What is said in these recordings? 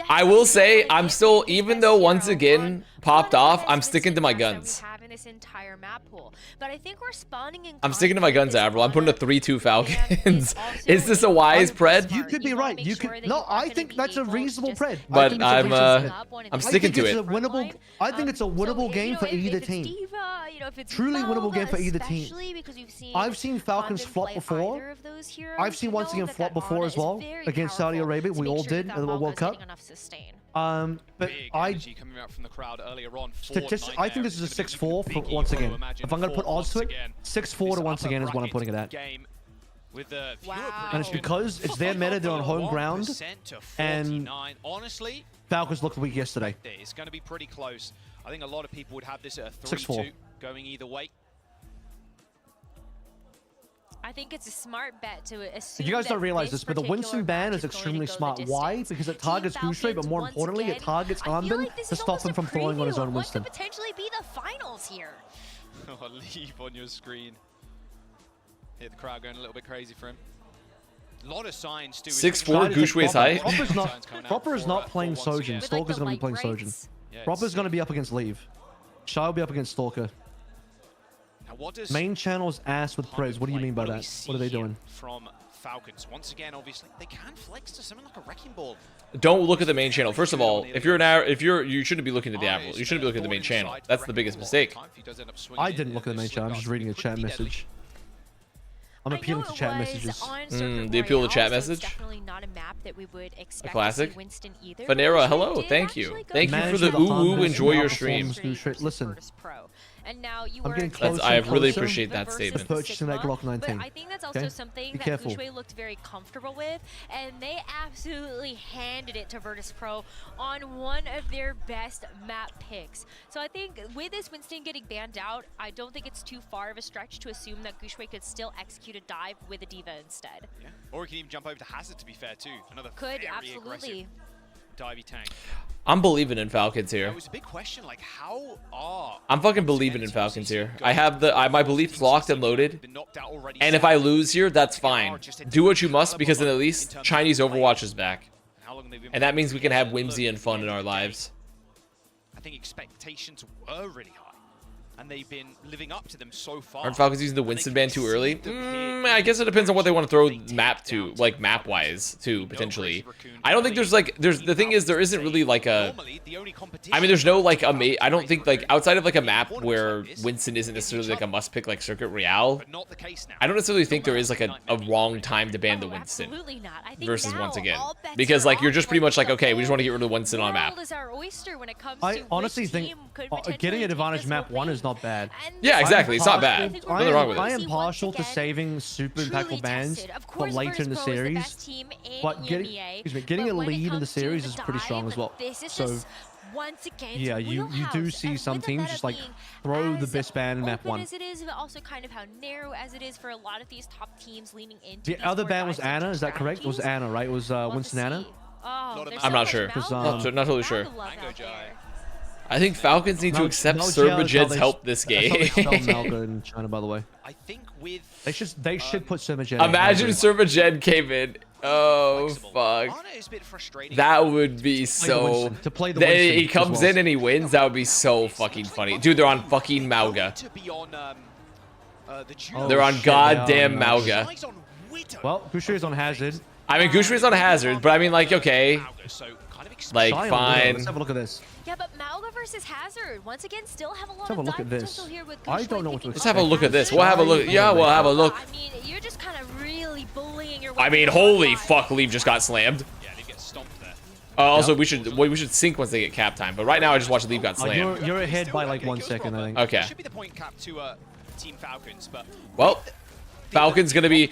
I will say, I'm still, even though once again popped off, I'm sticking to my guns. I'm sticking to my guns, Avril. I'm putting a 3-2 Falcons. Is this a wise pred? You could be right. You could. No, I think that's a reasonable pred. But I'm sticking to it. I think it's a winnable game for either team. Truly winnable game for either team. I've seen Falcons flop before. I've seen once again flop before as well against Saudi Arabia. We all did at the World Cup. But I think this is a 6-4 for once again. If I'm gonna put odds to it, 6-4 to once again is what I'm putting it at. And it's because it's their meta, they're on home ground, and Falcons looked weak yesterday. It's going to be pretty close. I think a lot of people would have this at a 6-4 going either way. I think it's a smart bet to assume. You guys don't realize this, but the Winston ban is extremely smart. Why? Because it targets Gooseray, but more importantly, it targets Armbin to stop him from throwing on his own Winston. What could potentially be the finals here? Leave on your screen. Hear the crowd going a little bit crazy for him. A lot of signs too. 6-4 Gooshway's height. Proper is not playing Sojin. Stalker's going to be playing Sojin. Proper's going to be up against Leave. Shy will be up against Stalker. Main channel's ass with Prez. What do you mean by that? What are they doing? From Falcons. Once again, obviously, they can flex to something like a wrecking ball. Don't look at the main channel. First of all, you shouldn't be looking at the Avril. You shouldn't be looking at the main channel. That's the biggest mistake. I didn't look at the main channel. I'm just reading a chat message. I'm appealing to chat messages. The appeal to chat message? A classic. Fanera, hello. Thank you. Thank you for the ooh. Enjoy your stream. Listen. And now you I'm are getting closer. I really appreciate that statement. Purchasing that Glock 19. But I think that's also something that Gooshway looked very comfortable with, and they absolutely handed it to Virtus Pro on one of their best map picks. So I think with this Winston getting banned out, I don't think it's too far of a stretch to assume that Gooshway could still execute a dive with a D.Va instead. Yeah. Or he can even jump over to Hazard, to be fair, too. Another could, very absolutely. Divey tank. I'm believing in Falcons here. It was a big question, like how are I'm fucking believing in Falcons here. I have my beliefs locked and loaded. And if I lose here, that's fine. Do what you must, because then at least Chinese Overwatch is back. And that means we can have whimsy and fun in our lives. I think expectations were really high, and they've been living up to them so far. Aren't Falcons using the Winston ban too early? I guess it depends on what they want to throw map to, like map-wise, too, potentially. I don't think the thing is, there isn't really like a, I mean, there's no like I don't think like outside of like a map where Winston isn't necessarily like a must-pick like Circuit Royale. I don't necessarily think there is like a wrong time to ban the Winston versus once again, because like you're just pretty much like, okay, we just want to get rid of the Winston on a map. I honestly think getting an advantage map 1 is not bad. Yeah, exactly. It's not bad. Nothing wrong with it. I am partial to saving super impactful bans for later in the series, but getting a lead in the series is pretty strong as well. So yeah, you do see some teams just like throw the best ban in map 1. As it is, but also kind of how narrow as it is for a lot of these top teams leaning into. The other ban was Ana. Is that correct? It was Ana, right? It was Winston Ana. I'm not sure. Not totally sure. Mango Jai. I think Falcons need to accept Serbajed's help this game. That's how they spell Malga in China, by the way. I think with they should put Serbajet. Imagine Serbajet came in. Oh fuck. That would be so. To play the Winston, he comes in and he wins. That would be so fucking funny, dude. They're on fucking Mauga. They're on goddamn Mauga. Well, Gooshway's on Hazard. I mean, Gooshway's on Hazard, but I mean, like, okay, like fine. Let's have a look at this. Yeah, but Mauga versus Hazard once again still have a lot Let's have a of look at this. potential here with I don't know what to Let's have a look at this. We'll have a look. Yeah, we'll have a look. I mean, you're just kind of really bullying your way. I mean, holy fuck, Leave just got slammed. Yeah, Leave gets stomped there. Also, we should sync once they get cap time. But right now, I just watched Leave got slammed. You're ahead by like 1 second, I think. Okay. Should be the point cap to Team Falcons, but well, Falcons gonna be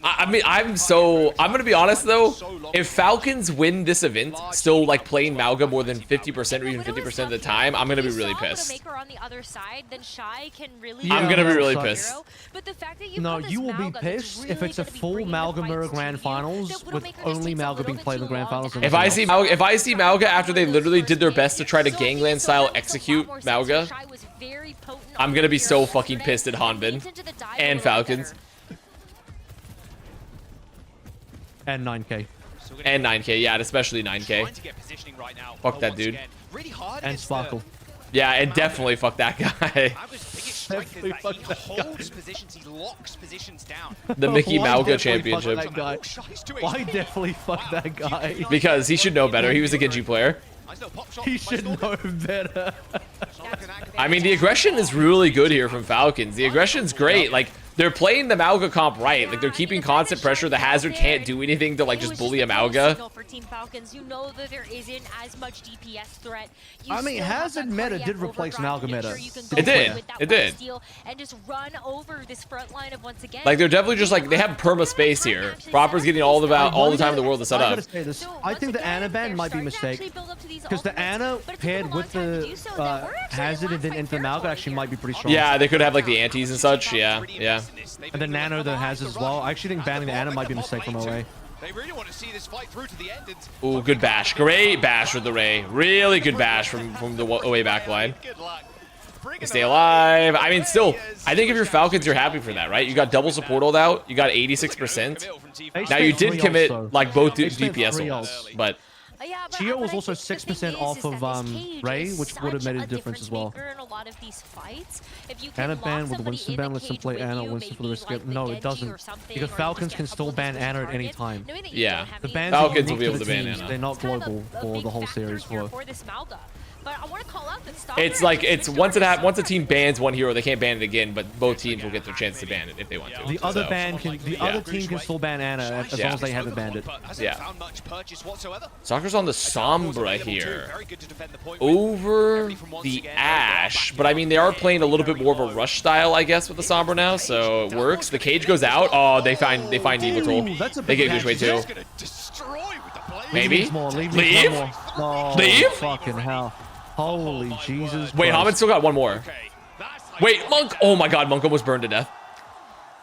I mean, I'm gonna be honest though, if Falcons win this event still like playing Mauga more than 50% or even 50% of the time, I'm gonna be really pissed. I'm gonna be really pissed. No, you will be pissed if it's a full Mauga Mirror Grand Finals with only Mauga being played in the Grand Finals. If I see Mauga after they literally did their best to try to gangland style execute Mauga, I'm gonna be so fucking pissed at Hanbin and Falcons. And 9K. So And 9K, yeah, and especially 9K. Fuck that dude. And Sparkle. Yeah, and definitely fuck that guy. Definitely fuck that guy. The Mickey Why Mauga definitely fuck championship. that guy? Why definitely fuck that guy? Because he should know better. He was a Genji player. He should know better. I mean, the aggression is really good here from Falcons. The aggression's great. Like, they're playing the Mauga comp right. Like, they're keeping constant pressure. The Hazard can't do anything to, like, just bully a Mauga. I mean, Hazard meta did replace Mauga meta. It did. It did. Like, they're definitely just, like, they have perma space here. Proper's getting all the time in the world to set I up. gotta say this. I think the Ana ban might be a mistake. Because the Ana paired with the Hazard and then into Mauga actually might be pretty strong. Yeah, they could have, like, the antis and such. Yeah, yeah. And then Nano the Hazard as well. I actually think banning the Ana might be a mistake from OA. They really want to see this fight through to the end. Ooh, good bash. Great bash with the Ray. Really good bash from the OA backline. They stay alive. I mean, still, I think if you're Falcons, you're happy for that, right? You got double support ult out. You got 86%. Now, you did commit, like, both DPS ults, but... Chio was also 6% off of Ray, which would have made a difference as well. Ana ban with Winston ban lets them play Ana Winston for the risk. No, it doesn't. Because Falcons can still ban Ana at any time. Yeah, The bans Falcons are will be able to ban teams. Ana. They're not global for the whole series. It's like once a team bans one hero, they can't ban it again, but both teams will get their chance to ban it if they want to. The other other team can still ban Ana as long as they haven't banned it. Yeah. Soccer's on the Sombra here over the Ashe, but I mean they are playing a little bit more of a rush style, I guess, with the Sombra now, so it works. The cage goes out. Oh, they find Evil Tool. They get Gushway too. Maybe leave. Oh, Leave? Fucking hell. Holy Jesus. Wait, Hamid still got one more. Wait, Monk. Oh my God, Monk almost burned to death.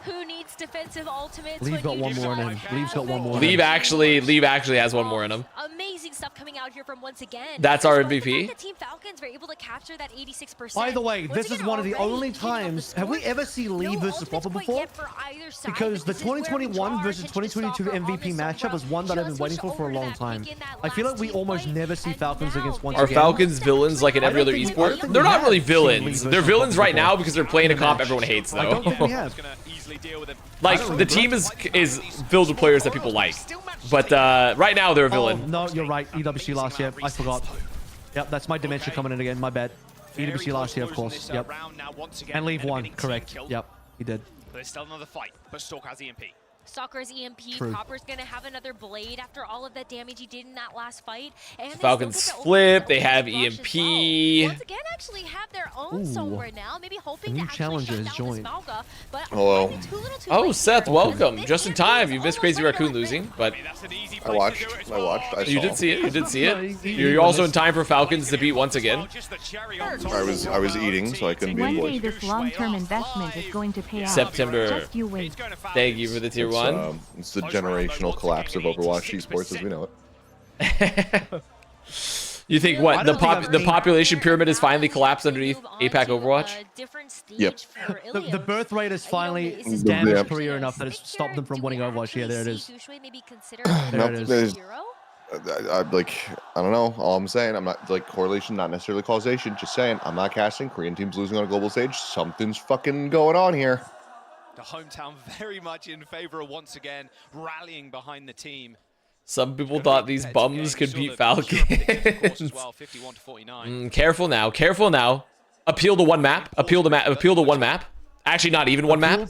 Who needs defensive ultimates? Leave got one more in him. Leave's got one more. Leave actually has one more in him. Amazing stuff coming out here from once again. That's our MVP. The Team Falcons were able to capture that 86%. By the way, this is one of the only times. Have we ever seen Leave versus Flopper before? Because the 2021 versus 2022 MVP matchup was one that I've been waiting for a long time. I feel like we almost never see Falcons against once Are again. Falcons villains like in every other esport? They're not really villains. They're villains right now because they're playing a comp everyone hates, I don't think though. we have. Like, the team is filled with players that people like. But right now, they're a villain. Oh, no, you're right. EWC last year. I forgot. Yep, that's my Dementia coming in again. My bad. EWC last year, of course. Yep. And Leave one. Correct. Yep, he did. There's still another fight, but Stalk has EMP. Stalker's EMP. True. Proper's gonna have another blade after all of that damage he did in that last fight. And Falcons flip. They have EMP. Once again, actually have their own somewhere now. Maybe hoping new to actually challenger shut has down joined. this Mauga, but Hello. Oh, Seth, welcome. Just in time. You missed Crazy Raccoon losing, but I watched. I you saw. did see it. You did see it. You're also in time for Falcons to beat once again. I was eating, so I couldn't be in One day voice. this long-term investment is going to pay out. September. Just you wait. Thank you for the tier 1. It's the generational collapse of Overwatch esports as we know it. You think what the population pyramid is finally collapsed underneath APAC Overwatch? Yep. The birth rate is finally damaged Korea enough that it's stopped them from winning Overwatch. Yeah, there it is. No, There it is. I don't know. All I'm saying, I'm not like correlation, not necessarily causation. Just saying, I'm not casting. Korean teams losing on a global stage. Something's fucking going on here. The hometown very much in favor of once again rallying behind the team. Some people thought these bums could beat Falcons. Careful now. Careful now. Appeal to one map. Appeal to one map. Actually, not even one map.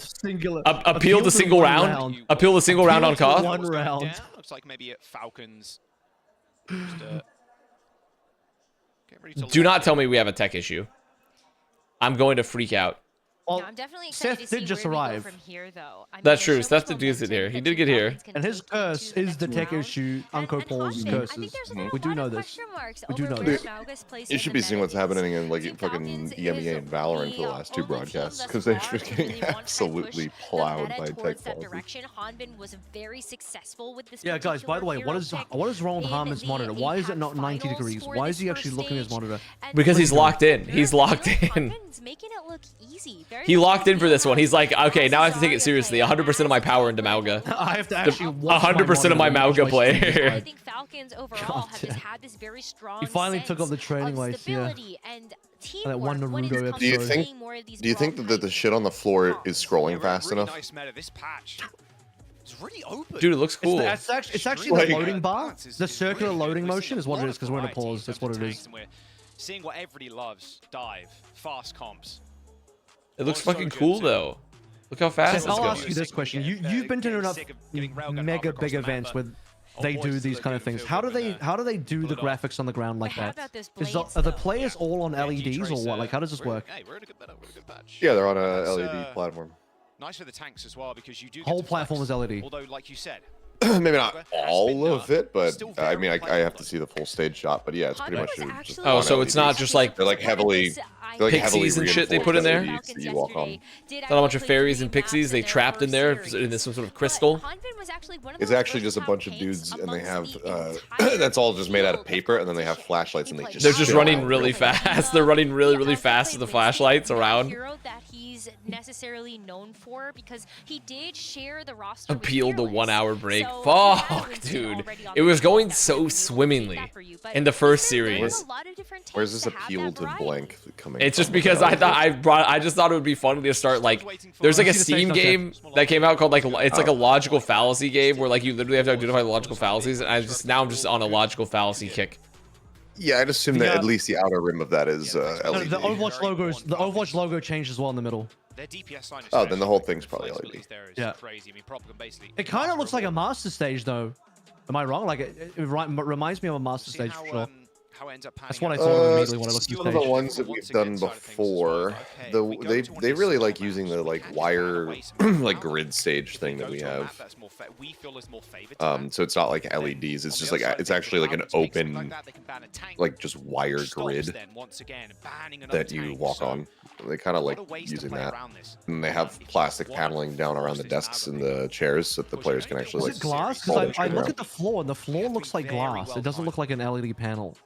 Appeal to single round. Appeal to single round on Koth. One round. Looks like maybe at Falcons. Do not tell me we have a tech issue. I'm going to freak out. Well, I'm definitely excited Seth to did see just where we go arrive. from here, though. I mean, That's true. there's Seth so did much get here. He momentum did get that here. Falcons can And his take curse into is the tech round. issue, Uncle And Paul's caution, I curses. think there's a We do lot know of this. question marks We do over know where this. Mauga's place You in should the be seeing what's meta happening is. in like Team fucking Falcons EMEA and is Valorant for the the last two only team broadcasts thus because they're far just to getting really want to try and absolutely push the plowed meta by tech towards that Falcons. direction. Hanbin was very successful with this Yeah, guys, by the way, particular what is wrong with hero pick Harmon's in monitor? the Why is it APAC not 90 finals degrees? for Why is this he actually first looking at his stage. monitor? And Because he's Please do. locked in. He's locked in. Hanbin's Falcons making it look easy. He locked in for this one. He's like, okay, now I have to take it seriously. 100% of my power into Mauga. I have to actually 100% of my Mauga I player. think Falcons overall have just had this very strong He finally took up the training weights, yeah. That one Naruto episode. Do you think that the shit on the floor is scrolling fast enough? It's really open. Dude, it looks cool. It's actually Like, the loading bar. The circular loading motion is what it is because we're in a pause. That's what it is. We're seeing what everybody loves: dive, fast comps. It looks fucking cool though. Look how fast it's I'll going. ask you this question: You've been to enough mega big events where they do these kind of things. How do they do the graphics on the ground like that? Are the players all on LEDs or what? Like, how does this work? Yeah, they're on a LED platform. Nice for the tanks as well because you do get Whole to platform flex. is LED. Although, like you said, Maybe not all of it, but I mean, I have to see the full stage shot. But yeah, it's pretty much just Oh, on so it's not LEDs. just like They're like heavily pixies and shit they put in there? LEDs that you walk on. Not a bunch of fairies and pixies they trapped in there in this some sort of crystal. It's actually just a bunch of dudes, and they have that's all just made out of paper, and then they have flashlights, and they just They're just shit running all really over. fast. They're running really fast with the flashlights around. Necessarily known for because he did share the roster with Appealed the Fearless. 1 hour break. So Fuck, dude. It was going so swimmingly in the first series. Where's this appeal to blank coming? It's just from? because I just thought it would be funny to start like there's like a Steam game that came out called like it's like a logical fallacy game where like you literally have to identify logical fallacies, and I'm just on a logical fallacy kick. Yeah, I'd assume that at least the outer rim of that is LED. The Overwatch logo changed as well in the middle. their DPS line. Oh, then the whole thing's probably LED. Yeah. Crazy. I mean, Prop can basically. It kind of looks like a master stage though. Am I wrong? Like it reminds me of a master stage for sure. How it ends up That's what I thought immediately when I looked at Some the of the stage. ones that we've done before, they really like using the like wire like grid stage thing that we have. So it's not like LEDs. It's just like it's actually like an open, like just wire grid that you walk on. They kind of like using that, and they have plastic paneling down around the desks and the chairs so that the players can actually Is like. it glass? Because I look at the floor, and the floor looks like glass. It doesn't look like an LED panel.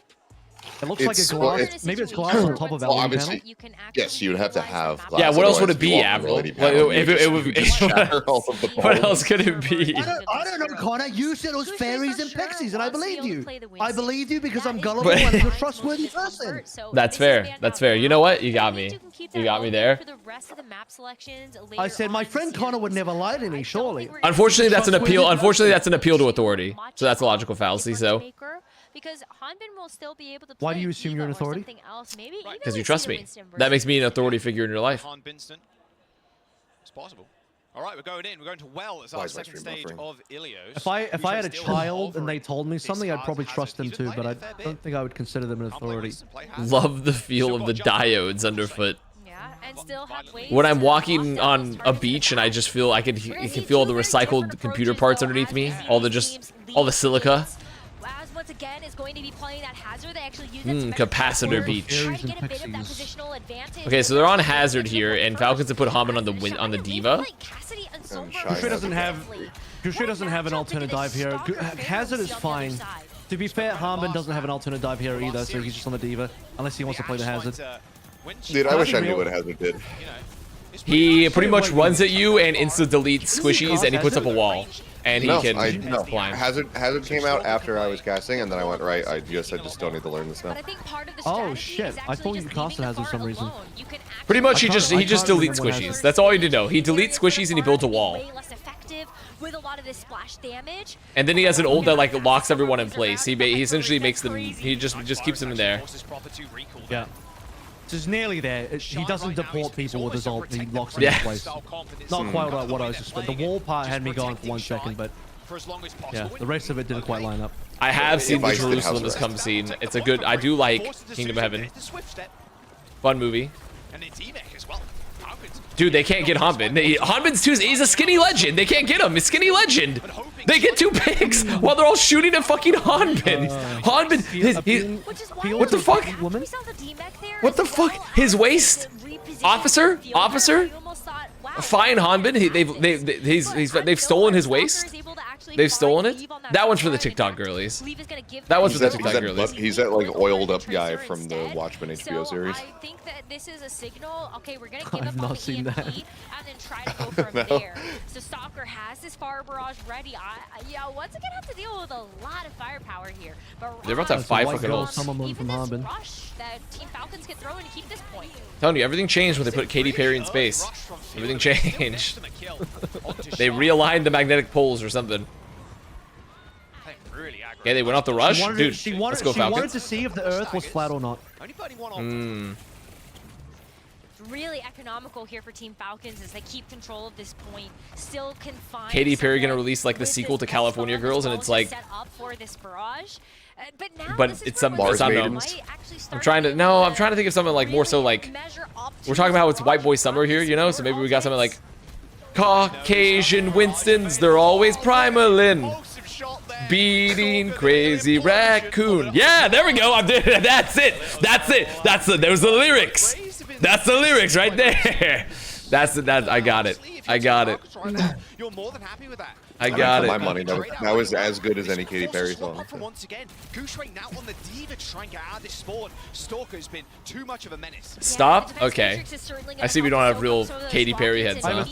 It looks like a glass. Maybe it's glass on top of Well, LED obviously, panel. yes, you'd have to have glass. Yeah, what else would otherwise it be, you walk Avril? on LED Like, panel, if you it just- would you be- just shatter all of the What bulbs. else could it be? I don't know, Connor. You said it was fairies and pixies, and I believed you. I believed you because I'm That is gullible But- and I'm a trustworthy person. That's fair. That's fair. You know what? You got me. You got me there. I said my friend Connor would never lie to me, surely. Unfortunately, that's an appeal. Unfortunately, that's an appeal to authority. So that's a logical fallacy. So because Hanbin will still be able to Why do play you assume you're an Diva or authority? something else, maybe even because you with trust Cedar me, Winston that makes versus me an authority figure in your life. Han Binston. It's possible. All right, we're going in. We're going to well as Why our is my second stream stage buffering? of Ilios. If I had a child and they told me something, I'd probably trust them too, but I don't think I would consider them an authority. Love the feel of the diodes underfoot. Yeah, and still have ways When I'm to walking offset on those a beach and I just feel I can feel all the recycled computer parts underneath me, all the silica. As once again is going to be playing that hazard. They actually use it to Capacitor beach. try to get a bit of that positional advantage. Okay, so they're on hazard here, and Falcons have put Haman on the Diva. Kushre doesn't have an alternate dive here. Hazard is fine. To be fair, Harmon doesn't have an alternate dive here either, so he's just on the Diva, unless he wants to play the Hazard. Dude, I wish I knew what Hazard did. He pretty much runs at you and insta-deletes squishies, and he puts up a wall. And he can climb. Hazard came out after I was casting, and then I went right. I just don't need to learn this now. Oh shit! I thought you casted Hazard for some reason. Pretty much, he just deletes squishies. That's all you need to know. He deletes squishies and he builds a wall. With a lot of this splash damage. And then he has an ult that like locks everyone in place. He essentially makes them. He just keeps them in there. Yeah. Just nearly there. He doesn't deport people with his ult. He locks them in place. Not quite what I was expecting. The wall part had me going for 1 second, but yeah, the rest of it didn't quite line up. I have seen the Jerusalem has come scene. It's a good. I do like Kingdom of Heaven. Fun movie. Dude, they can't get Hanbin. Hanbin's too. He's a skinny legend. They can't get him. He's skinny legend. They get 2 picks while they're all shooting at fucking Hanbin. Hanbin, what the fuck? What the fuck? His waist? Officer? Fine Hanbin. They've stolen his waist. They've stolen it? That one's for the TikTok girlies. That one's for the TikTok girlies. He's that like oiled up guy from the Watchmen HBO series. I think that this is a signal. Okay, we're gonna give I've up not on seen the EMP that. and then try to go from there. So Stalker has his fire barrage ready. Yeah, once again have to deal with a lot of firepower here. But They're about to have 5 white fucking girl, ults. someone from Harbin. rush that Team Falcons can throw and keep this point. Telling you, everything changed when they put Katy Perry in space. Everything changed. They realigned the magnetic poles or something. Okay, they went off the rush? Dude, let's go she wanted Falcons. to see if the Earth was flat or not. Really economical here for Team Falcons as they keep control of this point. Still can find Katy Perry gonna someone release like the with sequel this to California bomb as Girls, and well it's to like, set up for this barrage. But now but this is it's where some we're Mars might Maidens. actually I'm start trying to, being no, able I'm trying to think of something like more so like, measure up we're to talking about how it's this white boy barrage. summer here, you know? So maybe we got something like, Ultimates. Caucasian Winstons, they're always primalin. Beating crazy raccoon. Yeah, there we go. I did it. That's it. That's it. There's the lyrics. That's the lyrics right there. I got it. I got it. You're more than happy with that. I got For it. my money, that was as good as any Katy Perry song. Once again, Gooshway now on the diva to try and get out of this spawn. Stalker's been too much of a menace. Stop? Okay. I see we don't have real Katy Perry heads, huh?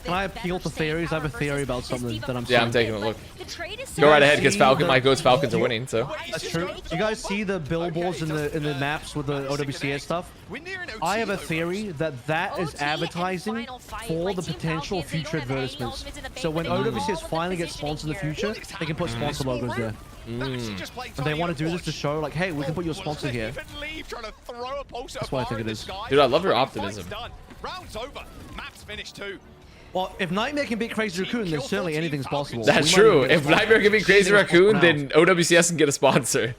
Can I appeal to theories? I have a theory about something that I'm Yeah, I'm saying. taking a look. Go right ahead, because my goats Falcons are winning, so. That's true. You guys see the billboards in the maps with the OWCS stuff? I have a theory that is advertising for the potential future advertisements. So when OWCS finally gets sponsored in the future, they can put sponsor logos there. And they want to do this to show, like, hey, we can put your sponsor here. That's what I think it is. Dude, I love your optimism. Round's over. Map's finished too. Well, if Nightmare can beat Crazy Raccoon, then certainly anything's possible. That's We might true. even get a If sponsor. Nightmare can be Crazy Even Raccoon, now. then OWCS can get a sponsor.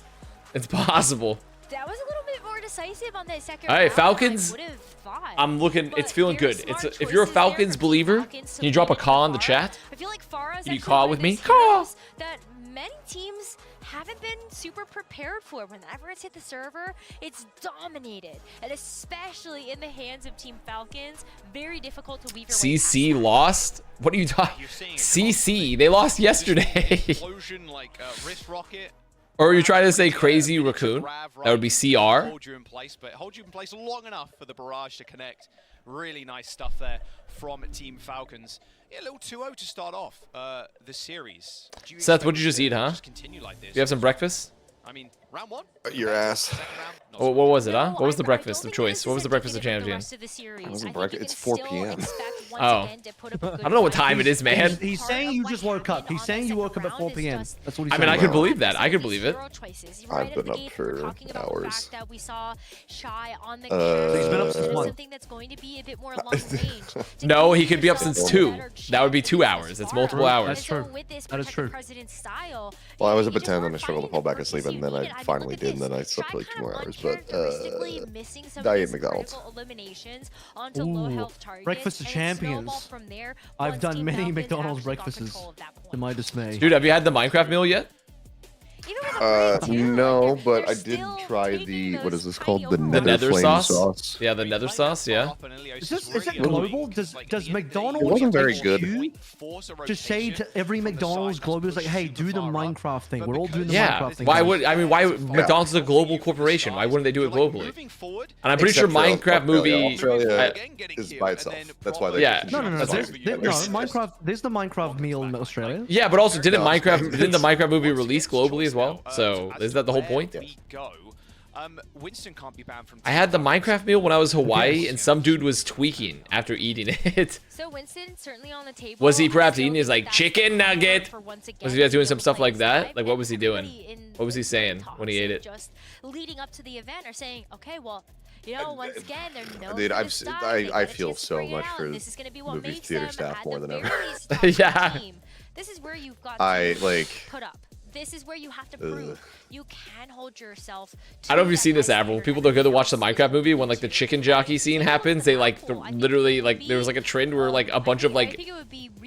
It's possible. That was a little bit more decisive on the second All right, round than I Falcons. would've thought. I'm looking. But It's feeling very good. smart If you're a choices there Falcons for believer, Falcons to can you drop a lead caw in the Farah. chat? I feel like Farah's Can you actually caw one with of me? those Caw. heroes that many teams haven't been super prepared for. Whenever it's hit the server, it's dominated, and especially in the hands of Team Falcons, very difficult to weave your way past CC that. lost? What are you talking? CC, they lost yesterday. Explosion like wrist rocket. Or are you trying to say Crazy Raccoon? That would be CR. Hold you in place, but hold you in place long enough for the barrage to connect. Really nice stuff there from Team Falcons. Yeah, a little 2-0 to start off the series. Do you Seth, expect what'd you it just to eat, huh? just continue like this? You have some breakfast? I mean, round one. Your ass. Second round, not Oh, so what was it, No, huh? What was the I breakfast don't of think choice? this What was is the breakfast of indicative the champions? rest of the series. It wasn't I think you it's can 4 still p.m. expect once Oh. again to put up a good I don't know what fight. time it is, man. He's saying you just woke up. He's saying you woke up at 4 p.m. That's what he's I saying. mean, I could Wow. believe that. I could believe it. I've been up for hours. That we saw Shy on the He's been up since that is one. something that's going to be a bit more long range. To No, give he could be up yourself since a 2. better That would be chance 2 against hours. It's Farah. multiple hours. That's true. And so with this That is protect true. the president's style, Well, I was you up just at 10, then weren't I struggled to fall finding back asleep, and then purpose. I mean, finally look at did, and then I this. slept for Shy like 2 kind more of hours. But uncharacteristically missing some I of ate his McDonald's. critical eliminations onto low Ooh, health targets, breakfast of and it snowballed champions. from there I've once done Team many Falcons McDonald's actually got breakfasts, control of that point. to my dismay. Dude, have you had the Minecraft meal yet? Even with a break, too, no, like, but they're I did still try taking the, what those is this tiny called? The overruns. nether Flame sauce? sauce. Yeah, the nether sauce, yeah. Is that global? Does McDonald's It wasn't very HQ good. just say to every McDonald's global, it's like, hey, do the Minecraft thing. We're all doing the Yeah. Minecraft thing. Why guys. would McDonald's is a global corporation? Why wouldn't they do it globally? And I'm pretty sure Except for Minecraft movie. Australia is by itself. That's why they. Yeah. No. That's There's, why- no, Minecraft. There's the Minecraft meal in Australia. Yeah, but also didn't No, didn't the Minecraft movie release globally as well? So is that the whole point? Winston can't be banned from I had the Minecraft meal when I was Hawaii, and some dude was tweaking after eating it. So Winston certainly on the table. Was he perhaps Still eating his, like, that's chicken the nugget? for once Was again he guys doing to some be stuff able to like play that? inside, Like, what was he and doing? everybody in What was he the saying talks when he ate and it? Just leading up to the event are saying, okay, well, you know, once again, they're known Dude, for I've this s- style, I- they I got a feel chance to so bring it much out. for This is going to be what movie makes theater them staff at more the than very ever. least top of the Yeah. team. This is where you've got I to like. put up. This is where you have to prove you can hold yourself. I don't know if you've to seen that this, high Avril. standard People that that go to watch the everyone else Minecraft is movie, when like the used to. chicken jockey scene happens, they like literally like there was like a trend where like a bunch of like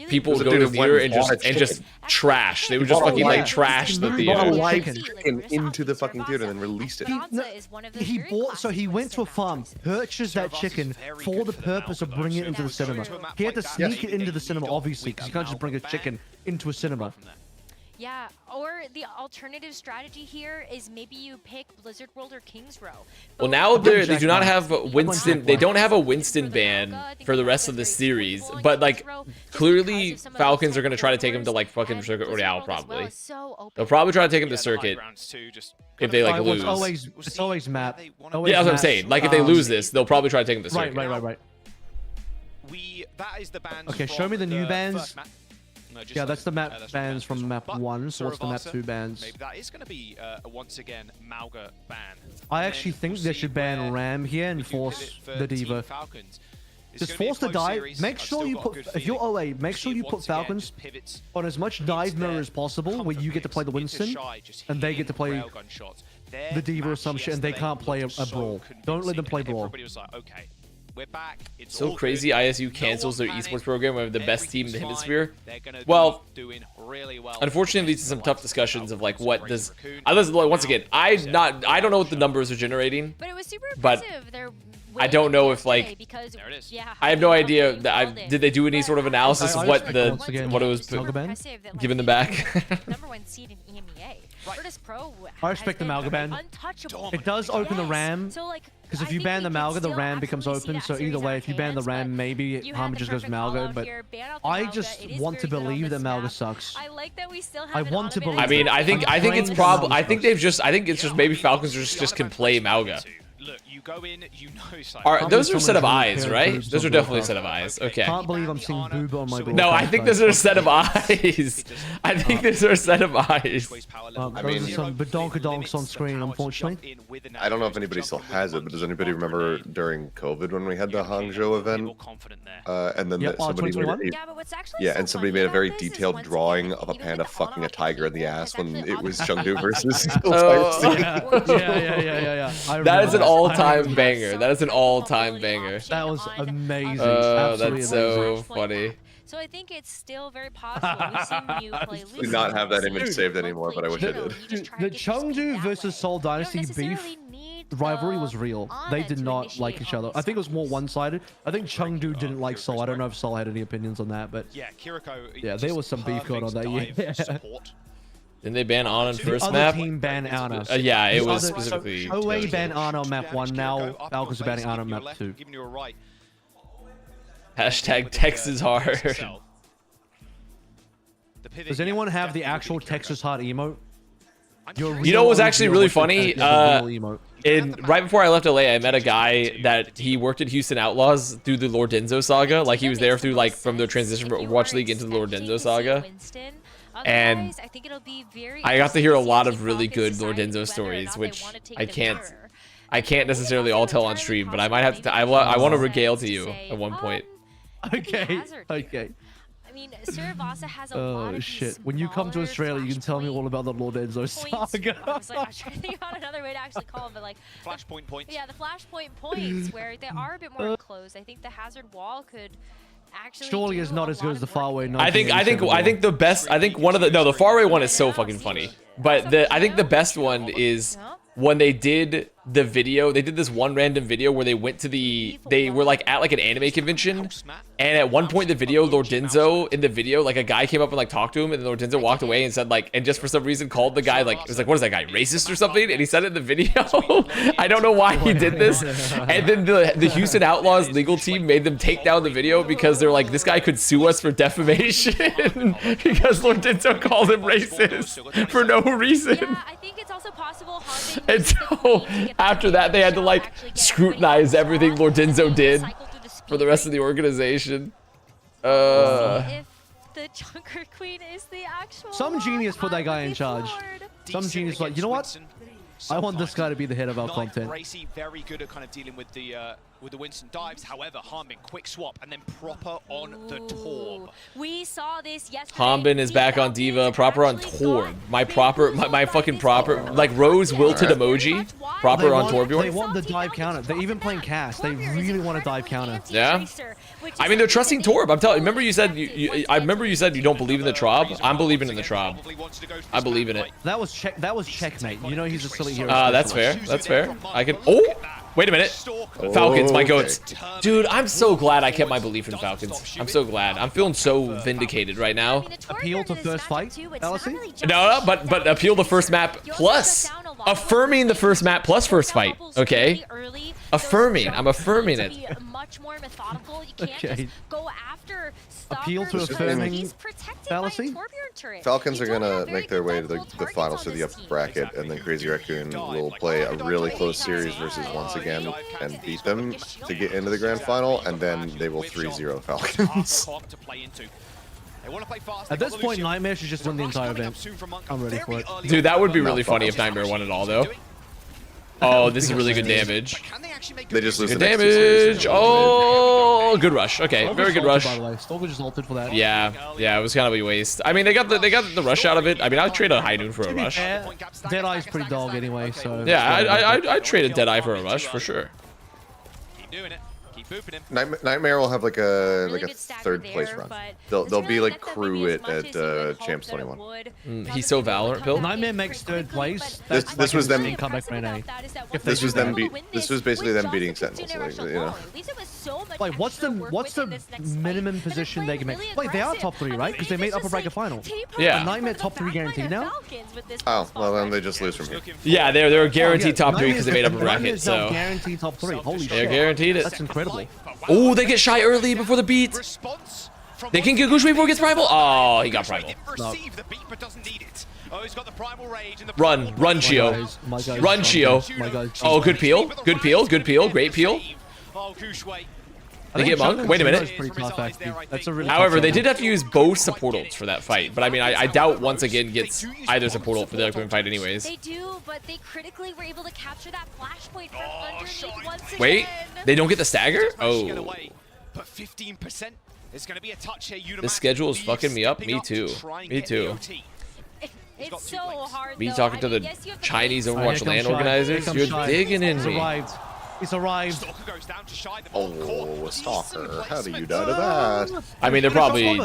people would go to the theater and just trash. They would just fucking like trash the Literally Bought a theater. live Chicken. chicken into the fucking theater and then released it. He bought, so he went to a farm, purchased that chicken for the purpose of bringing it into the cinema. He had to sneak it into the cinema, obviously, because you can't just bring a chicken into a cinema. Yeah, or the alternative strategy here is maybe you pick Blizzard World or Kings Row. Well, now they do not have Winston. They don't have a Winston ban for the rest of the series, but like clearly Falcons are gonna try to take him to like fucking Circuit Royale probably. They'll probably try to take him to Circuit if they like lose. It's always map. Yeah, that's what I'm saying. Like if they lose this, they'll probably try to take him to Circuit. Right. That is the bans. Okay, show me the new bans. No, yeah, that's the map bans from map 1, so what's the map 2 bans? Maybe that is going to be, once again, Mauga ban. I actually think they should ban Ram here and force the Diva. Just force the dive. Make sure you put, if you're OA, make sure you put Falcons on as much dive mirror as possible where you get to play the Winston and they get to play the Diva or some shit and they can't play a brawl. Don't let them play brawl. We're back. It's so crazy ISU cancels their esports program with the best team in the hemisphere. Well, unfortunately, it leads to some tough discussions of like what does. Once again, I don't know what the numbers are generating. But it was super impressive. I don't know if like I have no idea. Did they do any sort of analysis of what it was giving them back? #1 seed in EMEA. I respect the Malga ban. It does open the Ram. Because if you ban the Malga, the Ram becomes open. So either way, if you ban the Ram, maybe Harmon just goes Malga. But I just want to believe that Malga sucks. I want to believe. I mean, I think it's probably. I think it's just maybe Falcons just can play Malga. Look, you go in, you know. Those are a set of eyes, right? Those are definitely a set of eyes. Okay. I can't believe I'm seeing Booba on my board. No, I think those are a set of eyes. I think those are a set of eyes. I mean, some badonkadonks on screen, unfortunately. I don't know if anybody still has it, but does anybody remember during COVID when we had the Hangzhou event? And then somebody made a very detailed drawing of a panda fucking a tiger in the ass when it was Chengdu versus. Yeah. That is an all-time banger. That is an all-time banger. That was amazing. Oh, that's so funny. So I think it's still very possible. We've seen you play do not have that image saved anymore, but I wish I did. The Chengdu versus Seoul Dynasty beef rivalry was real. They did not like each other. I think it was more one-sided. I think Chengdu didn't like Seoul. I don't know if Seoul had any opinions on that, but yeah, there was some beef going on that year. Didn't they ban Ana on first map? Team ban Ana. Yeah, it was specifically. OA ban Ana on map 1. Now Falcons are banning Ana on map 2. Hashtag Texas hard. Does anyone have the actual Texas hard emote? You know what was actually really funny? Right before I left LA, I met a guy that he worked at Houston Outlaws through the Lordenzo saga. Like he was there through like from the transition from Overwatch League into the Lordenzo saga. And I got to hear a lot of really good Lordenzo stories, which I can't necessarily all tell on stream, but I might have to. I want to regale to you at one point. Okay. I mean, Sarabasa has a lot of shit. When you come to Australia, you can tell me all about the Lordenzo saga. I was trying to think about another way to actually call them, but like flashpoint points. Yeah, the flashpoint points where they are a bit more enclosed. I think the hazard wall could. Surely is not as good as the faraway. I think the best. I think one of the faraway one is so fucking funny. But I think the best one is when they did the video. They did this one random video where they went to they were like at like an anime convention, and at one point in the video, Lordenzo in the video, like a guy came up and like talked to him, and Lordenzo walked away and said like, and just for some reason called the guy like, it was like, what is that guy, racist or something? And he said it in the video. I don't know why he did this. And then the Houston Outlaws legal team made them take down the video because they're like, this guy could sue us for defamation because Lordenzo called him racist for no reason. Yeah, I think it's also possible. And so after that, they had to like scrutinize everything Lordenzo did for the rest of the organization. If the Junker Queen is the actual some genius put that guy in charge. Some genius like, you know what? I want this guy to be the head of our content. Bracy very good at kind of dealing with the Winston dives. However, Harmon quick swap and then proper on the Torb. We saw this yesterday. Harmon is back on Diva, proper on Torb. My fucking proper, like Rose wilted emoji, proper on Torbjorn. They want the dive counter. They're even playing cast. They really want a dive counter. Yeah. I mean, they're trusting Torb. I'm telling you. Remember you said I remember you said you don't believe in the Trob. I'm believing in the Trob. I believe in it. That was checkmate. You know he's a silly hero. That's fair. That's fair. I can. Oh. Wait a minute. Falcons, my goats. Okay. Dude, I'm so glad I kept my belief in Falcons. I'm so glad. I'm feeling so vindicated right now. Appeal to first fight, Allison? No, but appeal the first map plus. Affirming the first map plus first fight. Okay? Affirming. I'm affirming it. Okay. Appeal to affirming fallacy? Falcons are gonna make their way to the finals of the upper bracket, and then Crazy Raccoon will play a really close series versus once again and beat them to get into the grand final, and then they will 3-0 Falcons. At this point, Nightmare should just win the entire event. I'm ready for it. Dude, that would be really funny if Nightmare won it all, though. Oh, this is really good damage. They just lose Good the next two series. damage. Oh, good rush. Okay, very good rush. By the way, Stalker just ulted for that. Yeah, it was kind of a waste. I mean, they got the rush out of it. I mean, I'd trade a High Noon for a rush. Deadeye's pretty dog anyway, so... Yeah, I'd trade a Deadeye for a rush, for sure. Keep doing it. Keep booping him. Nightmare will have like a third place run. They'll be like crew it at Champs 21. He's so Valorant built. Nightmare makes third place. This was them. Comeback for NA. This was basically them beating Sentinels. Like, you know. Like, what's the minimum position they can make? Like, they are top 3, right? Because they made upper bracket final. Yeah. A Nightmare top 3 guaranteed now? Oh, well then they just lose from here. Yeah, they're guaranteed top 3 because they made upper bracket. So guaranteed top 3. Holy shit. they're guaranteed it. That's incredible. Oh, they get shy early before the beat. They can get Gush before he gets primal. Oh, he got primal. No. Run, Chio. Run, Chio. Oh, good peel. Good peel. Good peel. Great peel. They get Monk. Wait a minute. However, they did have to use both support ults for that fight. But I mean, I doubt once again gets either support ult for the upcoming fight anyways. They do, but they critically were able to capture that flashpoint from underneath once again. Wait, they don't get the stagger? Oh. But 15% is going to be a touch here. This schedule is fucking me up. Me too. Me too. It's so hard. Me talking to the Chinese Overwatch LAN organizers. You're digging in me. He's arrived. Oh, Stalker! How do you die to that? I mean, they're probably.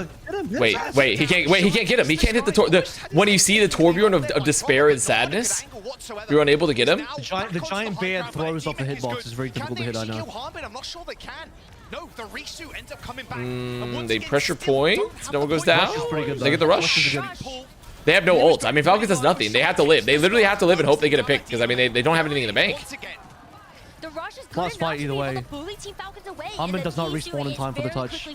Wait, he can't. Wait, he can't get him. He can't hit the when you see the Torbjorn of despair and sadness, you're unable to get him. The giant bear throws off the hitbox is very difficult to hit. I know. They pressure point. No one goes down. They get the rush. Rush They have no ult. I mean, Falcons has nothing. They have to live. They literally have to live and hope they get a pick because I mean, they don't have anything in the bank. Last fight either way. Hummin does not respawn in time for the touch. They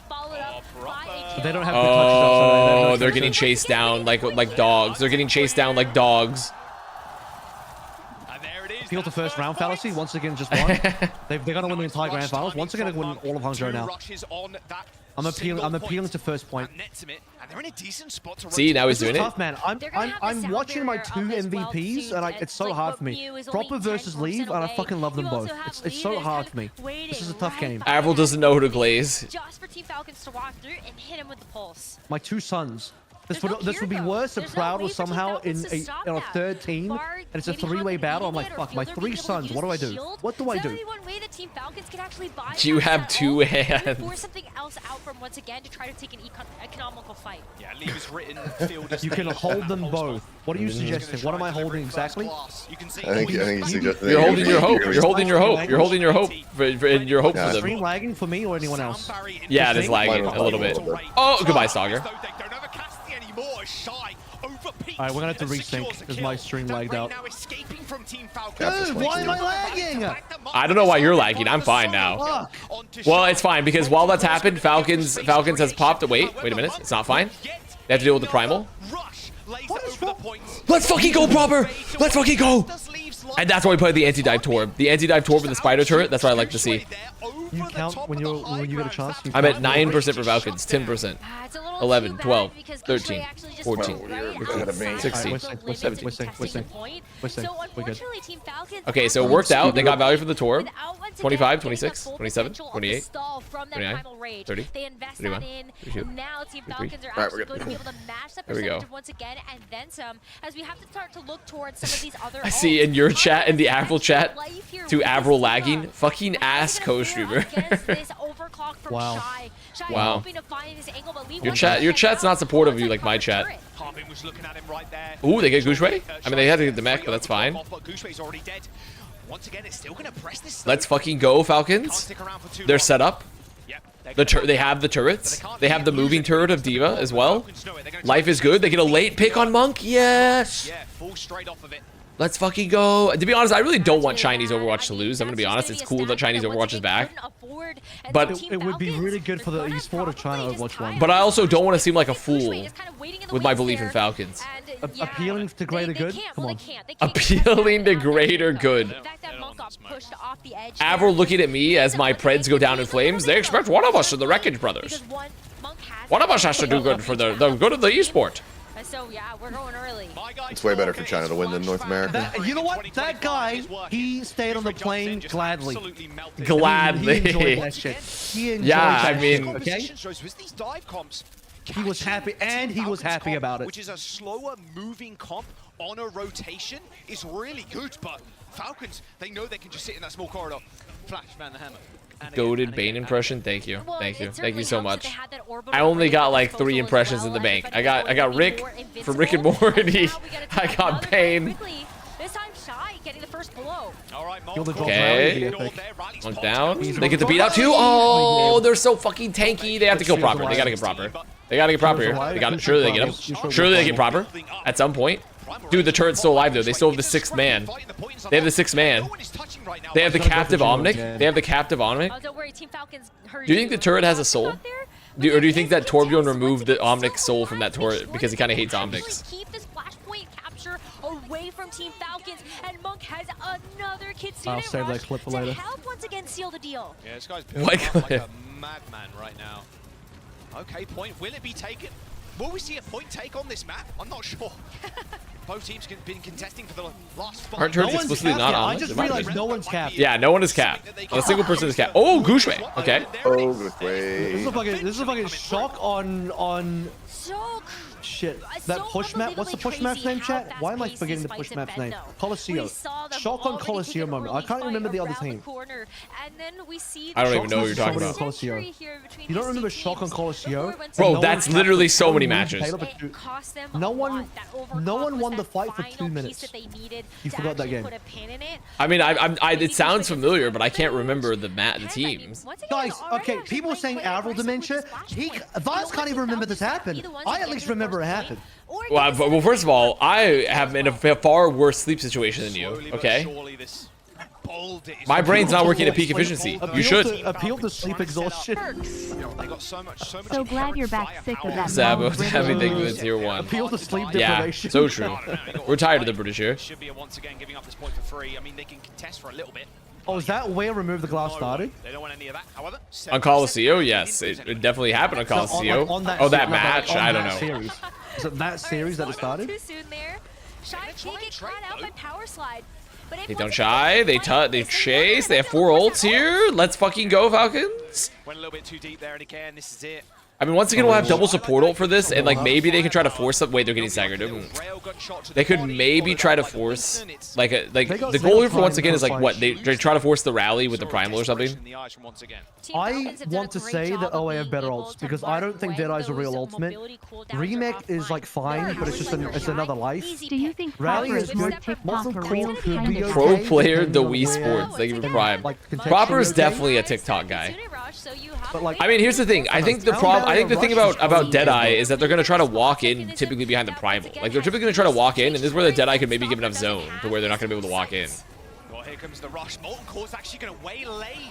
don't have good touches outside. Oh, they're getting chased down like dogs. They're getting chased down like dogs. Appeal to first round fallacy. Once again, just one. They're gonna win the entire grand finals. Once again, they win all of Hangzhou now. I'm appealing to first point. See, now he's doing it. Tough, man. I'm watching my 2 MVPs, and it's so hard for me. Proper versus Leave, and I fucking love them both. It's so hard for me. This is a tough game. Avril doesn't know who to glaze. Just for Team Falcons to walk through and hit him with the pulse. My 2 sons. This would be worse if Proud was somehow in a third team, and it's a 3-way battle. I'm like, fuck, my 3 sons. What do I do? What do I do? You have 2 hands. Force something else out from once again to try to take an economical fight. Yeah, Leave is written. You can hold them both. What are you suggesting? What am I holding exactly? I think he's suggesting. You're holding your hope. You're holding your hope. You're holding your hope. And your hope for them. Stream lagging for me or anyone else? Yeah, it is lagging a little bit. Oh, goodbye, Stalker. Alright, we're gonna have to resync because my stream lagged out. Dude, why am I lagging? I don't know why you're lagging. I'm fine now. Well, it's fine because while that's happened, Falcons has popped. Wait a minute. It's not fine. They have to deal with the primal. Let's fucking go, proper. Let's fucking go. And that's why we played the anti-dive torb. The anti-dive torb and the spider turret. That's what I like to see. You count when you get a chance. I'm at 9% for Falcons, 10%, 11, 12, 13, 14, 15, 16, 17. We're good. Okay, so it worked out. They got value from the torb. 25, 26, 27, 28, 29, 30, 31, 32, 33. Alright, we're good. There we go. Once again, and then some, as we have to start to look towards some of these other. I see in your chat, in the Avril chat, to Avril lagging, fucking ass co-streamer. Wow. Wow. Your chat's not supportive of you like my chat. Ooh, they get Gushwei? I mean, they had to get the mech, but that's fine. Let's fucking go, Falcons. They're set up. They have the turrets. They have the moving turret of D.Va as well. Life is good. They get a late pick on Monk. Yes. Let's fucking go. To be honest, I really don't want Chinese Overwatch to lose. I'm going to be honest. It's cool that Chinese Overwatch is back. But it would be really good for the esport if China Overwatch won. But I also don't want to seem like a fool with my belief in Falcons. Appealing to greater good? Come on. Appealing to greater good. Avril looking at me as my Preds go down in flames. They expect one of us in the Wreckage Brothers. One of us has to do good for the good of the esport. So yeah, we're going early. It's way better for China to win than North America. You know what? That guy, he stayed on the plane gladly. Gladly. He enjoyed that shit. He enjoyed Yeah, that I mean, shit, okay? He was happy, and he was happy about it. Which is a slower moving comp on a rotation is really good, but Falcons, they know they can just sit in that small corridor. Flash, man, the hammer. Goated Bane impression. Thank you. Thank you. Thank you so much. I only got like 3 impressions in the bank. I got Rick from Rick and Morty. I got Bane. Okay. One down. They get the beat out too. Oh, they're so fucking tanky. They have to kill proper. They gotta get proper. They gotta get proper here. They got it. Surely they get him. Surely they get proper at some point. Dude, the turret's still alive though. They still have the 6th man. They have the 6th man. They have the captive Omnic. They have the captive Omnic. Do you think the turret has a soul? Or do you think that Torbjorn removed the Omnic soul from that turret because he kind of hates Omnics? Away from Team Falcons, and Monk has another Kitsune I'll save that clip for later. to help once again seal the deal. Yeah, this guy's building up like a madman right now. Okay, point. Will it be taken? Will we see a point take on this map? I'm not sure. Both teams have been contesting for the last 5. Aren't turrets explicitly not on? I just realized no one's capped. Yeah, no one is capped. A single person is capped. Oh, Gushwei. Okay. Oh, Gushwei. This is a fucking shock on shit. That push map. What's the push map's name, chat? Why am I forgetting the push map's name? Coliseum. Shock on Coliseum moment. I can't remember the other team. I don't even know what you're talking about. Coliseum. You don't remember Shock on Coliseum? Bro, that's literally so many matches. No one won the fight for 2 minutes. You forgot that game. I mean, it sounds familiar, but I can't remember the teams. Guys, okay, people are saying Avril dementia. Vaz can't even remember this happened. I at least remember it happened. Well, first of all, I have in a far worse sleep situation than you, okay? My brain's not working at peak efficiency. You should. Appeal to sleep exhaustion. So glad you're back sick of that. Sabo, everything with tier 1. Appeal to sleep Yeah, deprivation. so true. We're tired of the British here. Should be once again giving up this point for free. I mean, they can contest for a little bit. Oh, is that where Remove the Glass started? They don't want any of that. However, On Coliseum, yes, it definitely happened on Coliseum. Oh, that match, I don't know. Is it that series that it started? Too soon there. Shy can't get caught out by Power Slide. They don't shy, they chase, they have 4 ults here. Let's fucking go, Falcons. Went a little bit too deep there, and again, this is it. I mean, once again, we'll have double support ult for this, and like maybe they can try to force up. Wait, they're getting staggered. They could maybe try to force like the goal here for once again is like what they try to force the rally with the primal or something. I want to say that OA have better ults because I don't think Deadeye's a real ultimate. Remake is like fine, but it's just it's another life. Do you think Rally Proper is is more good. TikTok Muscle or Core real could kind be of Pro okay, player, the depending Wii on where- Sports. Thank you for Prime. like, contextually Proper is okay. definitely a TikTok guy. But like, I mean, here's the thing. I think the thing about Deadeye is that they're gonna try to walk in typically behind the primal. Like they're typically gonna try to walk in, and this is where the Deadeye could maybe give enough zone to where they're not gonna be able to walk in. Well, here comes the rush. Molten Core's actually going to waylay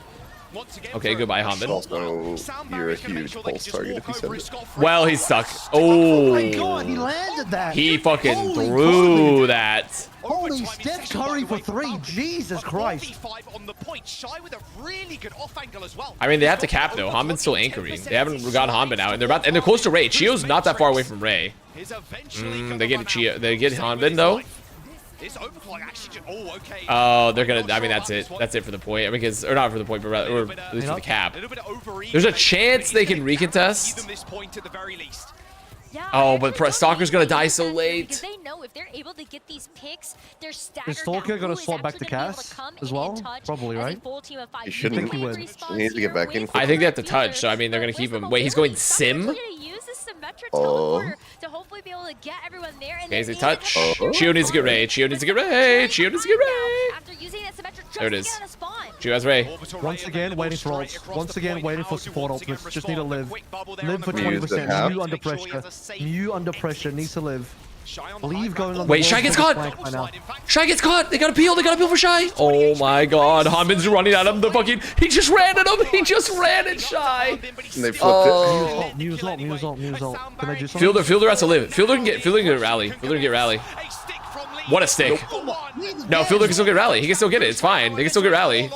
once again. Okay, goodbye, Hamid. Also, you're a huge pulse target if you said it. Well, he's stuck. oh my Oh, god, he landed that. he fucking Holy threw God. that. Holy sticks, hurry for 3. Jesus Christ. On the point. Shy with a really good off angle as well. I mean, they have to cap though. Hanbin's still anchoring. They haven't got Hanbin out, and they're close to Ray. Chio's not that far away from Ray. They get Chio. They get Hanbin though. Oh, they're gonna. I mean, that's it. That's it for the point. I mean, because or not for the point, but rather, or at least for the cap. There's a chance they can recontest. Yeah, Oh, but Stalker's gonna die so because late. they know if they're able to get these picks, they're staggered. Is Stalker down. gonna Who is swap back to actually gonna be able Cass come as and well? touch Probably, as a right? full team of 5? He shouldn't. Think he would. He needs to get back in. I think they have to touch, so I mean they're gonna keep him. Wait, he's going Sim? Oh. To hopefully be able to get everyone there. And Okay, then they touch. Oh. Chio needs to get Ray. Chio needs to get Ray. Chio needs to get Ray. After using that symmetric There it just is. to get on a spawn. Chio has Ray. Once again, waiting for ults. Once again, waiting for support ultimates. Just need to live. Live for We used 20%. half. Mew under pressure. Mew under pressure. Needs to live. Leave going on the Wait, world's Shy gets biggest caught. flank right now. Shy gets caught. They got a peel. They got a peel for Shy. Oh my God. Hanbin's running at him. The fucking. He just ran at him. He just ran at Shy. And they flipped Oh. Mew's ult. Can they do something? Fielder has to live. Fielder can get rally. Fielder can get rally. What a stick. No, Fielder can still get rally. He can still get it. It's fine. They can still get rally.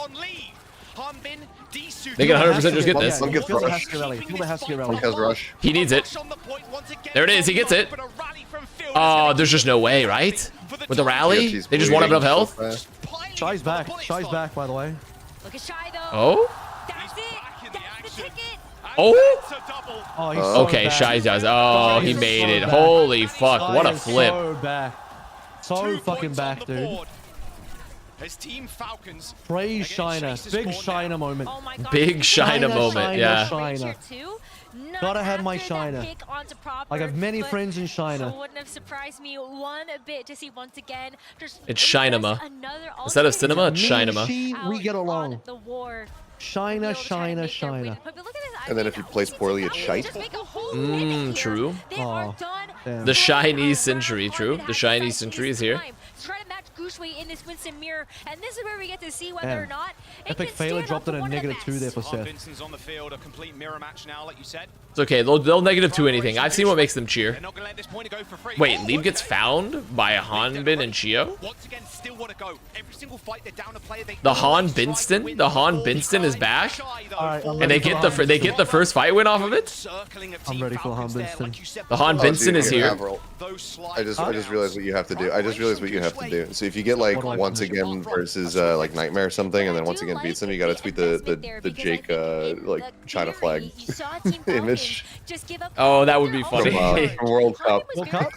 They can 100% just get this. Fielder has to get rally. Fielder has to get rally. it. Has rush. He needs it. There it is. He gets it. Oh, there's just no way, right? With the rally, Yes, they just won't have enough health. so fast. Shy's back. Shy's back, by the way. Look at Shy though. Oh? That's it. That's the ticket. Oh? Oh, he's so Okay, back. Shy does. Oh, he Shy is made so it. back. Holy fuck. Shy What a is flip. So back. So fucking back, dude. As Team Falcons Praise Shiner. Big Shiner moment. Oh my God. Big Shiner moment, yeah. Shiner. Gotta have my Shiner. I have many friends in So Shiner. wouldn't have surprised me one bit to see once again. Just It's Shinema. another Instead of ultimate cinema, it's Me and Shinema. she, we out get on along. The war. Shiner, Shiner, Shiner. And then if you place poorly, it's shite. True. Aw, damn. The shiny century, true. The shiny century is here. Try to match Gushway in this Winston mirror, and this is where we get to see whether Damn. or not it Epic can failure stand dropped up in to a one of the -2 there best. for Seth. Vincent's on the field, a complete mirror match now, like you said. It's okay. They'll negative 2 anything. I've seen what makes them cheer. They're not gonna let this point go for free. Wait, Oh, Leave gets okay. found by Hanbin and Chio? Once again, still want to go. Every single fight, they're down a player. They The always Han try to Binston? win The Han all Binston is time. back? Shy, though, Alright, I'm And ready for the Han they get the first fight win off of it? circling of I'm Team ready for the Han Falcons there, Binston. like you said The Han before. Binston dude, is you here. have roll. Those slight I just realized what you have to do. I just realized what you have to do. So if you get like What do I once do? again versus like Nightmare or something, and then once again beats them, you gotta tweet the Jake like China flag image. Oh, that would be funny. From World Cup. World Cup?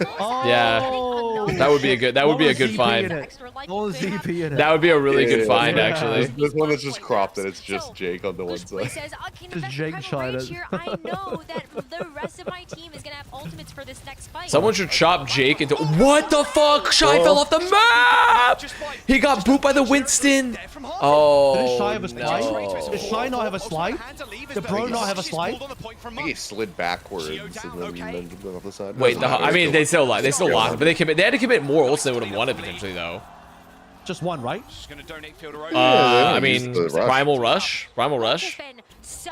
Yeah. Oh, That would be a good. That would be a good find. No ZP in it. That would be a really good Yeah. find, Yeah. actually. This one is just cropped, and it's just Jake on the one side. Just Jake China. I know that the rest of my team is gonna have ultimates for this next fight. Someone should chop Jake into. What the fuck? Shy fell off the map. He got booped by the Winston. Oh Did Shy have a slide? no. Does Shy not have a slide? Did Bro not have a slide? I think he slid backwards and then went off the side. Wait, I mean, they still lost, but they had to commit more ults than they would have wanted potentially, though. Just one, right? Just gonna donate fielder over. I use mean, the rush. Primal Rush. Primal Rush.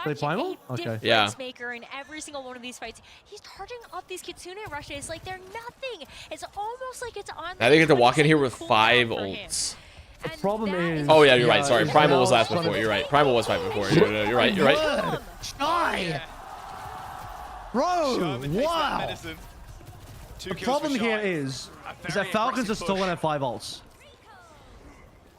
Play Primal? Okay. Yeah. Maker in every single one of these fights. He's charging up these Kitsune rushes like they're nothing. It's almost like it's on. Now they get to walk in here with cooldown 5 for him. ults. The And problem that is. Oh yeah, you're right. Sorry, yeah, Primal was now last it's before. gonna- You're right. Primal was 5 before. You're right. You're right. Shy! Bro, wow! The problem here is that Falcons are still gonna have 5 ults.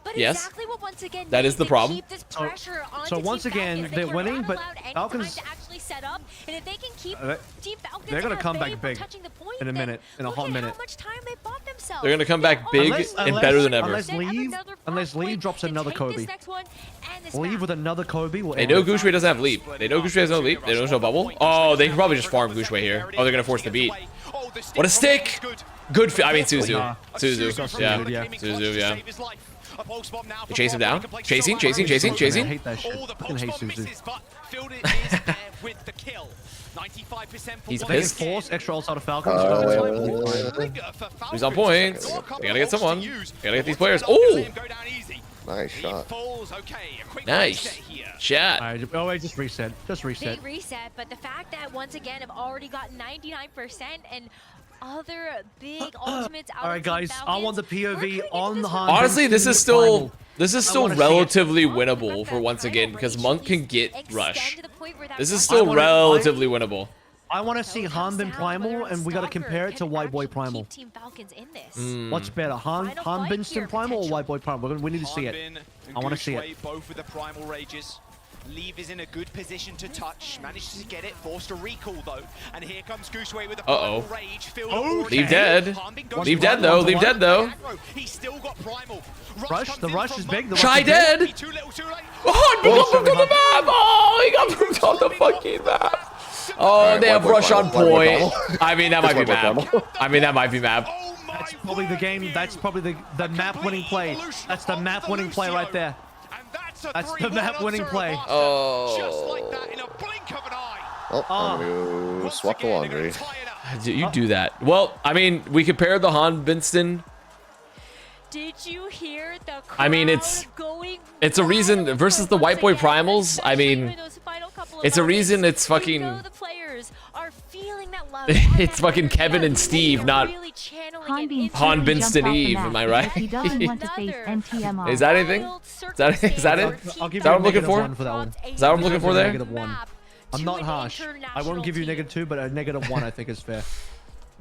But Yes. exactly what once again That is needs the to problem. keep this pressure onto So once Team again, Falcons. they're They were winning, not but allowed any Falcons- time to actually set up, and if they can keep Team Falcons they're gonna at come bay back from big touching the point, in a then minute, in a look hot at minute. How much time they bought themselves. They're gonna come back They big almost and better than ever. Unless Leave drops another Kobe. Leave with another Kobe. Will They end know it. Gushway doesn't have leap. They know Gushway has no leap. They know there's no bubble. Oh, they can probably just farm Gushway here. Oh, they're gonna force the beat. What a stick! Good. I mean, Suzu. Suzu. Yeah. Suzu. Yeah. You chase him down. Chasing. I hate that shit. I fucking hate Suzu. He's They can pissed. force extra ults out of Falcons. He's on point. They gotta get someone. They gotta get these players. Oh! Nice shot. Nice shot. Alright, oh wait, just reset. Just They reset. reset, but the fact that once again have already got 99% and other big ultimates out Alright of Team guys, I Falcons, want the we're POV cutting on into the this Han. one. Honestly, this is still wanna see it. relatively winnable for once again because Monk can get Extend rush. to the point where that This is rush still wanna- relatively winnable. I want to see Hanbin Primal, and we gotta compare it to White Boy Primal. Keep Team Falcons in this. What's better, Han Final fight here, Binston Primal or potential. White Boy Primal? We need to see it. I wanna see it. Both with the primal rages. Leave is in a good position to touch. Managed to get it. Forced a recall though. And here comes Gooseway with a primal rage. Leave dead. Leave dead though. Leave dead though. He's still got primal. Rush. The rush is big. Shy dead. Too little, too late. Oh, he got moved on the map. Oh, he got moved on the fucking map. Oh, they have rush on point. I mean, that might be map. I mean, that might be map. That's probably the game. That's probably the map winning play. That's the map winning play right there. That's the map winning play. Oh. Just like that in a blink of an eye. Oh, I'm gonna go swap the laundry. You do that. Well, I mean, we compared the Han Binston. Did you hear the crowd I mean, it's a reason versus the White Boy Primals. I mean, it's a reason it's fucking. The players are feeling that love. It's fucking Kevin and Steve, not Han Binston Eve. Am I right? He doesn't want to face NTMR. Is that anything? Is that it? I'll give Is that you what I'm looking for? -1 for that one. Is that what I'm looking for there? -1. I'm not harsh. I won't give you -2, but a -1 I think is fair.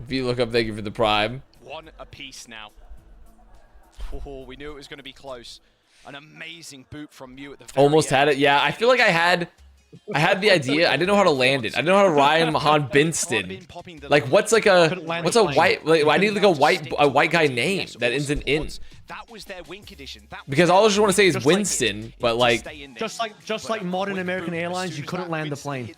If you look up, thank you for the prime. One apiece now. Oh, we knew it was going to be close. An amazing boot from Mew at the very Almost end. had it. Yeah, I feel like I had the idea. I didn't know how to land it. I didn't know how to rhyme Han Binston. Like, what's a white? Like, I need like a white guy name that ends in in. That was their win condition. Because all I just want to say is Winston, but like, just like modern American Airlines, you couldn't land the plane.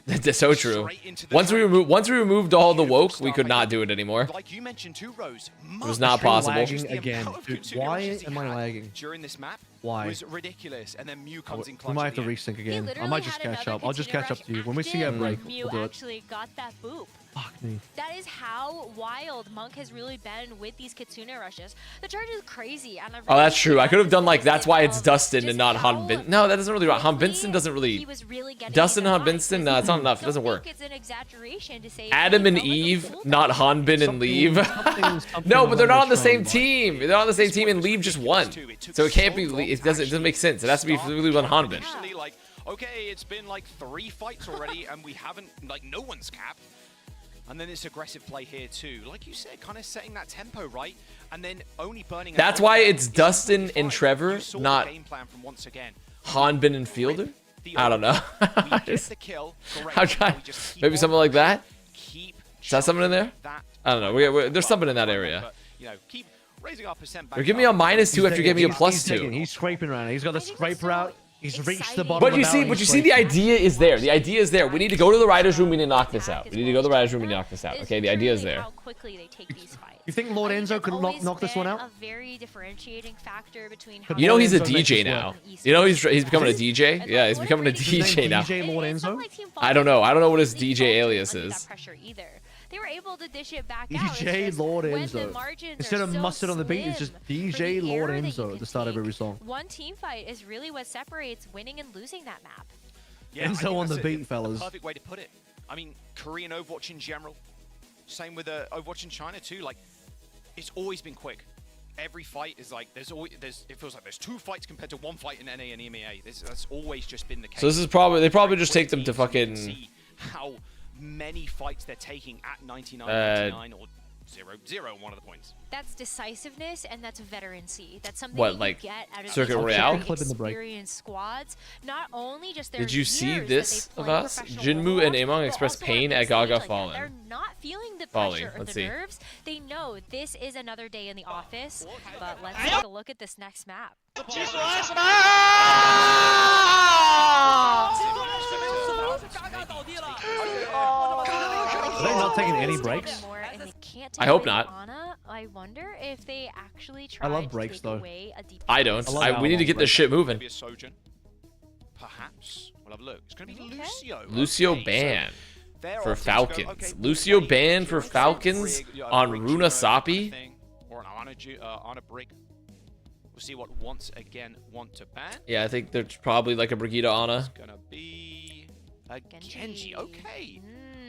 that's so true. Once we removed all the woke, we could not do it anymore. Like you mentioned too, Rose. It was not possible. Lagging again, dude. Why am I lagging? During this map Why? was ridiculous, and then Mew comes in clutch. We might have at to the end. resync again. I might just catch up. I'll just catch up to you when we see a break. Mew We'll do it. actually got that boop. Fuck me. That is how wild Monk has really been with these Kitsune rushes. The charge is crazy. And Oh, that's true. I could have done like, that's why it's Dustin and not Han Bin. No, that doesn't really work. Han Binston doesn't really. Dustin and Han Binston, no, it's not enough. It doesn't work. Adam and Eve, not Han Bin and Leave. No, but they're not on the same team. They're not on the same team and Leave just won. So it can't be. It doesn't make sense. It has to be Leave on Han Bin. Like, okay, it's been like 3 fights already, and we haven't, like, no one's capped. And then this aggressive play here too. Like you said, kind of setting that tempo right, and then only burning. That's why it's Dustin and Trevor, not Han Bin and Fielder. I don't know. I'm trying. Maybe something like that. Is that something in there? I don't know. There's something in that area. Or give me a -2 after giving me a +2. He's scraping around. He's got the scraper out. He's reached the bottom. But you see, the idea is there. The idea is there. We need to go to the writers' room. We need to knock this out. We need to go to the writers' room and knock this out. Okay, the idea is there. You think Lord Enzo could knock this one out? You know he's a DJ now. You know he's becoming a DJ. Yeah, he's becoming a DJ now. DJ Lord Enzo? I don't know. I don't know what his DJ alias is. They were able to dish it back DJ Lord Enzo. Instead of mustard on the beat, it's just DJ Lord Enzo at the start of every song. One team fight is really what separates winning and losing that map. Yeah, Enzo on the beat, fellas. Perfect way to put it. I mean, Korean Overwatch in general. Same with Overwatch in China too. Like, it's always been quick. Every fight is like it feels like there's 2 fights compared to 1 fight in NA and EMEA. That's always just been the case. So this is they probably just take them to fucking. See how many fights they're taking at 99 or 0-0 one of the points. That's decisiveness and that's veterancy. That's something What, that like you get out of Circuit these Royale? very experienced squads. Not only just their Did you see years this that they of play us? professional Jinmu and Overwatch, Among but express also pain on at Gaga stage, like, Fallen. They're not feeling the Folly. pressure or Let's the see. nerves. They know this is another day in the office. But let's take a look at this next map. Are they not taking any breaks? I hope not. I wonder if they actually try I love breaks, though. I don't. I We need to get this shit moving. Maybe a Sojourn. Perhaps. We'll have a look. It's going to be Lucio. Lucio Okay, so ban their for options go, okay, Falcons. Lucio ban for Falcons on Runa Sapi. Or on a brig. We'll see what once again want to ban. Yeah, I think there's probably like a Brigida Ana. It's gonna be a Genji. Okay.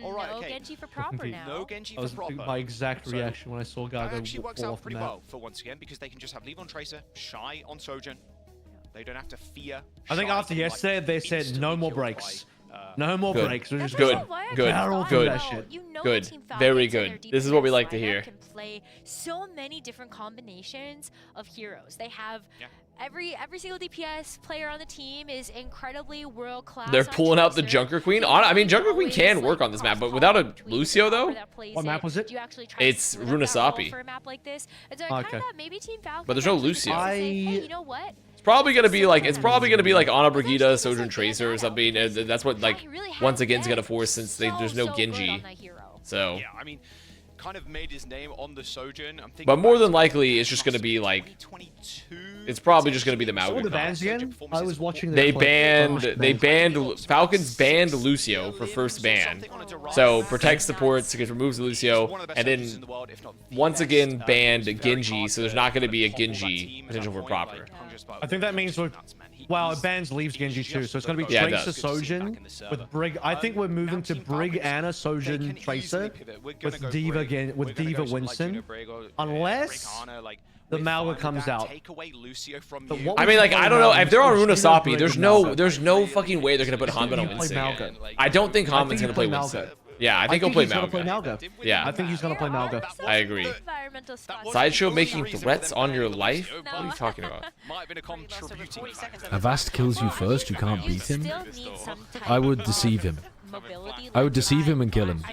All right. No Okay. Genji for proper now. No Genji That for was proper. my exact So, reaction when I saw That Gaga actually works fall out off the pretty map. well for once again because they can just have Leave on Tracer, Shy on Sojourn. They don't have to fear. I think Shy after getting, yesterday, they said instantly no more killed breaks. by, No more Good. breaks. We're just Good. Good. Good. Good. Very good. This is what we like to hear. Can play so many different combinations of heroes. They have Every single DPS player on the team is incredibly world class. They're pulling out the Junker Queen. I mean, Junker Queen can work on this map, but without a Lucio though. What map was it? It's Runasapi. Okay. But there's no Lucio. Hey, you know what? It's probably gonna be like Ana Brigida, Sojourn Tracer or something. And that's what like once again is gonna force since there's no Genji. So. Yeah, I mean, kind of made his name on the Sojourn. I'm thinking But more than likely, it's just gonna be like. It's probably just gonna be the Mauga. The bans again? I was watching. They banned Falcons banned Lucio for first ban, so protect supports because removes Lucio, and then once again banned Genji, so there's not going to be a Genji potential for proper. I think that means we're. Wow, it bans leaves Genji too, so it's going to be Tracer Sojourn with Brig. I think we're moving to Brig Ana Sojourn Tracer with Diva again with Diva Winston, unless the Mauga comes out. I mean, like, I don't know if they're on Runasapi. There's no fucking way they're gonna put Hanban on Winston again. I don't think Hanban's gonna play Winston. Yeah, I think he'll play Mauga. Yeah, I think he's gonna play Mauga. I agree. Sideshow making threats on your life? What are you talking about? Avast kills you first, you can't beat him. I would deceive him. I would deceive him and kill him.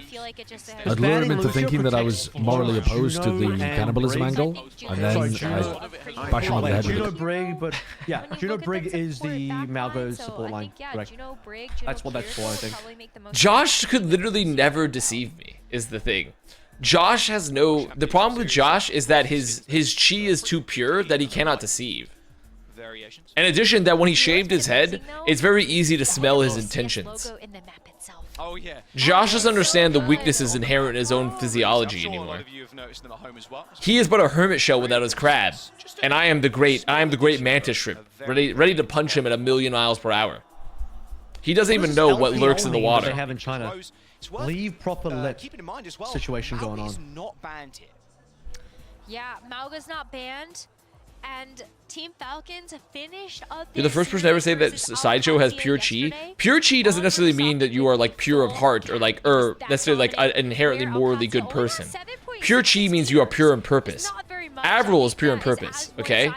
I'd lure him into thinking that I was morally opposed to the cannibalism angle, and then I'd bash him on the head with Juno it. Brig, but yeah, Juno Brig is the Mauga support line. Correct. That's what that's for, I think. Josh could literally never deceive me, is the thing. Josh has no... The problem with Josh is that his chi is too pure that he cannot deceive. In addition, that when he shaved his head, it's very easy to smell his intentions. Oh, yeah. Josh doesn't understand the weaknesses inherent in his own physiology anymore. He is but a hermit shell without his crab, and I am the great mantis shrimp, ready to punch him at 1,000,000 miles per hour. He doesn't even know what lurks in the water. They have in China. Leave proper lip situation going on. Yeah, Mauga's not banned. And Team Falcons finished up. You're the first person to ever say that Sideshow has pure chi. Pure chi doesn't necessarily mean that you are like pure of heart or like necessarily like an inherently morally good person. Pure chi means you are pure in purpose. Avril is pure in purpose, okay?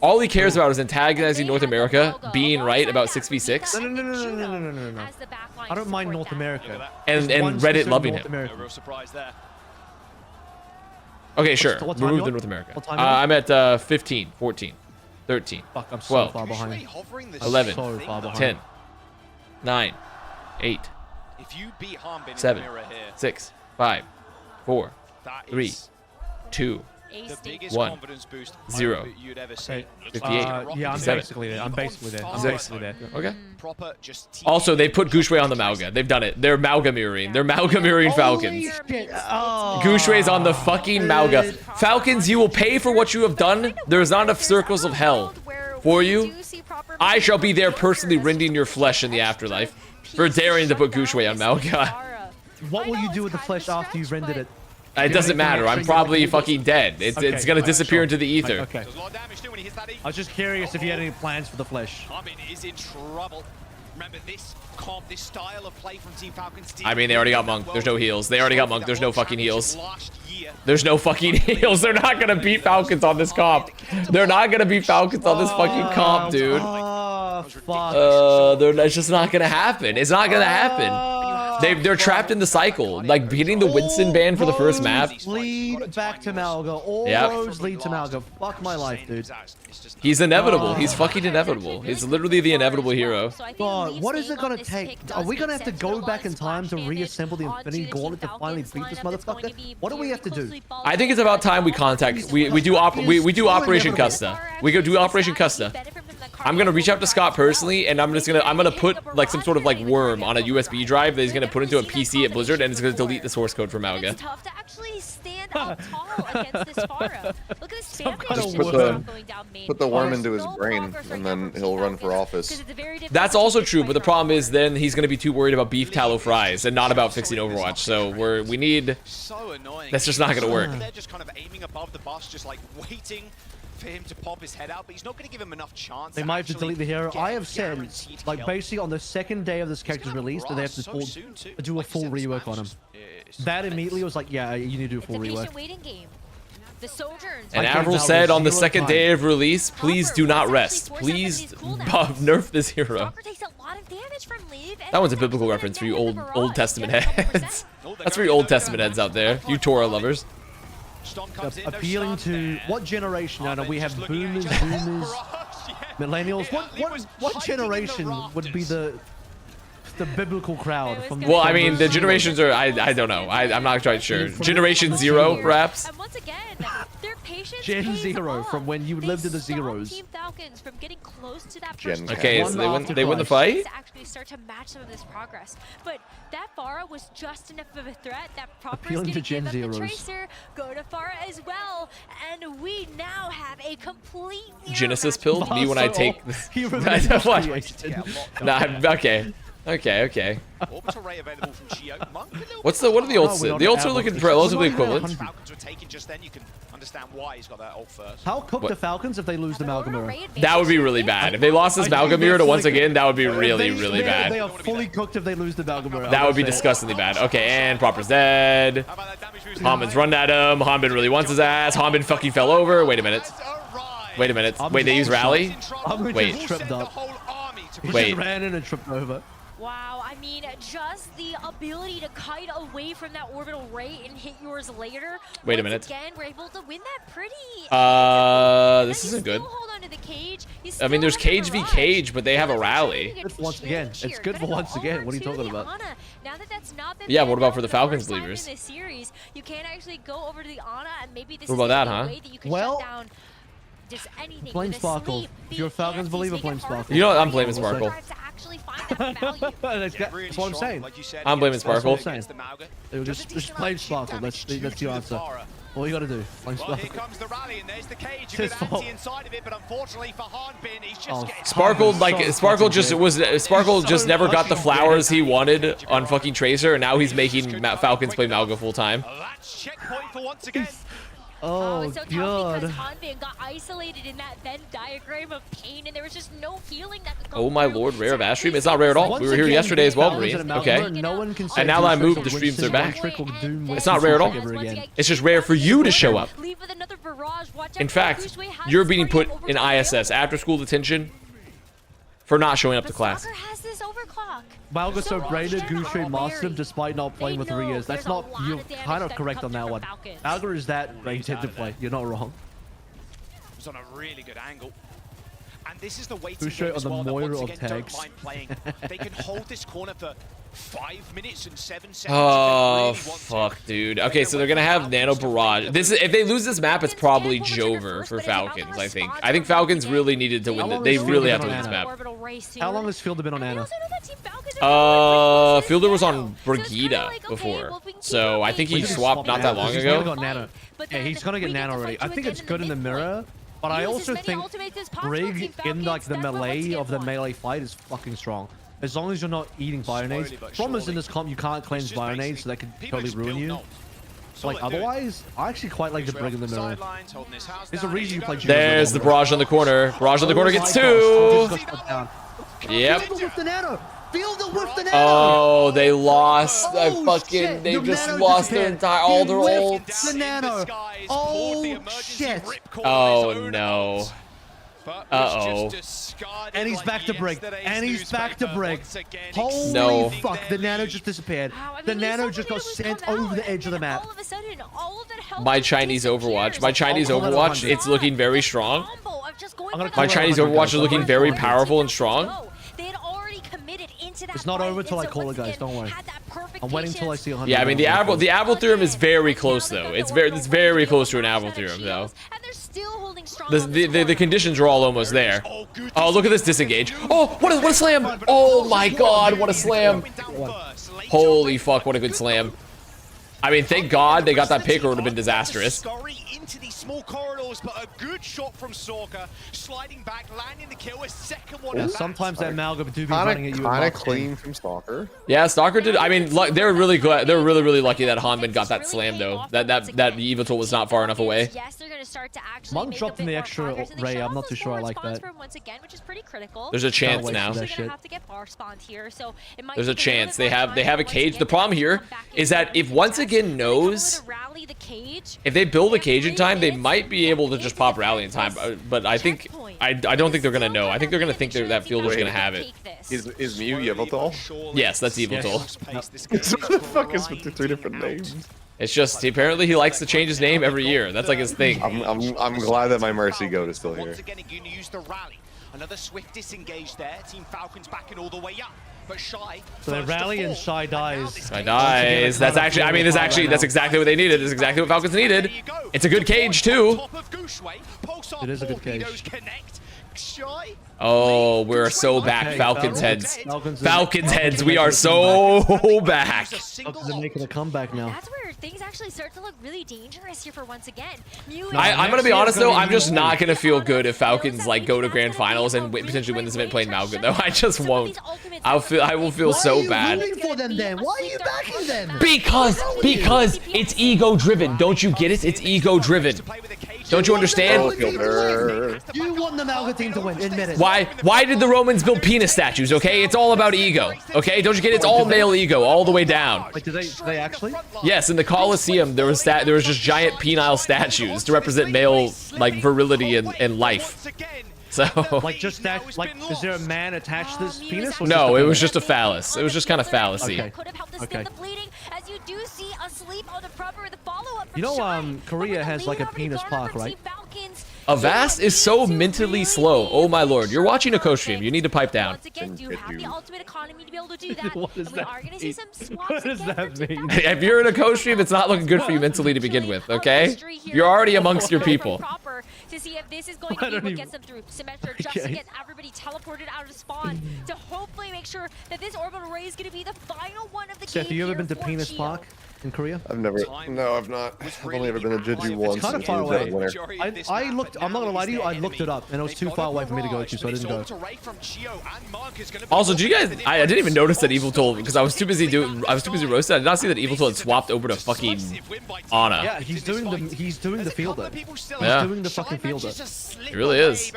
All he cares about is antagonizing North America, being right about 6v6. No. I don't mind North America. And Reddit loving him. Okay, sure. Remove the North America. I'm at 15, 14, 13, Fuck, I'm so 12, far behind. 11, So far behind. 10, 9, 8, 7, 6, 5, 4, 3, 2, 1, 0, 58, yeah, I'm 57. basically there. Okay. Also, they put Goushway on the Mauga. They've done it. They're Mauga mirroring. They're Mauga mirroring Falcons. Goushway's on the fucking Mauga. Falcons, you will pay for what you have done. There's not enough circles of hell for you. I shall be there personally rending your flesh in the afterlife for daring to put Goushway on Mauga. What will you do with the flesh after you've rendered it? It doesn't matter. I'm probably fucking dead. It's gonna disappear into the ether. Okay. I was just curious if you had any plans for the flesh. Harmon is in trouble. Remember this style of play from Team Falcons. I mean, they already got Monk. There's no heals. They already got Monk. There's no fucking heals. There's no fucking heals. They're not gonna beat Falcons on this comp. They're not gonna beat Falcons on this fucking comp, dude. Fuck. It's just not gonna happen. It's not gonna happen. They're trapped in the cycle. Like beating the Winston ban for the first map. Lead back to Mauga. All roads lead to Mauga. Fuck my life, dude. He's inevitable. He's fucking inevitable. He's literally the inevitable hero. God, what is it gonna take? Are we gonna have to go back in time to reassemble the Infinity Gauntlet to finally beat this motherfucker? What do we have to do? I think it's about time we contact. We do Operation Custa. We go do Operation Custa. I'm gonna reach out to Scott personally, and I'm gonna put like some sort of like worm on a USB drive that he's gonna put into a PC at Blizzard, and it's gonna delete the source code for Mauga. It's tough to actually stand up tall against this Pharah. Look at this spam Just damage put the worm into his brain, and then he'll run for office. That's also true, but the problem is then he's gonna be too worried about beef tallow fries and not about fixing Overwatch. So we need. So annoying. That's just not gonna work. They're just kind of aiming above the bus, just like waiting for him to pop his head out, but he's not going to give him enough chance. They might have to delete the hero. I have said, like, basically on the second day of this character's release, that they have to do a full rework on him. That immediately was like, yeah, you need to do a full rework. And Avril said on the second day of release, please do not rest. Please nerf this hero. That one's a biblical reference for you Old Testament heads. That's for you Old Testament heads out there, you Torah lovers. Appealing to what generation? Now we have boomers, millennials. What generation would be the biblical crowd? From well, I mean, the generations are, I don't know. I'm not quite sure. Generation Zero, perhaps? And once again, their patience Gen Zero, from when you lived in the zeros. Team Falcons from getting close to that okay, so they win the fight? To actually start to match some of this progress. But that Pharah was just enough of a threat that Proper is going to give up the Tracer, go to Pharah as well, and we now have a complete Genesis pill? Me when I take... Okay. Okay. What are the ults? The ults are looking relatively equivalent. How cooked the Falcons if they lose the Malgamira? That would be really bad. If they lost this Malgamira to once again, that would be really bad. They are fully cooked if they lose the Malgamira. That would be disgustingly bad. Okay, and Proper's dead. Hanbin's run at him. Hanbin really wants his ass. Hanbin fucking fell over. Wait a minute. Wait, they use rally? Wait. Tripped up. Wait. Ran in and tripped over. Wow, I mean, just the ability to kite away from that orbital ray and hit yours later. Wait a minute. Again, we're able to win that pretty. This isn't good. Hold on to the cage. I mean, there's cage v cage, but they have a rally. Once again, it's good for once again. What are you talking about? Yeah, what about for the Falcons believers? You can't actually go over to the Ana, and maybe this what about that, huh? Well, blame Sparkle. If you're a Falcons believer, blame Sparkle. You know what? I'm blaming Sparkle. That's what I'm saying. I'm blaming Sparkle. Just blame Sparkle. That's your answer. All you gotta do, blame Sparkle. Here comes the rally, and there's the cage. With an anti inside of it, but unfortunately for Hanbin, he's just getting Sparkle just never got the flowers he wanted on fucking Tracer, and now he's making Falcons play Malga full time. That's checkpoint for once again. Oh, it's so tough God. because Hanbin got isolated in that Venn diagram of pain, and there was just no healing that could come Oh my lord, rare of Avast stream? It's not rare at all. We were here yesterday as well, Marine. Okay. And now that I moved, the streams are back. It's not rare at all. It's just rare for you to show up. In fact, you're being put in ISS, after school detention, for not showing up to class. Malga so braided Gushui mastered despite not playing with Rias. That's not, you're kind of correct on that one. Malga is that rated to play. You're not wrong. It was on a really good angle. And this is the way to on the Moira of tags. They can hold this corner for 5 minutes and 7 seconds. Oh, fuck, dude. Okay, so they're gonna have Nano Barrage. If they lose this map, it's probably Jover for Falcons, I think. I think Falcons really needed to win it. They really have to win this map. How long has Fielder been on Ana? Fielder was on Brigida before. So I think he swapped not that long ago. Yeah, he's gonna get Nano already. I think it's good in the mirror. But I also think Brig in like the melee of the melee fight is fucking strong. As long as you're not eating Bionades. Problem is in this comp you can't cleanse Bionades, so that could totally ruin you. Like otherwise, I actually quite like the Brig in the mirror. There's a reason you play. There's the Barrage on the corner. Barrage on the corner gets 2. Yep. Oh, they lost. They just lost their entire all their ults. The Nano. Oh shit. Oh no. Uh-oh. And he's back to Brig. And he's back to Brig. Holy fuck. The Nano just disappeared. The Nano just got sent over the edge of the map. My Chinese Overwatch. My Chinese Overwatch, it's looking very strong. My Chinese Overwatch is looking very powerful and strong. It's not over till I call it, guys. Don't worry. I'm waiting till I see 100. Yeah, I mean the Avil theorem is very close though. It's very close to an Avil theorem though. The conditions are all almost there. Oh, look at this disengage. Oh, what a slam! Oh my god, what a slam! Holy fuck, what a good slam! I mean, thank God they got that pick or it would have been disastrous. small corridors, but a good shot from Sorka, sliding back, landing the kill, a second one. Yeah, sometimes that Malga do be running at you. Kind of clean from Stalker. Yeah, Stalker did. I mean, they're really glad. They're really lucky that Hanman got that slam though. That Evil was not far enough away. Yes, they're gonna start to actually Monk dropped in the extra ray. I'm not too sure I like that. Once again, which is pretty critical. There's a chance now. There's a chance. They have a cage. The problem here is that if once again knows, if they build a cage in time, they might be able to just pop rally in time. But I don't think they're gonna know. I think they're gonna think that Fielder's gonna have it. Is Mew Yveltal? Yes, that's Yveltal. What the fuck is with the 3 different names? It's just apparently he likes to change his name every year. That's like his thing. I'm glad that my Mercy Goat is still here. Another swift disengage there. Team Falcons backing all the way up. But Shy. So they rally and Shy dies. Shy dies. That's actually, I mean, that's exactly what they needed. This is exactly what Falcons needed. It's a good cage too. It is a good cage. Oh, we're so back, Falcons heads. Falcons heads, we are so back. Falcons are making a comeback now. That's where things actually start to look really dangerous here for once again. I'm gonna be honest though, I'm just not gonna feel good if Falcons like go to grand finals and potentially win this event playing Malga though. I just won't. I will feel so bad. Why are you rooting for them then? Why are you backing them? Because it's ego driven. Don't you get it? It's ego driven. Don't you understand? You want the Malga team to win. Admit it. Why did the Romans build penis statues? Okay, it's all about ego. Okay, don't you get it? It's all male ego all the way down. Like, did they actually? Yes, in the Colosseum there was just giant penile statues to represent male like virility and life. So like just that, like is there a man attached to this penis? No, it was just a phallus. It was just kind of phallusy. Okay. You know, Korea has like a penis park, right? Avast is so mentally slow. Oh my lord, you're watching a co-stream. You need to pipe down. What does that mean? If you're in a co-stream, it's not looking good for you mentally to begin with, okay? You're already amongst your people. To see if this is going to be what gets them through Symmetra, just to get everybody teleported out of spawn, to hopefully make sure that this orbital ray is going to be the final one of the game. Jeff, have you ever been to Penis Park in Korea? I've never. No, I've not. I've only ever been to Jeju once. It's kind of far away. I looked. I'm not gonna lie to you. I looked it up, and it was too far away for me to go to, so I didn't go. Also, do you guys? I didn't even notice that Evil Tool because I was too busy roasting. I did not see that Evil Tool had swapped over to fucking Ana. Yeah, he's doing the fielder. Yeah. He's doing the fucking fielder. It really is.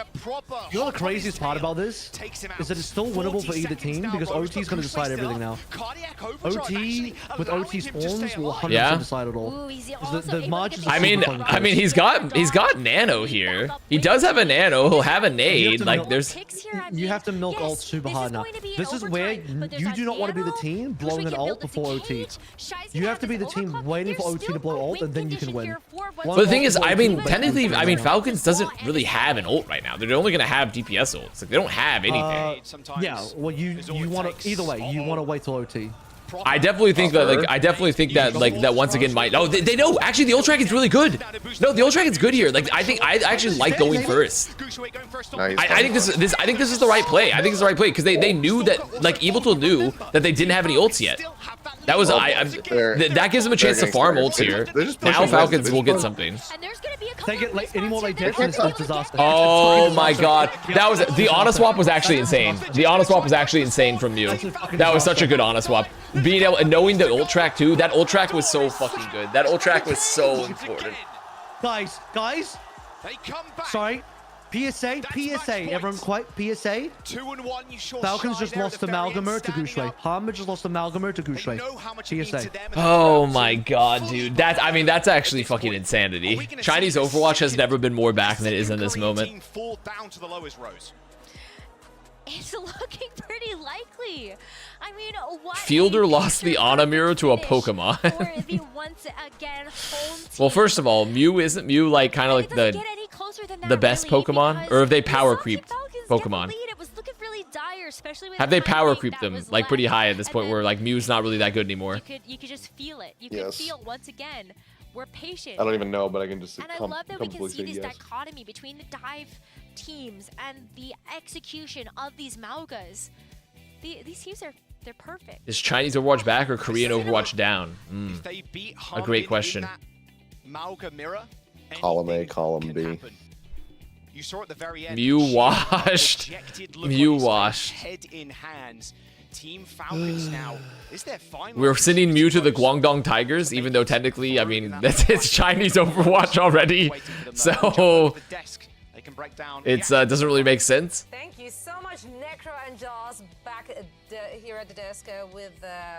You know the craziest part about this is that it's still winnable for either team because OT is gonna decide everything now. OT with OT spawns will 100% decide it all. The margins. I mean, he's got Nano here. He does have a Nano. He'll have a nade. Like there's. You have to milk ult super hard now. This is where you do not want to be the team blowing an ult before OT. You have to be the team waiting for OT to blow ult and then you can win. But the thing is, I mean, technically, Falcons doesn't really have an ult right now. They're only gonna have DPS ults. Like they don't have anything. Yeah. Well, you want to either way. You want to wait till OT. I definitely think that once again might. Oh, they know. Actually, the ult track is really good. No, the ult track is good here. Like I actually like going first. I think this is the right play. I think it's the right play because they knew that like Evil Tool knew that they didn't have any ults yet. That was that gives them a chance to farm ults here. Now Falcons will get something. They get like any more like deaths and it's disaster. Oh my god, that was the Ana swap was actually insane. The Ana swap was actually insane from you. That was such a good Ana swap. Being able and knowing the ult track too. That ult track was so fucking good. That ult track was so important. Guys, sorry. PSA, everyone quiet, PSA. 2-1, Falcons just lost to Malgamer to Gushui. Hammer just lost to Malgamer to Gushui. PSA. Oh my god, dude. That's actually fucking insanity. Chinese Overwatch has never been more back than it is in this moment. It's looking pretty likely. I mean, Fielder lost the Ana mirror to a Pokemon. Well, first of all, Mew isn't Mew like kind of like the best Pokemon, or have they power creeped Pokemon? Have they power creeped them like pretty high at this point where like Mew's not really that good anymore? You could just feel it. You could feel once again. We're patient. I don't even know, but I can just and I love that we can see this dichotomy between the dive teams and the execution of these Malgas. These teams they're perfect. Is Chinese Overwatch back or Korean Overwatch down? If they beat a great question. Malga mirror, Column A, column B. You saw at the very end. Mew washed. Mew washed. Head in hands. Team Falcons now. Is their final? We're sending Mew to the Guangdong Tigers, even though technically, I mean, it's Chinese Overwatch already. So it doesn't really make sense. Thank you so much, Necro and Jaws, back here at the desk with,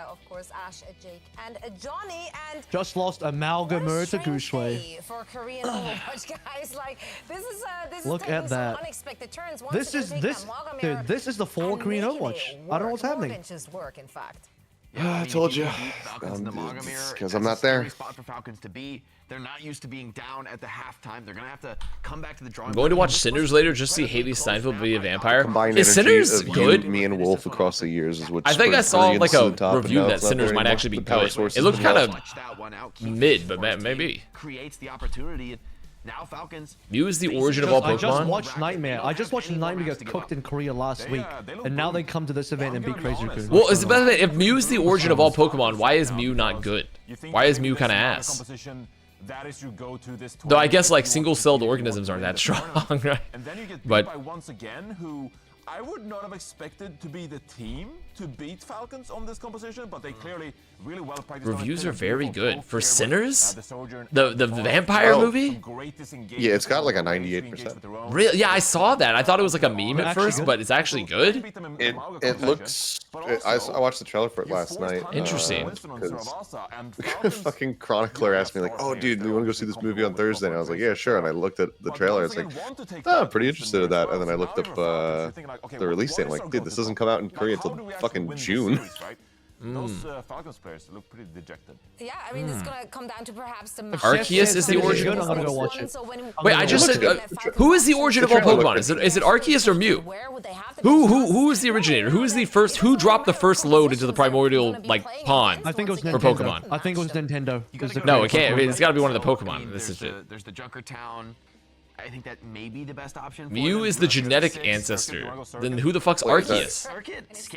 of course, Ash, Jake, and Johnny. And just lost Amalgamer to Gooshway. For Korean Overwatch, guys. Like this is look at that. Unexpected turns. This is the fall of Korean Overwatch. I don't know what's happening. Just work, in fact. Yeah, I told you. Because I'm not there. Spot for Falcons to be. They're not used to being down at the halftime. They're gonna have to come back to the drawing. I'm going to watch Sinners later just to see Haley Steinfeld be a vampire. Combined Is Sinners good? Me and Wolf across the years is what. I think I saw like a review that Sinners might actually be good. It looked kind of mid, but maybe. Creates the opportunity. Now Falcons. Mew is the origin of all Pokemon. I just watched Nightmare. I just watched Nightmare get cooked in Korea last week, and now they come to this event and beat Crazy Raccoon. Well, is the best thing, if Mew is the origin of all Pokemon, why is Mew not good? Why is Mew kind of ass? Though I guess like single-celled organisms aren't that strong, right? But I would not have expected to be the team to beat Falcons on this composition, but they clearly really well practiced. Reviews are very good for Sinners. The vampire movie. Yeah, it's got like a 98%. Really? Yeah, I saw that. I thought it was like a meme at first, but it's actually good. It looks. I watched the trailer for it last night. Interesting. Fucking chronicler asked me like, "Oh, dude, you want to go see this movie on Thursday?" And I was like, "Yeah, sure." And I looked at the trailer. It's like, "Oh, I'm pretty interested in that." And then I looked up the release date. I'm like, "Dude, this doesn't come out in Korea until fucking June." Those Falcons players look pretty dejected. Yeah, I mean, it's gonna come down to perhaps the Arceus is the origin. I'm gonna go watch it. Wait, I just said, who is the origin of all Pokemon? Is it Arceus or Mew? Who is the originator? Who is the first? Who dropped the first load into the primordial like pond? I think it was for Nintendo. Pokemon. I think it was Nintendo. No, it can't. I mean, it's got to be one of the Pokemon. This is it. There's the Junkertown. I think that may be the best option. Mew is the genetic ancestor. Then who the fuck's Arceus?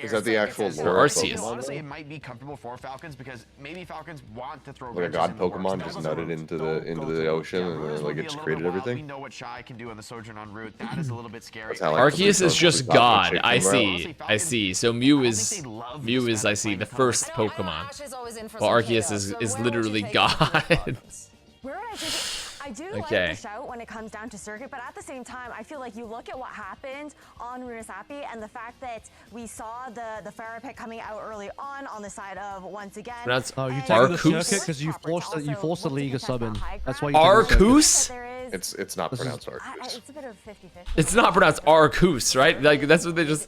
Is that the actual lore? Arceus. Honestly, it might be comfortable for Falcons because maybe Falcons want to throw like a god Pokemon just nutted into the ocean and then like it just created everything. We know what Shy can do on the Sojourn en route. That is a little bit scary. Arceus is just God. I see. So Mew is I see the first Pokemon. Well, Arceus is literally God. I do like the shout when it comes down to circuit, but at the same time, I feel like you look at what happened on Runasapi and the fact that we saw the Farah pick coming out early on the side of once again. That's you take the circuit because you forced the league a sub in. That's why you Arceus? It's not pronounced Arceus. It's a bit of 50-50. It's not pronounced Arceus, right? Like that's what they just.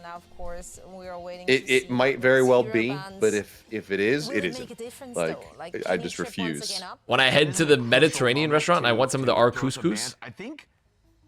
Now, of course, we are waiting. It might very well be, but if it is, it isn't. Like I just refuse. When I head to the Mediterranean restaurant and I want some of the couscous. I think.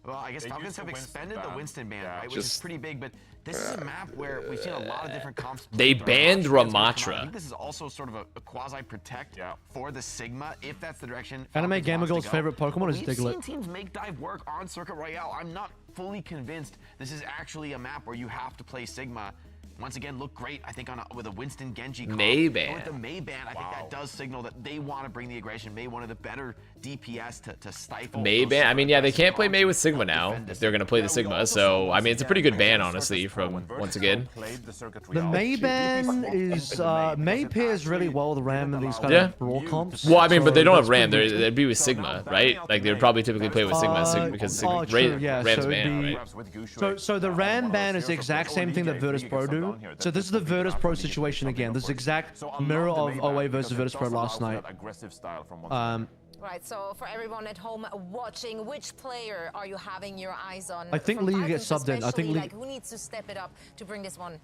Well, I guess Falcons have expanded the Winston ban, right? Which is pretty big, but this is a map where we've seen a lot of different comps. They banned Ramatra. I think this is also sort of a quasi-protect for the Sigma, if that's the direction. Anime Gamer Girl's favorite Pokemon is Diglett. We've seen teams make dive work on Circuit Royale. I'm not fully convinced this is actually a map where you have to play Sigma. Once again, look great, I think, with a Winston Genji comp. Mayban. With the Mayban, I think that does signal that they want to bring the aggression. May one of the better DPS to stifle. Mayban. I mean, yeah, they can't play May with Sigma now if they're going to play the Sigma. So, I mean, it's a pretty good ban, honestly, from once again. The Mayban is, May pairs really well with Ram in these kind of brawl comps. Well, I mean, but they don't have Ram. They'd be with Sigma, right? Like, they would probably typically play with Sigma because Ram's ban, right? So the Ram ban is the exact same thing that Virtus Pro do. So this is the Virtus Pro situation again. This is exact mirror of OA versus Virtus Pro last night. Right, so for everyone at home watching, which player are you having your eyes on? I think Lee gets subbed in. I think Lee. Like, who needs to step it up to bring this one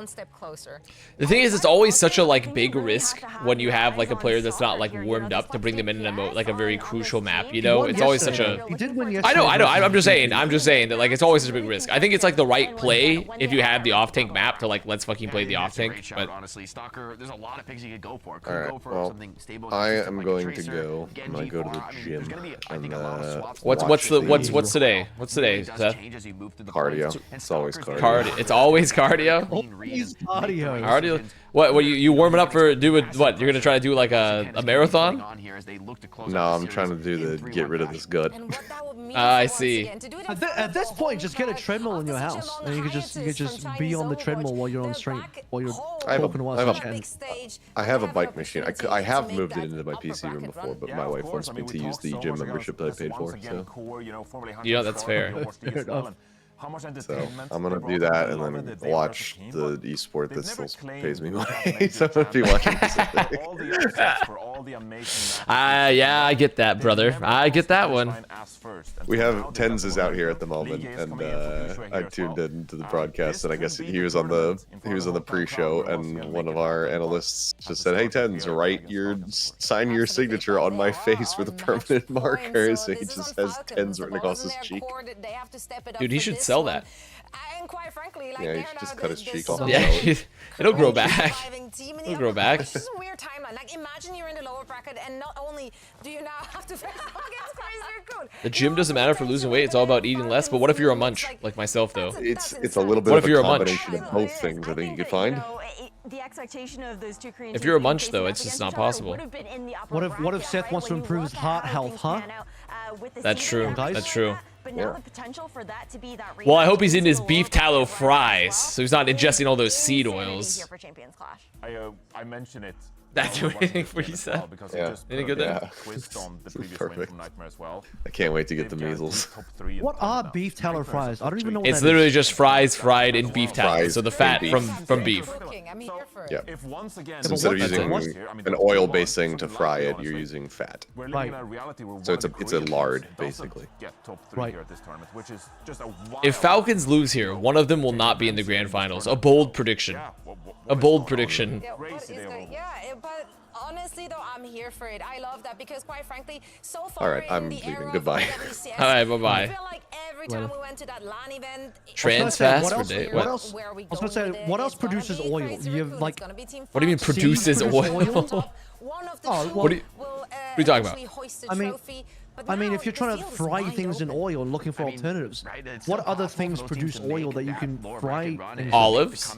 step closer? The thing is, it's always such a like big risk when you have like a player that's not like warmed up to bring them in like a very crucial map. You know, it's always such a. He did win yesterday. I know. I'm just saying that like it's always such a big risk. I think it's like the right play if you have the off tank map to like let's fucking play the off tank. But honestly, Stalker, there's a lot of picks you could go for. All right, well, I am going to go. I'm gonna go to the gym. What's today? What's today, Seth? Cardio. It's always cardio. It's always cardio. He's cardio. Already. What you warming up for what? You're gonna try to do like a marathon? No, I'm trying to do the get rid of this gut. I see. At this point, just get a treadmill in your house, and you could just be on the treadmill while you're on stream, while you're talking to us. I have a bike machine. I have moved it into my PC room before, but my wife wants me to use the gym membership that I paid for. So. Yeah, that's fair. So I'm gonna do that and then watch the esport that still pays me money. So I'm gonna be watching this. Yeah, I get that, brother. I get that one. We have Tens is out here at the moment, and I tuned into the broadcast, and I guess he was on the pre-show, and one of our analysts just said, "Hey Tens, sign your signature on my face with a permanent marker." So he just has Tens written across his cheek. Dude, he should sell that. And quite frankly, like, yeah, you should just cut his cheek off. Yeah, it'll grow back. It'll grow back. It's just a weird timeline. Like, imagine you're in the lower bracket, and not only do you now have to face against crazy cool. The gym doesn't matter for losing weight. It's all about eating less. But what if you're a munch like myself, though? It's a little bit of a combination of both things. I think you could find. The expectation of those two if you're a munch, though, it's just not possible. What if Seth wants to improve his heart health, huh? That's true. That's true. But now the potential for that to be that. Well, I hope he's in his beef tallow fries, so he's not ingesting all those seed oils. I mentioned it. That do anything for you, Seth? Yeah. Anything good there? Perfect. I can't wait to get the measles. What are beef tallow fries? I don't even know what it's literally just fries fried in beef tallow, so the fat from beef. Yeah. So instead of using an oil-based thing to fry it, you're using fat. Right. So it's a lard, basically. Right. If Falcons lose here, one of them will not be in the grand finals. A bold prediction. A bold prediction. Yeah, but honestly though, I'm here for it. I love that because quite frankly, so far all right, I'm leaving. Goodbye. All right, bye-bye. I feel like every time we went to that LAN event, trans fast for day. What else? I was gonna say, what else produces oil? You have like. What do you mean produces oil? What are you talking about? I mean, if you're trying to fry things in oil and looking for alternatives, what other things produce oil that you can fry? Olives.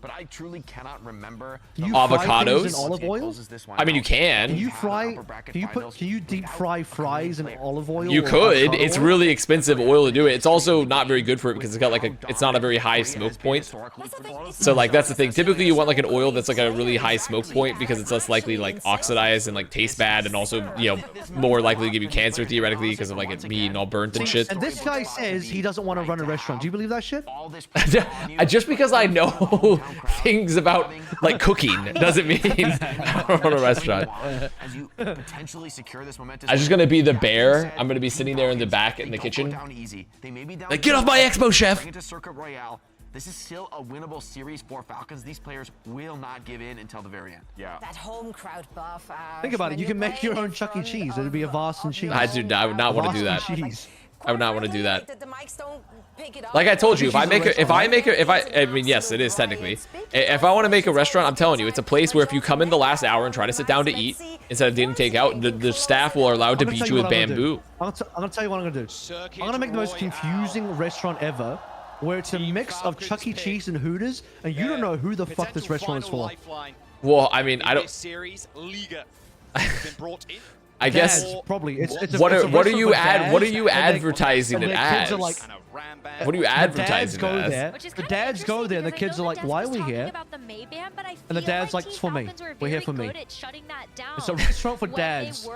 But I truly cannot remember. Avocados in olive oil? I mean, you can. Can you fry? Can you deep fry fries in olive oil? You could. It's really expensive oil to do it. It's also not very good for it because it's got like it's not a very high smoke point. So like that's the thing. Typically you want like an oil that's like a really high smoke point because it's less likely to like oxidize and like taste bad and also, you know, more likely to give you cancer theoretically because of like it being all burnt and shit. And this guy says he doesn't want to run a restaurant. Do you believe that shit? Just because I know things about like cooking doesn't mean I don't run a restaurant. I'm just gonna be the bear. I'm gonna be sitting there in the back in the kitchen. Like, get off my expo, chef. This is still a winnable series for Falcons. These players will not give in until the very end. Yeah. That home crowd buff. Think about it. You can make your own Chuck E. Cheese. It'd be Avast and cheese. I would not want to do that. I would not want to do that. The mics don't pick it up. Like I told you, I mean, yes, it is technically. If I want to make a restaurant, I'm telling you, it's a place where if you come in the last hour and try to sit down to eat instead of getting takeout, the staff will are allowed to beat you with bamboo. I'm gonna tell you what I'm gonna do. I'm gonna make the most confusing restaurant ever, where it's a mix of Chuck E. Cheese and Hooters, and you don't know who the fuck this restaurant is for. Well, I mean, I don't. I guess probably. What are you advertising it as? What are you advertising it as? The dads go there, and the kids are like, "Why are we here?" And the dad's like, "It's for me. We're here for me." It's a restaurant for dads.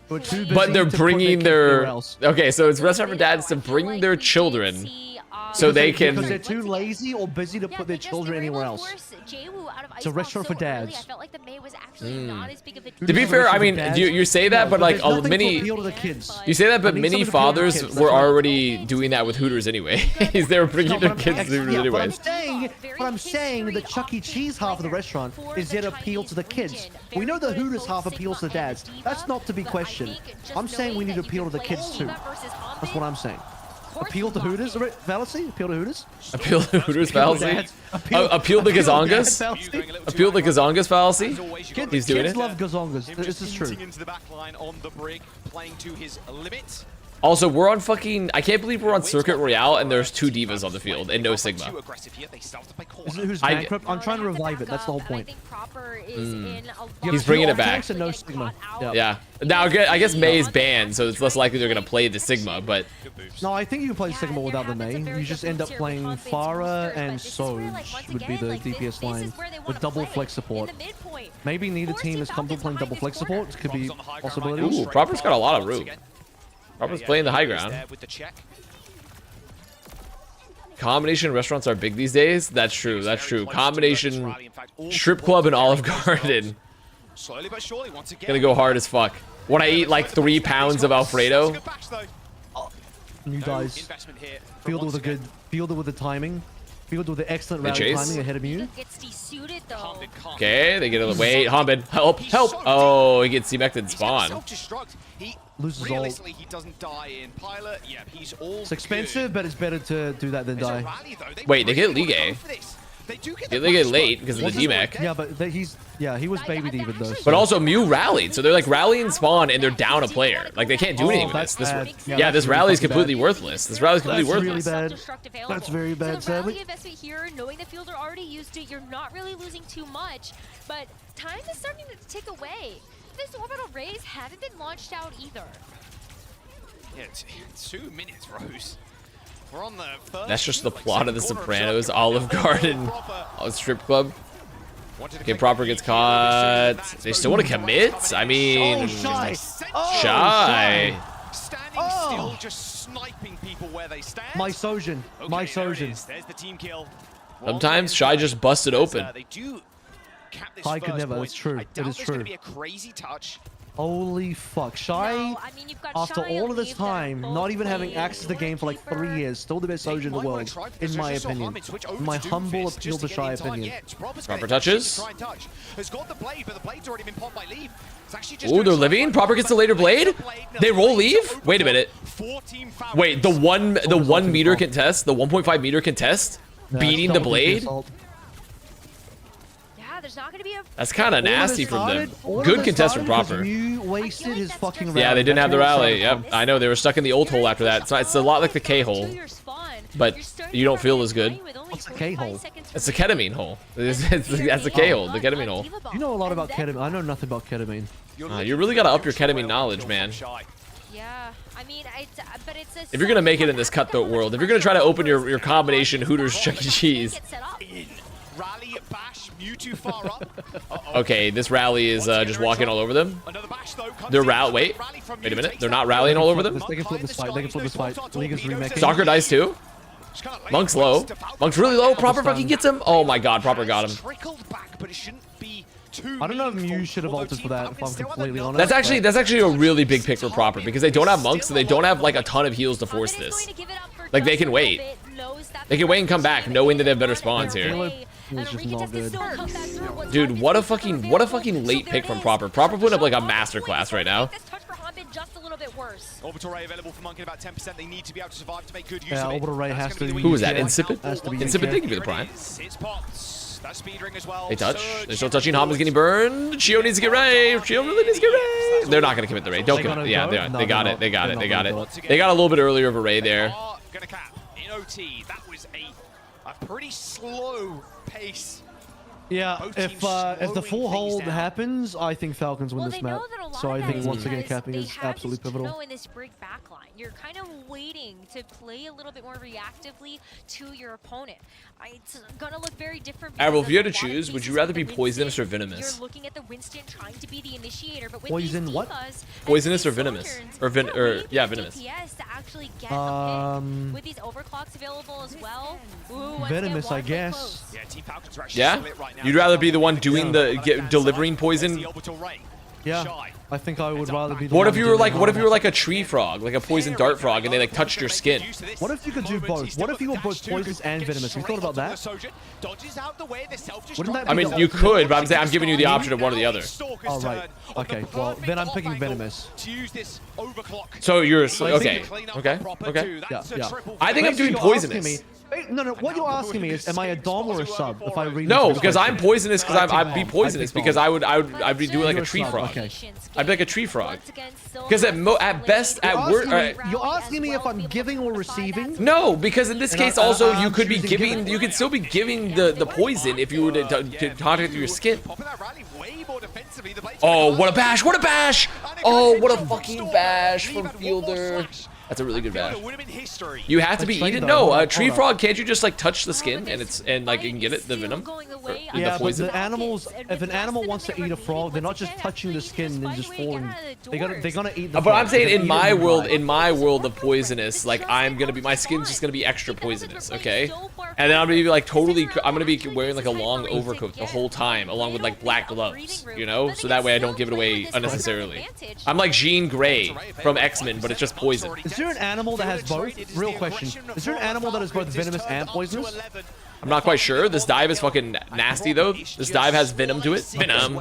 But they're bringing their. Okay, so it's a restaurant for dads to bring their children. So they can. Because they're too lazy or busy to put their children anywhere else. It's a restaurant for dads. To be fair, I mean, you say that, but like many. You say that, but many fathers were already doing that with Hooters anyway. They're bringing their kids to Hooters anyways. But I'm saying the Chuck E. Cheese half of the restaurant is there to appeal to the kids. We know the Hooters half appeals to the dads. That's not to be questioned. I'm saying we need to appeal to the kids too. That's what I'm saying. Appeal to Hooters fallacy? Appeal to Hooters? Appeal to Hooters fallacy? Appeal to Gazongas? Appeal to Gazongas fallacy? He's doing it. Kids love Gazongas. This is true. Also, we're on fucking... I can't believe we're on Circuit Royale and there's 2 divas on the field and no Sigma. Who's bankrupt? I'm trying to revive it. That's the whole point. He's bringing it back. No Sigma. Yeah. Now, I guess May's banned, so it's less likely they're going to play the Sigma, but... No, I think you can play Sigma without the May. You just end up playing Pharah and Soj would be the DPS line with double flex support. Maybe neither team is comfortable playing double flex support. It could be a possibility. Ooh, Proper's got a lot of room. Proper's playing the high ground. Combination restaurants are big these days. That's true. That's true. Combination strip club and Olive Garden. Gonna go hard as fuck. When I eat like 3 pounds of Alfredo. You guys fielded with a good fielder with the timing. Fielded with the excellent rally timing ahead of you. Okay, they get a wait. Hanbin, help, help. Oh, he gets C-Mected spawn. Loses all. He doesn't die in pilot. Yeah, he's all it's expensive, but it's better to do that than die. Wait, they get League A. They get late because of the D-Mech. Yeah, but he was baby Diva though. So. But also Mew rallied, so they're like rallying spawn and they're down a player. Like they can't do anything with this. Yeah, this rally is completely worthless. This rally is completely worthless. Really bad. That's very bad, sadly. Investment here, knowing the fielder already used it, you're not really losing too much, but time is starting to tick away. This orbital raise haven't been launched out either. Yeah, 2 minutes, Rose. We're on the first. That's just the plot of The Sopranos, Olive Garden, strip club. Okay, Proper gets caught. They still want to commit? I mean, Shy. Standing still, just sniping people where they stand. My Sojin. Okay, My Sojin. There's the team kill. Sometimes Shy just busted open. They do cap this I could never. point. It's true. It is true. Gonna be a crazy touch. Holy fuck. Shy, after all of this time, not even having access to the game for like 3 years, still the best Sojin in the world, in my opinion. In my humble appeal to Shy opinion. Proper touches. Ooh, they're living. Proper gets the later blade. They roll leave. Wait a minute. Wait, the one meter contest, the 1.5 meter contest, beating the blade. That's kind of nasty from them. Good contest from Proper. Wasted his fucking rally. Yeah, they didn't have the rally. Yep, I know. They were stuck in the old hole after that. So it's a lot like the K hole, but you don't feel as good. What's the K hole? It's the ketamine hole. That's the K hole, the ketamine hole. You know a lot about ketamine. I know nothing about ketamine. You really gotta up your ketamine knowledge, man. Yeah, I mean, but it's if you're gonna make it in this cutthroat world, if you're gonna try to open your combination Hooters Chuck E. Cheese. Rally, bash, Mewtwo far up. Okay, this rally is just walking all over them. They're wait a minute. They're not rallying all over them. They can flip this fight. They can flip this fight. League is remaking. Soccer dies too. Monk's low. Monk's really low. Proper fucking gets him. Oh my god, Proper got him. I don't know if Mew should have ulted for that, if I'm completely honest. That's actually a really big pick for Proper because they don't have monks, so they don't have like a ton of heals to force this. Like they can wait. They can wait and come back, knowing that they have better spawns here. Dude, what a fucking late pick from Proper. Proper putting up like a masterclass right now. Orbital Ray available for Monk in about 10%. They need to be able to survive to make good use of it. Orbital Ray has to. Who was that? Insipid? Insipid, thank you for the prime. They touch. They're still touching. Hama's getting burned. Chio needs to get raid. Chio really needs to get raid. They're not gonna commit the raid. Don't commit. Yeah, they got it. They got it. They got it. They got a little bit earlier of a raid there. Gonna cap in OT. That was a pretty slow pace. Yeah, if the full hold happens, I think Falcons win this map. So I think once again capping is absolutely pivotal. In this brig backline, you're kind of waiting to play a little bit more reactively to your opponent. It's gonna look very different. Avril, if you had to choose, would you rather be poisonous or venomous? You're looking at the Winston trying to be the initiator, but with poison what? Poisonous or venomous? Yeah, venomous. With these overclocks available as well. Ooh, venomous, I guess. Yeah. You'd rather be the one doing delivering poison? Yeah, I think I would rather be the What if you were like a tree frog, like a poison dart frog, and they like touched your skin? What if you could do both? What if you were both poisonous and venomous? Have you thought about that? Wouldn't that be I mean, you could, but I'm giving you the option of one or the other. Oh, right. Okay, well, then I'm picking venomous. So you're okay. Okay. Yeah. I think I'm doing poisonous. Wait, no. What you're asking me is, am I a dom or a sub? If I read No, because I'm poisonous. Because I'd be poisonous. Because I'd be doing like a tree frog. Okay. I'd be like a tree frog. Because at best, at worst, you're asking me if I'm giving or receiving? No, because in this case also you could be giving. You could still be giving the poison if you were to contact your skin. Oh, what a bash! What a bash! Oh, what a fucking bash from Fielder. That's a really good bash. You have to be eaten. No, tree frog. Can't you just like touch the skin and like you can get it the venom? Yeah, the poison? but the animals. If an animal wants to eat a frog, they're not just touching the skin and just falling. They're gonna eat the. But I'm saying in my world of poisonous, like my skin's just gonna be extra poisonous, okay? And then I'm gonna be like I'm gonna be wearing like a long overcoat the whole time, along with like black gloves, you know, so that way I don't give it away unnecessarily. I'm like Jean Grey from X-Men, but it's just poison. Is there an animal that has both? Real question. Is there an animal that is both venomous and poisonous? I'm not quite sure. This dive is fucking nasty though. This dive has venom to it. Venom.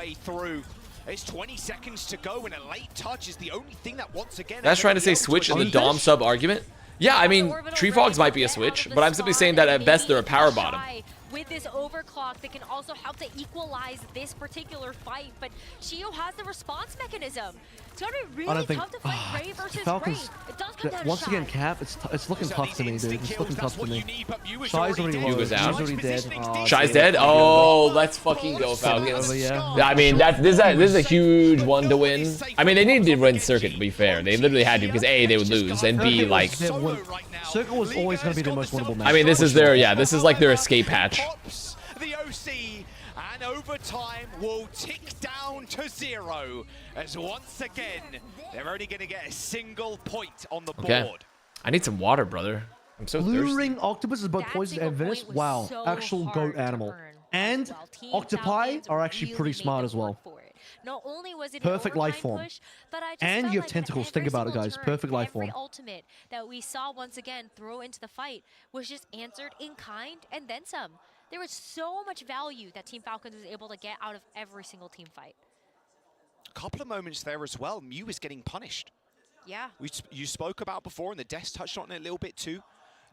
It's 20 seconds to go and a late touch is the only thing that once again. That's trying to say switch in the dom sub argument. Yeah, I mean tree frogs might be a switch, but I'm simply saying that at best they're a power bottom. With this overclock that can also help to equalize this particular fight, but Shio has the response mechanism. It's gonna be really tough to fight Ray versus Falcons, Ray. It does come down to once again, Shy. Cap, it's looking tough to me, dude. It's looking tough to me. Shy's already low. Hugo's down. He's already dead. Shy's dead? Oh, let's fucking go, Falcons. I mean, this is a huge one to win. I mean, they needed to win Circuit, to be fair. They literally had to, because A, they would lose, and B, like... Circuit was always going to be the most winnable match. I mean, this is like their escape hatch. The OC and overtime will tick down to 0 as once again they're only going to get a single point on the board. Okay. I need some water, brother. I'm so thirsty. Blue ring octopus is both poison and venomous. Wow, actual goat animal. And octopi are actually pretty smart as well. Not only was it perfect life form, push, but I just and you have like tentacles. Think about it, guys. Perfect life form. Every ultimate that we saw once again throw into the fight was just answered in kind and then some. There was so much value that Team Falcons was able to get out of every single team fight. A couple of moments there as well. Mew is getting punished. Yeah. You spoke about before, and the Desk touched on it a little bit too.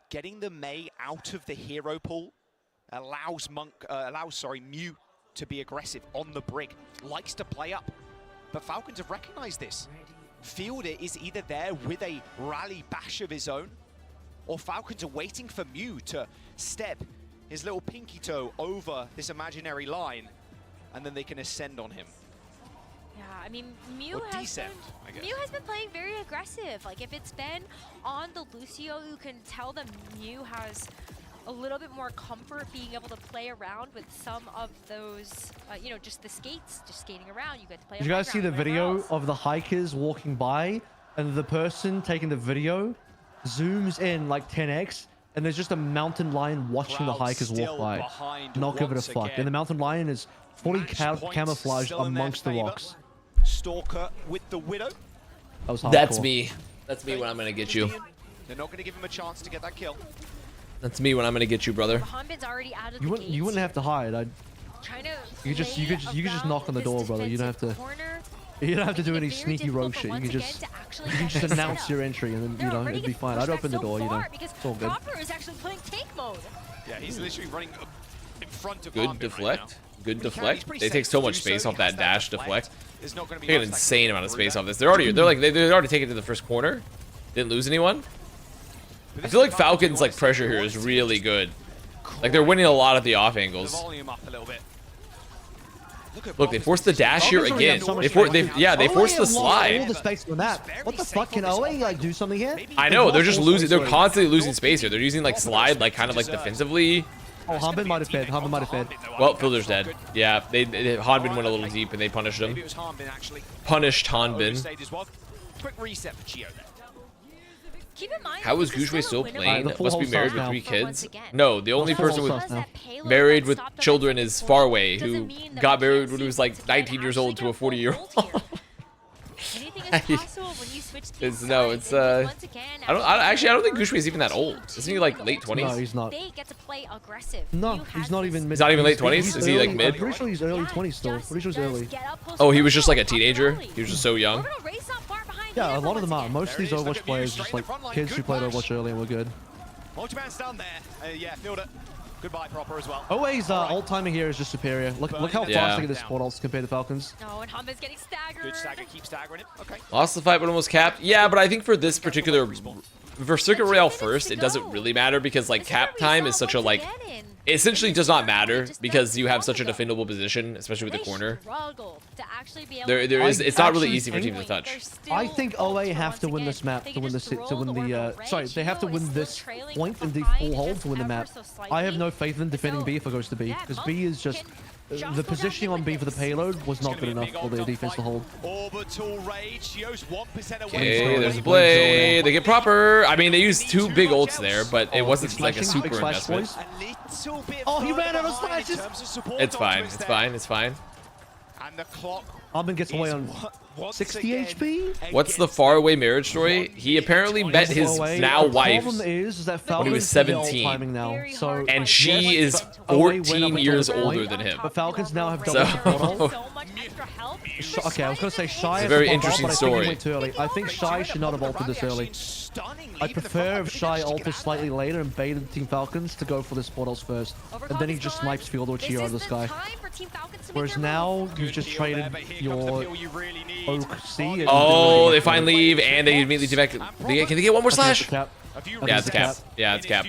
Getting the Mei out of the hero pool allows Mew to be aggressive on the brig. Likes to play up, but Falcons have recognized this. Fielder is either there with a rally bash of his own, or Falcons are waiting for Mew to step his little pinky toe over this imaginary line, and then they can ascend on him. Yeah, I mean, Mew has been playing very aggressive. Like, if it's been on the Lucio, you can tell that Mew has a little bit more comfort being able to play around with some of those, you know, just the skates, just skating around. You get to play. Did you guys see the video of the hikers walking by, and the person taking the video zooms in like 10x, and there's just a mountain lion watching the hikers walk by, not giving a fuck. And the mountain lion is fully camouflaged amongst the rocks. Stalker with the Widow. That was hardcore. That's me. That's me when I'm gonna get you. They're not gonna give him a chance to get that kill. That's me when I'm gonna get you, brother. Already out of you wouldn't have to hide. You could just knock on the door, brother. You don't have to. You don't have to do any sneaky rogue shit. You can just announce your entry, and then, you know, it'd be fine. I'd open the door, you know. It's all good. Yeah, he's literally running in front of Good deflect. Good deflect. They take so much space off that dash deflect. They take an insane amount of space off this. They're already taken to the first corner. Didn't lose anyone. I feel like Falcons' like pressure here is really good. Like, they're winning a lot of the off angles. Look, they forced the dash here again. They forced the slide. What the fuck? Can OA like do something here? I know, they're just losing. They're constantly losing space here. They're using like slide, like kind of like defensively. Oh, Hanbin might have fed. Hanbin might have fed. Well, Fielder's dead. Yeah, Hanbin went a little deep and they punished him. Punished Hanbin. Quick reset for Gio there. Keep in mind, how is Gushue still playing? Must be married with 3 kids? Again. No, the only person with married with children is Farway, who got married when he was like 19 years old to a 40-year-old. Anything is possible when you switch teams. I don't think Gushue is even that old. Isn't he like late 20s? No, he's not. They get to play aggressive. No, he's not even mid. He's not even late 20s? Is he like mid? I'm pretty sure he's early 20s still. Pretty sure he's early. Oh, he was just like a teenager? He was just so young? Yeah, a lot of them are. Most of these Overwatch players just like kids who played Overwatch early and were good. Multiman's down there. Yeah, filled it. Goodbye, Proper as well. OA's ult timing here is just superior. Look how fast they get this sport ults compared to Falcons. Oh, and Humba's getting staggered. Good stagger, keep staggering it. Okay. Lost the fight, but almost capped. Yeah, but I think for this particular, for Circuit Royale first, it doesn't really matter because like cap time is such a like, it essentially does not matter because you have such a defendable position, especially with the corner. It's not really easy for teams to touch. I think OA have to win this map to win the sorry, they have to win this point in the full hold to win the map. I have no faith in defending B if it goes to B because B is just the positioning on B for the payload was not good enough for their defense to hold. Okay, there's a play. They get Proper. I mean, they used 2 big ults there, but it wasn't like a super investment. Oh, he ran out of slashes. It's fine. It's fine. It's fine. And the clock. Alban gets away on 60 HP. What's the faraway marriage story? He apparently met his now wife when he was 17, and she is 14 years older than him. But Falcons now have double support. Okay, I was gonna say Shy. It's a very interesting story. I think Shy should not have ulted this early. I prefer if Shy ulted slightly later and baited Team Falcons to go for the sport ults first, and then he just snipes Field or Cheer on this guy. Whereas now you've just traded your OWCS. Oh, they finally leave and they immediately back. Can they get one more slash? Yeah, it's cap. Yeah, it's cap.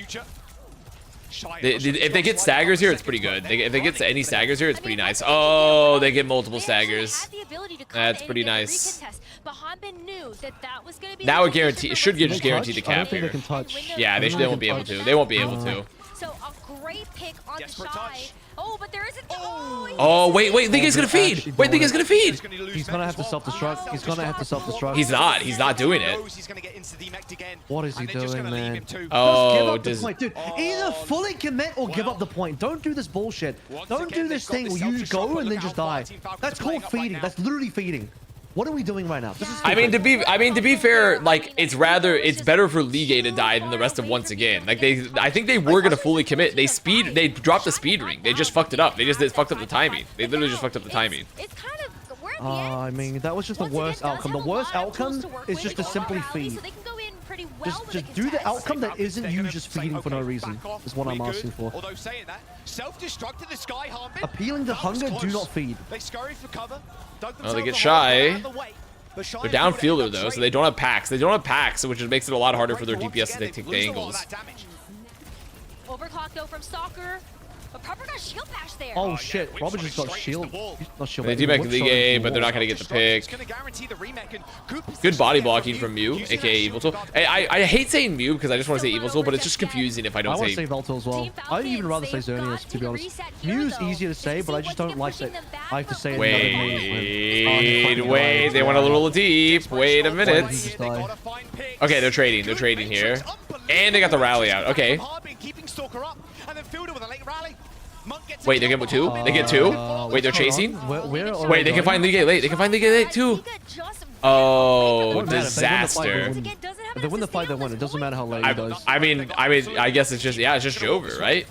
If they get staggers here, it's pretty good. If they get any staggers here, it's pretty nice. Oh, they get multiple staggers. That's pretty nice. Now it should just guarantee the cap here. Yeah, they won't be able to. They won't be able to. So a great pick on the Shy. Oh, but there isn't. Oh, wait. Think he's gonna feed. Wait, think he's gonna feed. He's gonna have to self-destruct. He's gonna have to self-destruct. He's not. He's not doing it. What is he doing, man? Oh, dude, either fully commit or give up the point. Don't do this bullshit. Don't do this thing where you go and then just die. That's called feeding. That's literally feeding. What are we doing right now? This is I mean to be fair, like it's better for League A to die than the rest of once again. Like I think they were gonna fully commit. They dropped the speed ring. They just fucked it up. They fucked up the timing. They literally just fucked up the timing. It's kind of we're at the end. I mean that was just the worst outcome. The worst outcome is just to simply feed. Just do the outcome that isn't you just feeding for no reason. Is what I'm asking for. Although saying that, self-destructed the Sky Harpin. Appealing to hunger, do not feed. They scurry for cover. Oh, they get Shy. They're downfielder though, so they don't have packs. Which makes it a lot harder for their DPS to take the angles. Overclock though from Stalker. But Proper got shield bash there. Oh shit, Robert just got shield. Not shield. They do back in the game, but they're not gonna get the pick. Good body blocking from Mew, aka Eviltool. I hate saying Mew because I just want to say Eviltool, but it's just confusing if I don't say. I want to say Veltool as well. I'd even rather say Xerneas, to be honest. Mew's easier to say, but I just don't like that. I have to say it. Wait. They want a little deep. Wait a minute. Okay, they're trading here, and they got the rally out. Okay. Wait, they get 2? They get 2? Wait, they're chasing? Wait, they can find League A late. Too. Oh, disaster. If they win the fight, they win. It doesn't matter how late it does. I mean, I guess it's just Jover, right?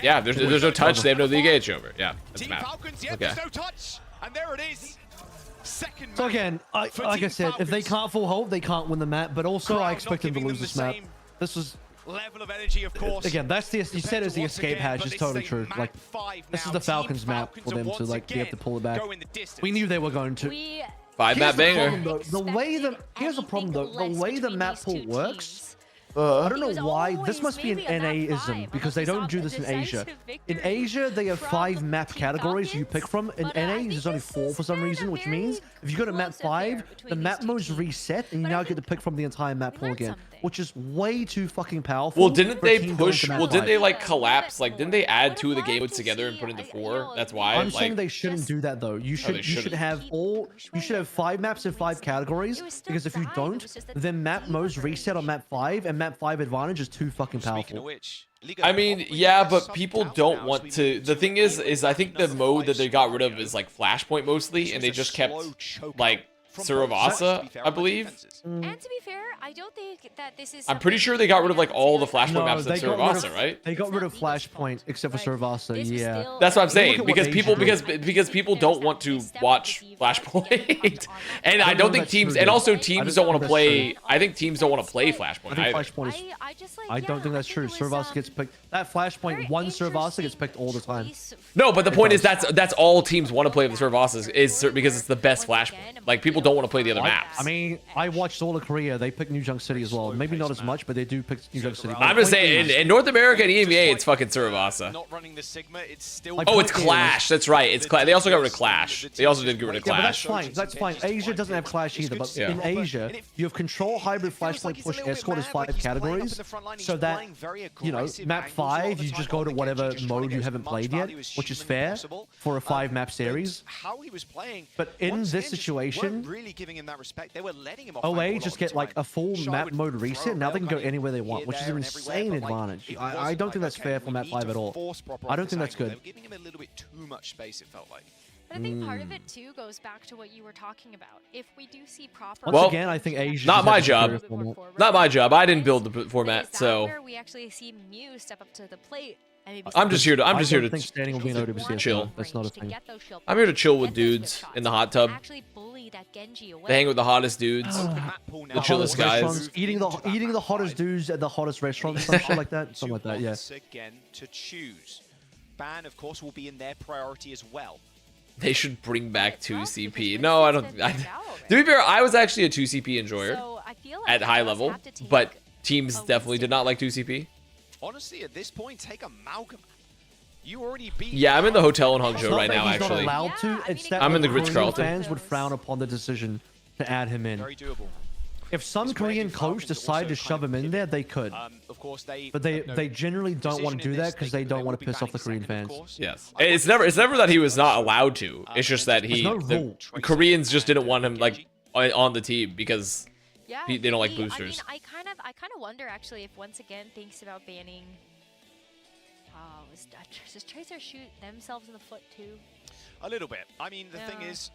Yeah, there's no touch. They have no League A. It's Jover. Yeah, that's the map. Okay. So again, like I said, if they can't full hold, they can't win the map. But also, I expect them to lose this map. This was. Level of energy, of course. Again, that's you said it's the escape hatch. It's totally true. Like this is the Falcons map for them to like be able to pull it back. We knew they were going to. 5-map banger. Here's the problem though. The way the map pool works. I don't know why. This must be an NA-ism because they don't do this in Asia. In Asia, they have 5 map categories you pick from. In NA, there's only 4 for some reason, which means if you go to map 5, the map modes reset and you now get to pick from the entire map pool again, which is way too fucking powerful. Well, didn't they push? Well, didn't they like collapse? Like, didn't they add 2 of the game modes together and put into 4? That's why. I'm saying they shouldn't do that though. You should have 5 maps in 5 categories because if you don't, then map modes reset on map 5 and map 5 advantage is too fucking powerful. I mean, yeah, but people don't want to. The thing is I think the mode that they got rid of is like Flashpoint mostly, and they just kept like Suravasa, I believe. And to be fair, I don't think that this is. I'm pretty sure they got rid of like all the Flashpoint maps in Cervasa, right? They got rid of Flashpoint except for Cervasa. Yeah. That's what I'm saying, because people don't want to watch Flashpoint, and I don't think teams, and also teams don't want to play. I think teams don't want to play Flashpoint either. I don't think that's true. Cervasa gets picked. That Flashpoint one Cervasa gets picked all the time. No, but the point is that's all teams want to play with Cervasas is because it's the best Flashpoint. Like people don't want to play the other maps. I mean, I watched all of Korea. They picked New Junk City as well. Maybe not as much, but they do pick New Junk City. I'm just saying, in North America and EMEA, it's fucking Cervasa. Not running the Sigma, it's still. Oh, it's Clash. That's right. It's Clash. They also got rid of Clash. They also did get rid of Clash. Yeah, but that's fine. That's fine. Asia doesn't have Clash either. But in Asia, you have Control, Hybrid, Flashpoint, Push, Escort as 5 categories. So that, you know, map 5, you just go to whatever mode you haven't played yet, which is fair for a 5-map series. But in this situation, OA just get like a full map mode reset. Now they can go anywhere they want, which is an insane advantage. I don't think that's fair for map 5 at all. I don't think that's good. Giving him a little bit too much space, it felt like. But I think part of it too goes back to what you were talking about. If we do see proper, once again, I think Asia. Not my job. Not my job. I didn't build the format, so. Where we actually see Mew step up to the plate. I'm just here to. I don't think standing will be an OWCS. Chill. That's not a thing. I'm here to chill with dudes in the hot tub. They hang with the hottest dudes, the chillest guys. Eating the hottest dudes at the hottest restaurants, something like that. Something like that. Yeah. Again to choose. Ban, of course, will be in their priority as well. They should bring back 2CP. No, I don't. To be fair, I was actually a 2CP enjoyer at high level, but teams definitely did not like 2CP. Honestly, at this point, take Amalgam. You already beat. Yeah, I'm in the hotel in Hangzhou right now. He's actually, not allowed to. It's that I'm in the Ritz-Carlton. Fans would frown upon the decision to add him in. Very doable. If some Korean coach decided to shove him in there, they could. Of course, but they generally don't want to do that because they don't want to piss off the Korean fans. Yes, it's never that he was not allowed to. It's just that the Koreans just didn't want him like on the team because they don't like boosters. I mean, I kind of wonder actually if once again thinks about banning. Does Tracer shoot themselves in the foot too? A little bit. I mean, the thing is.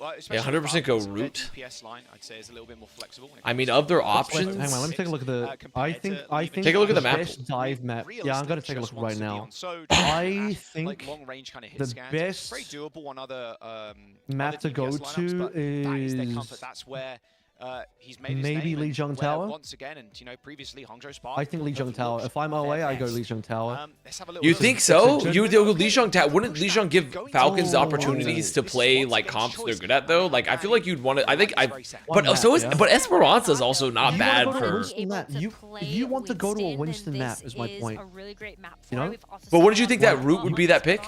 Well, 100% go root. DPS line, I'd say, is a little bit more flexible. I mean, of their options. Hang on, let me take a look at the. I think. Take a look at the map. Best dive map. Yeah, I'm gonna take a look right now. I think the best map to go to is. That's where. He's made maybe Lijiang Tower. Once again, and you know, previously Hangzhou Spark. I think Lijiang Tower. If I'm OA, I go Lijiang Tower. You think so? You would go Lijiang Tower? Wouldn't Lijiang give Falcons opportunities to play like comps they're good at though? Like I feel like you'd want to. I think but Esperanza is also not bad for. You want to go to a Winston map is my point. You know. But wouldn't you think that route would be that pick?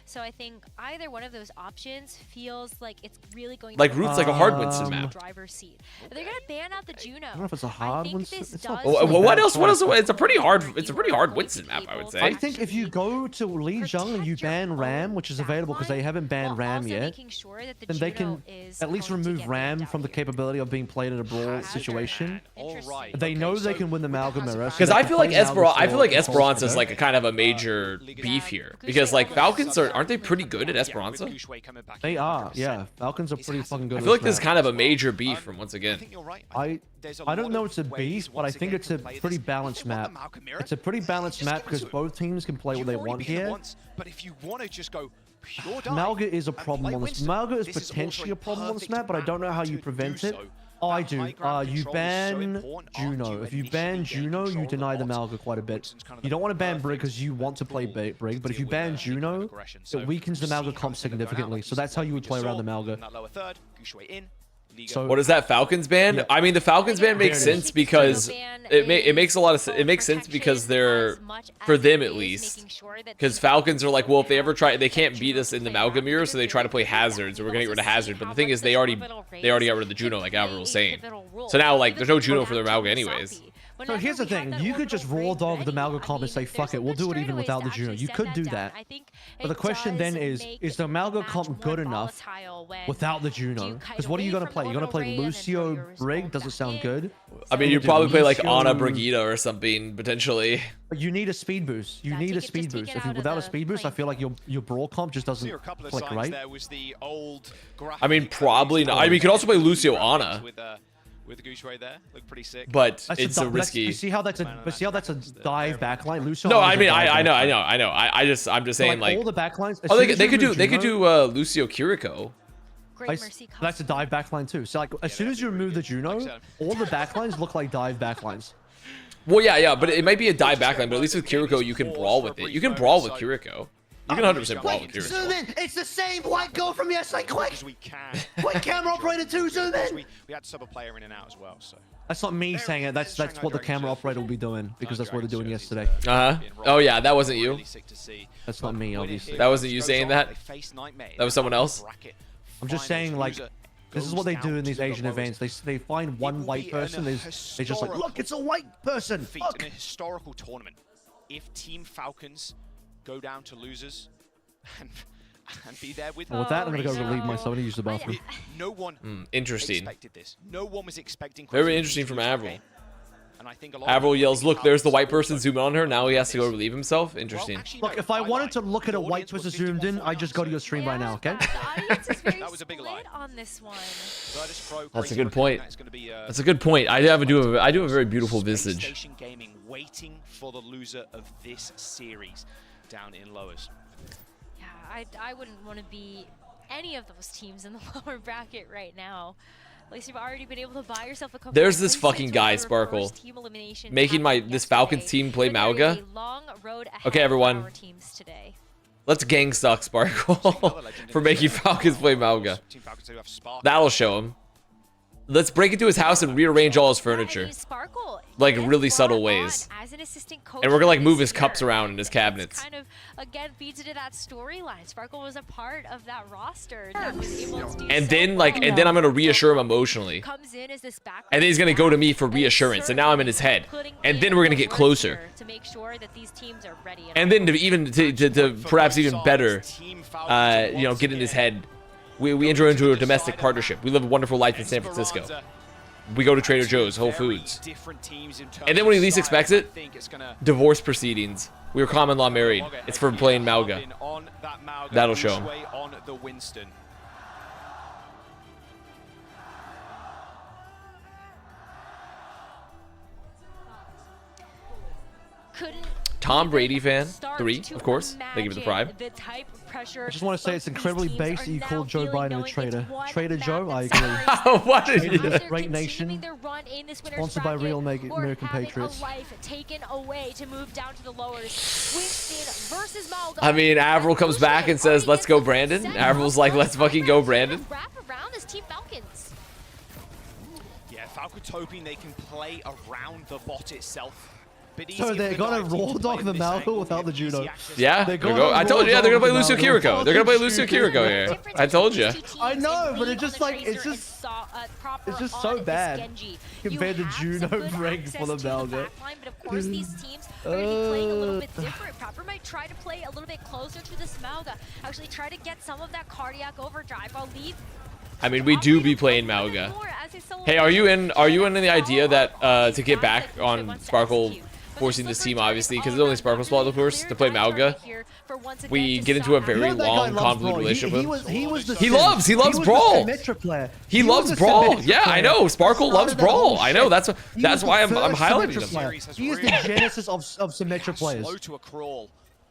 So I think either one of those options feels like it's really going like Root's like a hard Winston map. Driver's seat. They're gonna ban out the Juno. I don't know if it's a hard Winston. What else? It's a pretty hard Winston map, I would say. I think if you go to Lijiang and you ban Ram, which is available because they haven't banned Ram yet, then they can at least remove Ram from the capability of being played in a brawl situation. They know they can win the Amalgam era. Because I feel like Esperanza is like a kind of a major beef here because like Falcons aren't they pretty good at Esperanza? They are, yeah. Falcons are pretty fucking good. I feel like this is kind of a major beef from once again. I don't know it's a beef, but I think it's a pretty balanced map. It's a pretty balanced map because both teams can play what they want here. But if you want to just go Malga is a problem on this. Malga is potentially a problem on this map, but I don't know how you prevent it. Oh, I do. You ban Juno. If you ban Juno, you deny the Malga quite a bit. You don't want to ban Brig because you want to play Brig, but if you ban Juno, it weakens the Malga comp significantly. So that's how you would play around the Malga. So what is that Falcons ban? Yeah. I mean, the Falcons ban makes sense because it makes sense because they're, for them at least, because Falcons are like, well, if they ever try, they can't beat us in the Amalgam mirror, so they try to play Hazard, so we're gonna get rid of Hazard. But the thing is, they already got rid of the Juno, like Alvaro was saying. So now, like, there's no Juno for the Amalgam anyways. So here's the thing, you could just raw dog the Amalgam comp and say, fuck it, we'll do it even without the Juno. You could do that. But the question then is the Amalgam comp good enough without the Juno? Because what are you going to play? You're going to play Lucio Brig? Doesn't sound good. I mean, you'd probably play like Ana Brigida or something, potentially. But you need a speed boost. You need a speed boost. Without a speed boost, I feel like your brawl comp just doesn't click right. I mean, probably not. I mean, you could also play Lucio Ana. with the Goose Ray there. Look pretty sick. But it's a risky. You see how that's a dive backline? Lucio. No, I mean I know. I'm just saying like all the backlines. Oh, they could do Lucio Kiriko. That's a dive backline too. So like as soon as you remove the Juno, all the backlines look like dive backlines. Well, yeah, but it might be a dive backline. But at least with Kiriko, you can brawl with it. You can brawl with Kiriko. You can 100% brawl with Kiriko. Zoom in. It's the same white girl from yesterday. Quick. Quick camera operator too. Zoom in. We had sub a player in and out as well. So that's not me saying it. That's what the camera operator will be doing because that's what they're doing yesterday. Oh yeah, that wasn't you. That's not me, obviously. That wasn't you saying that. That was someone else. I'm just saying like. This is what they do in these Asian events. They find one white person. They just like, look, it's a white person. Look. In a historical tournament, if Team Falcons go down to losers and be there with. Well, with that, I'm gonna go relieve myself and use the bathroom. No one interesting. expected this. No one was expecting. Very interesting from Avril. And I think Avril yells, "Look, there's the white person zoomed on her. Now he has to go relieve himself." Interesting. Look, if I wanted to look at a white Twister zoomed in, I just go to your stream right now, okay? That was a big lie on this one. That's a good point. That's a good point. I do have a very beautiful visage. Gaming waiting for the loser of this series down in lowers. Yeah, I wouldn't want to be any of those teams in the lower bracket right now. At least you've already been able to buy yourself a couple. There's this fucking guy, Sparkle, making this Falcons team play Mauga. Okay, everyone. Let's gang suck Sparkle for making Falcons play Mauga. That'll show him. Let's break into his house and rearrange all his furniture. Like really subtle ways. And we're gonna like move his cups around in his cabinets. Kind of again feeds into that storyline. Sparkle was a part of that roster that was able to do and then I'm gonna reassure him emotionally. And then he's gonna go to me for reassurance. And now I'm in his head. And then we're gonna get closer. To make sure that these teams are ready. And then to perhaps even better, you know, get in his head. We enter into a domestic partnership. We live a wonderful life in San Francisco. We go to Trader Joe's, Whole Foods. And then when he least expects it, divorce proceedings. We were common law married. It's for playing Mauga. That'll show him. Tom Brady fan, 3, of course. They give it the prime. I just want to say it's incredibly base that you called Joe Biden a traitor. Trader Joe, I agree. What is this great nation, sponsored by real American patriots. I mean, Avril comes back and says, "Let's go, Brandon." Avril's like, "Let's fucking go, Brandon." Yeah, Falcons hoping they can play around the bot itself. So they're gonna raw dog the Mauga without the Juno. Yeah, I told you. Yeah, they're gonna play Lucio Kiriko. They're gonna play Lucio Kiriko here. I told you. I know, but it's just like it's just so bad compared to Juno breaks for the Mauga. But of course, these teams are going to be playing a little bit different. Proper might try to play a little bit closer to this Mauga. Actually, try to get some of that cardiac overdrive while leave. I mean, we do be playing Mauga. Hey, are you in the idea that to get back on Sparkle? Forcing this team, obviously, because it's only Sparkle Spot, of course, to play Mauga. We get into a very long, convoluted relationship with him. He loves Brawl. He loves Brawl. Yeah, I know. Sparkle loves Brawl. I know. That's why I'm highlighting him. He is the genesis of Symmetra players.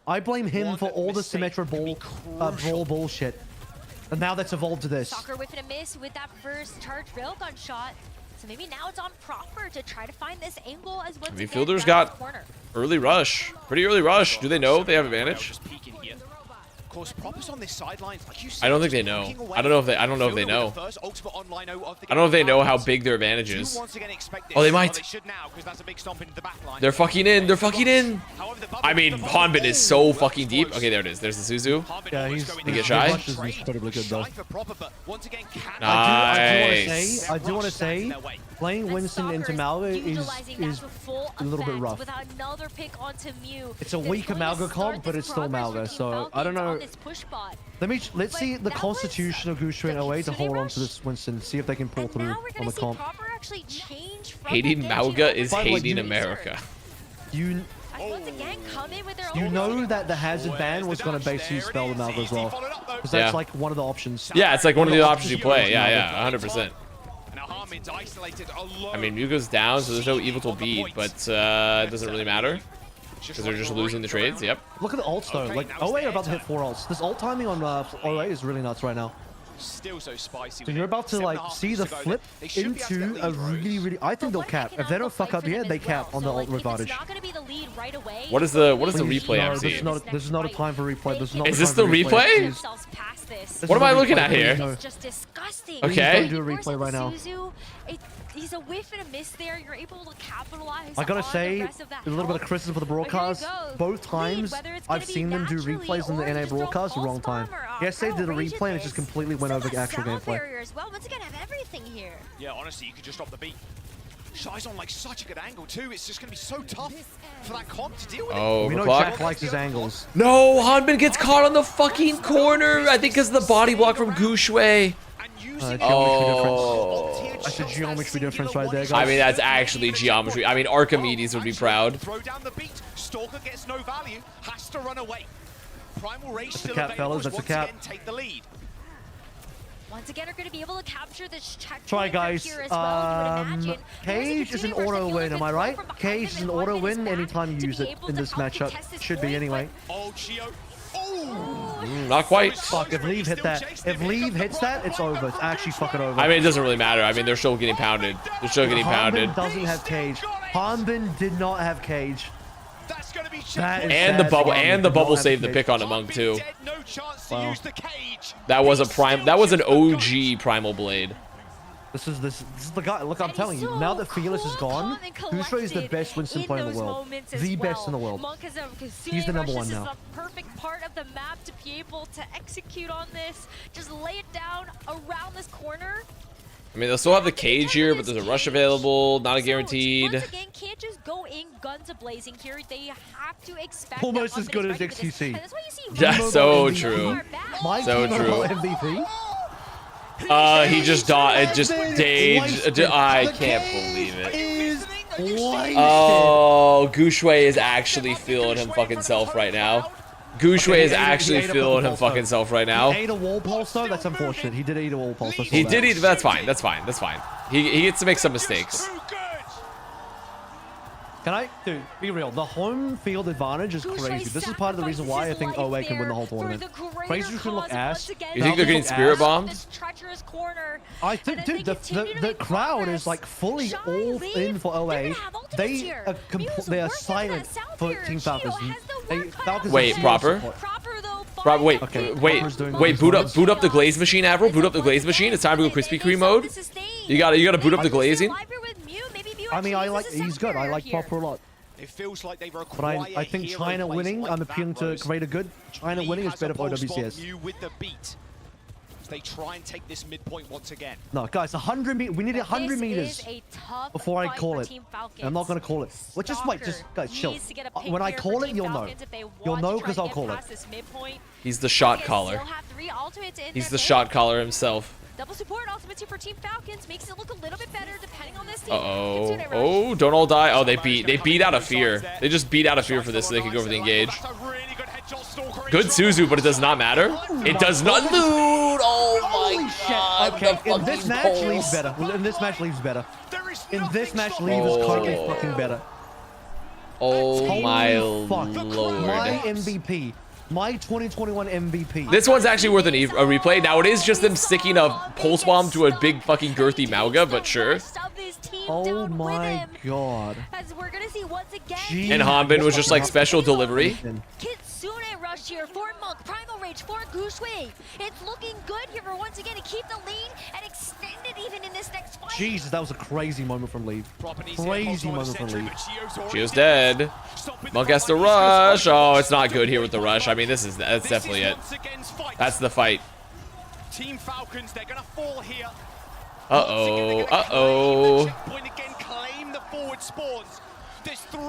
I blame him for all the Symmetra Brawl bullshit. And now that's evolved to this. Soccer whip and a miss with that first charge railgun shot. So maybe now it's on Proper to try to find this angle as once again. Midfielders got early rush. Pretty early rush. Do they know they have advantage? Of course, Proper's on this sideline. I don't think they know. I don't know if they know. I don't know if they know how big their advantage is. Oh, they might. They're fucking in. They're fucking in. I mean, Hanbin is so fucking deep. Okay, there it is. There's the Suzu. Yeah, he get shy. Incredibly good though. Nice. I do want to say, playing Winston into Mauga is a little bit rough. It's a weaker Mauga comp, but it's still Mauga. So I don't know. Let's see the constitution of Goose Train away to hold on to this Winston. See if they can pull through on the comp. Hating Mauga is hating America. You know that the hazard ban was going to basically spell the Mauga as well. Because that's like one of the options. Yeah, it's like one of the options you play. Yeah, 100%. I mean, Mugo's down, so there's no evil to beat, but it doesn't really matter. Because they're just losing the trades, yep. Look at the ults though, like OA are about to hit 4 ults. This ult timing on OA is really nuts right now. Still so spicy. So you're about to like see the flip into a really, I think they'll cap. If they don't fuck up here, they cap on the ult advantage. What is the replay I'm seeing? This is not a time for replay. Is this the replay? What am I looking at here? Okay. Do a replay right now. He's a whiff and a miss there. You're able to capitalize. I gotta say, a little bit of criticism for the broadcast. Both times I've seen them do replays in the NA broadcast, the wrong time. Yes, they did a replay and it just completely went over the actual gameplay. Well, once again, have everything here. Yeah, honestly, you could just drop the beat. Shy's on like such a good angle too. It's just gonna be so tough for that comp to deal with. Oh, we know Jack likes his angles. No, Hanbin gets caught on the fucking corner. I think because of the body block from Gushue. That's a geometry difference right there, guys. I mean, that's actually geometry. I mean, Archimedes would be proud. Throw down the beat. Stalker gets no value. Has to run away. Primal Rage still available. Fellas, that's a cap. Take the lead. Once again, are going to be able to capture this check. Try, guys. Cage is an auto win, am I right? Cage is an auto win anytime you use it in this matchup. Should be anyway. Not quite. Fuck, if Leave hit that. If Leave hits that, it's over. It's actually fucking over. I mean, it doesn't really matter. I mean, they're still getting pounded. They're still getting pounded. Hanbin doesn't have Cage. Hanbin did not have Cage. And the bubble saved the pick on a Monk too. Wow. That was an OG Primal Blade. This is the guy. Look, I'm telling you. Now that Fearless is gone, Gushue is the best Winston player in the world. The best in the world. He's the #1 now. The perfect part of the map to be able to execute on this. Just lay it down around this corner. I mean, they'll still have the cage here, but there's a rush available. Not a guaranteed. Once again, can't just go in guns a-blazing here. They have to expect almost as good as XQC. Yeah, so true. So true. MVP. He just staged. I can't believe it. Oh, Gushue is actually feeling him fucking self right now. Gushue is actually feeling him fucking self right now. He ate a wall pulse though. That's unfortunate. He did eat a wall pulse. He did eat. That's fine. That's fine. That's fine. He gets to make some mistakes. Dude, be real. The home field advantage is crazy. This is part of the reason why I think OA can win the whole tournament. Fraser can look ass. You think they're getting spirit bombed? I think, dude, the crowd is like fully all in for OA. They are silent for Team Falcons. Wait, proper? Wait, okay, wait, boot up the glaze machine, Avril. Boot up the glaze machine. It's time to go Krispy Kreme mode. You gotta boot up the glazing. I mean, he's good. I like Proper a lot. It feels like they but I think China winning, I'm appealing to greater good. China winning is better for OWCS. With the beat. They try and take this midpoint once again. No, guys, 100 meters. We need 100 meters before I call it. And I'm not gonna call it. Well, just wait, guys, chill. When I call it, you'll know. You'll know because I'll call it. He's the shot caller. He's the shot caller himself. Double support ultimates here for Team Falcons makes it look a little bit better depending on this team. Oh, don't all die. Oh, they beat out of fear. They just beat out of fear for this so they could go for the engage. Good Suzu, but it does not matter. It does not loot. Oh my god. Okay, in this match, Leave's better. In this match, Leave's better. In this match, Leave is currently fucking better. Oh my lord. My MVP. My 2021 MVP. This one's actually worth a replay. Now, it is just them sticking a pulse bomb to a big fucking girthy Mauga, but sure. Oh my god. And Hanbin was just like special delivery. Kitsune rush here for Monk. Primal Rage for Gushue. It's looking good here for once again to keep the lead and extend it even in this next fight. Jesus, that was a crazy moment from Leave. Crazy moment from Leave. Gio's dead. Monk has to rush. Oh, it's not good here with the rush. I mean, that's definitely it. That's the fight. Team Falcons, they're gonna fall here. Uh-oh.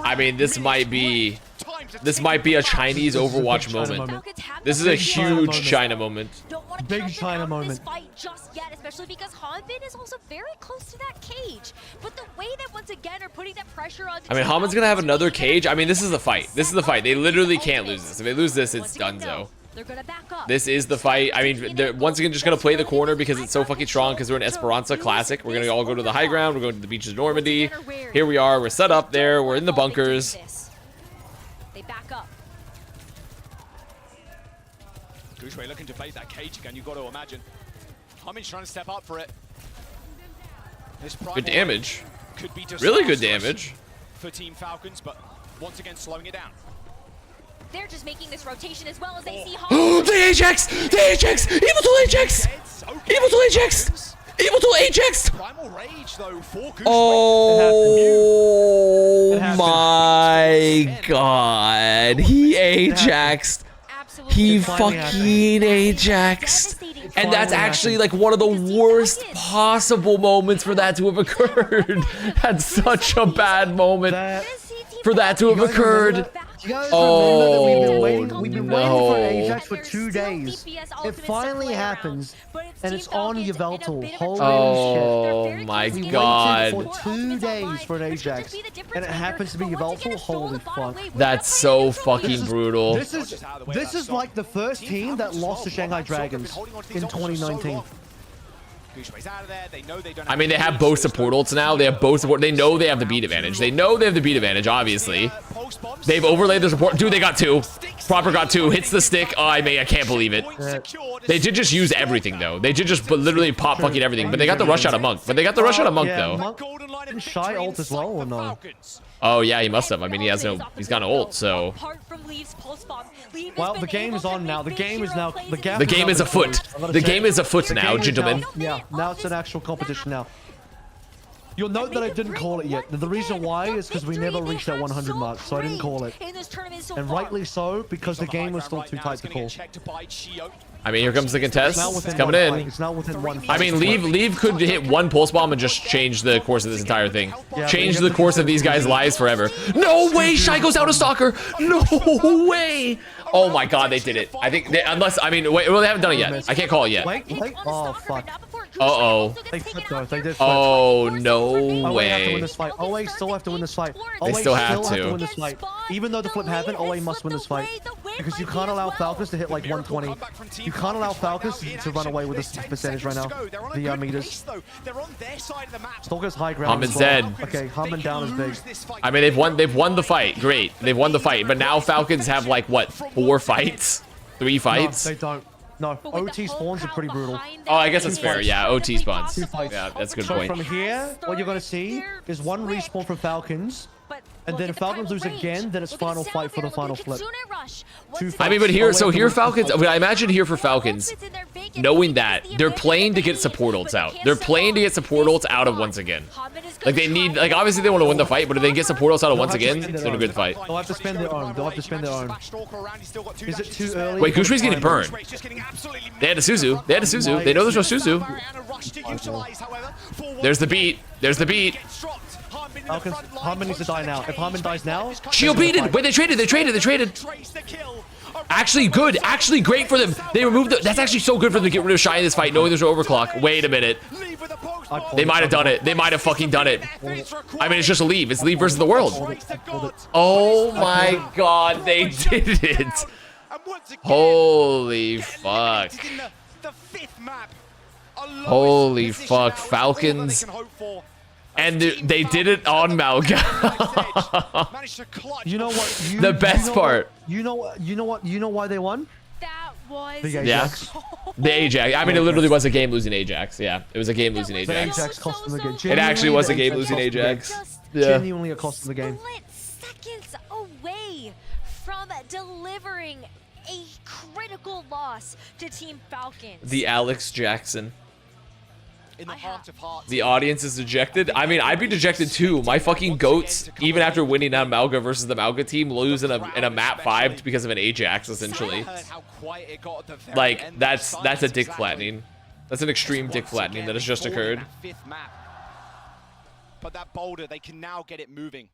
I mean, this might be a Chinese Overwatch moment. This is a huge China moment. Big China moment. Just yet, especially because Hanbin is also very close to that cage. But the way that once again are putting that pressure on. I mean, Hanbin's gonna have another cage. I mean, this is the fight. This is the fight. They literally can't lose this. If they lose this, it's donezo. They're gonna back up. This is the fight. I mean, they're once again just gonna play the corner because it's so fucking strong. Because we're in Esperanza Classic. We're gonna all go to the high ground. We're going to the beaches of Normandy. Here we are. We're set up there. We're in the bunkers. They back up. Gushway looking to bait that cage again. You've got to imagine. Humming's trying to step up for it. Good damage. Could be really good damage for Team Falcons, but once again slowing it down. They're just making this rotation as well as they see the Ajax! The Ajax! Evil Tool Ajax! Evil Tool Ajax! Evil Tool Ajax! Primal Rage though for Gushway. Oh my god. He Ajaxed. He fucking Ajaxed. And that's actually like one of the worst possible moments for that to have occurred. That's such a bad moment for that to have occurred. Oh, we've been waiting for Ajax for 2 days. It finally happens, and it's on Yveltal. Holy shit. My god. We waited for 2 days for an Ajax, and it happens to be Yveltal. Holy fuck. That's so fucking brutal. This is like the first team that lost to Shanghai Dragons in 2019. I mean, they have both support ults now. They have both support. They know they have the beat advantage. They know they have the beat advantage, obviously. They've overlaid their support. Dude, they got 2. Proper got 2. Hits the stick. Oh, I can't believe it. They did just use everything, though. They did just literally pop fucking everything. But they got the rush out of Monk. Though. Monk didn't Shy ult as well, or no? Oh, yeah, he must have. I mean, he's got an ult, so. Well, the game is on now. The game is now. The game is afoot. The game is afoot now, gentlemen. Yeah, now it's an actual competition now. You'll note that I didn't call it yet. The reason why is because we never reached that 100 mark, so I didn't call it. And rightly so, because the game was still too tight to call. I mean, here comes the contest. It's coming in. It's not within 1 fight. I mean, Leave could hit 1 pulse bomb and just change the course of this entire thing. Change the course of these guys' lives forever. No way! Shy goes out of Stalker! No way! Oh my god, they did it. I think, they haven't done it yet. I can't call it yet. Wait. Oh, fuck. Uh-oh. They flipped though. They did flip. Oh, no OA have to win way. this fight. OA still have to win this fight. They still have to. Win this fight. Even though the flip happened, OA must win this fight. Because you can't allow Falcons to hit like 120. You can't allow Falcons to run away with this percentage right now. The meters. Stalker's high ground. Haman's dead. Okay, Haman down is big. I mean, they've won the fight. Great. They've won the fight. But now Falcons have like, what, 4 fights? 3 fights? No, they don't. No, OT spawns are pretty brutal. Oh, I guess that's fair. Yeah, OT spawns. 2 fights. Yeah, that's a good So point. from here, what you're going to see is 1 respawn from Falcons. And then if Falcons lose again, then it's final fight for the final flip. I mean, but here Falcons, I imagine here for Falcons, knowing that, they're playing to get support ults out. They're playing to get support ults out of once again. Like, they need, like, obviously they want to win the fight, but if they get support ults out of once again, they're in a good fight. They'll have to spend their own. Is it too early? Wait, Gushway's getting burned. They had a Suzu. They know there's no Suzu. There's the beat. Harmon needs to die now. If Harmon dies now... Shield beaten! Wait, they traded! Actually good, actually great for them. They removed the... That's actually so good for them to get rid of Shy in this fight, knowing there's no overclock. Wait a minute. They might have done it. They might have fucking done it. I mean, it's just a Leave. It's Leave versus the world. Oh my god, they did it. Holy fuck. Holy fuck, Falcons. And they did it on Malga. You know what? The best part. You know why they won? That was the Ajax. The Ajax. I mean, it literally was a game-losing Ajax. Yeah, it was a game-losing Ajax. The Ajax cost them the game. It actually was a game-losing Ajax. Yeah. Genuinely, it cost them the game. Seconds away from delivering a critical loss to Team Falcons. The Alex Jackson. In the heart of hearts. The audience is dejected. I mean, I'd be dejected too. My fucking goats, even after winning on Malga versus the Malga team, lose in a map 5 because of an Ajax, essentially. Like, that's a dick flattening. That's an extreme dick flattening that has just occurred. But that boulder, they can now get it moving.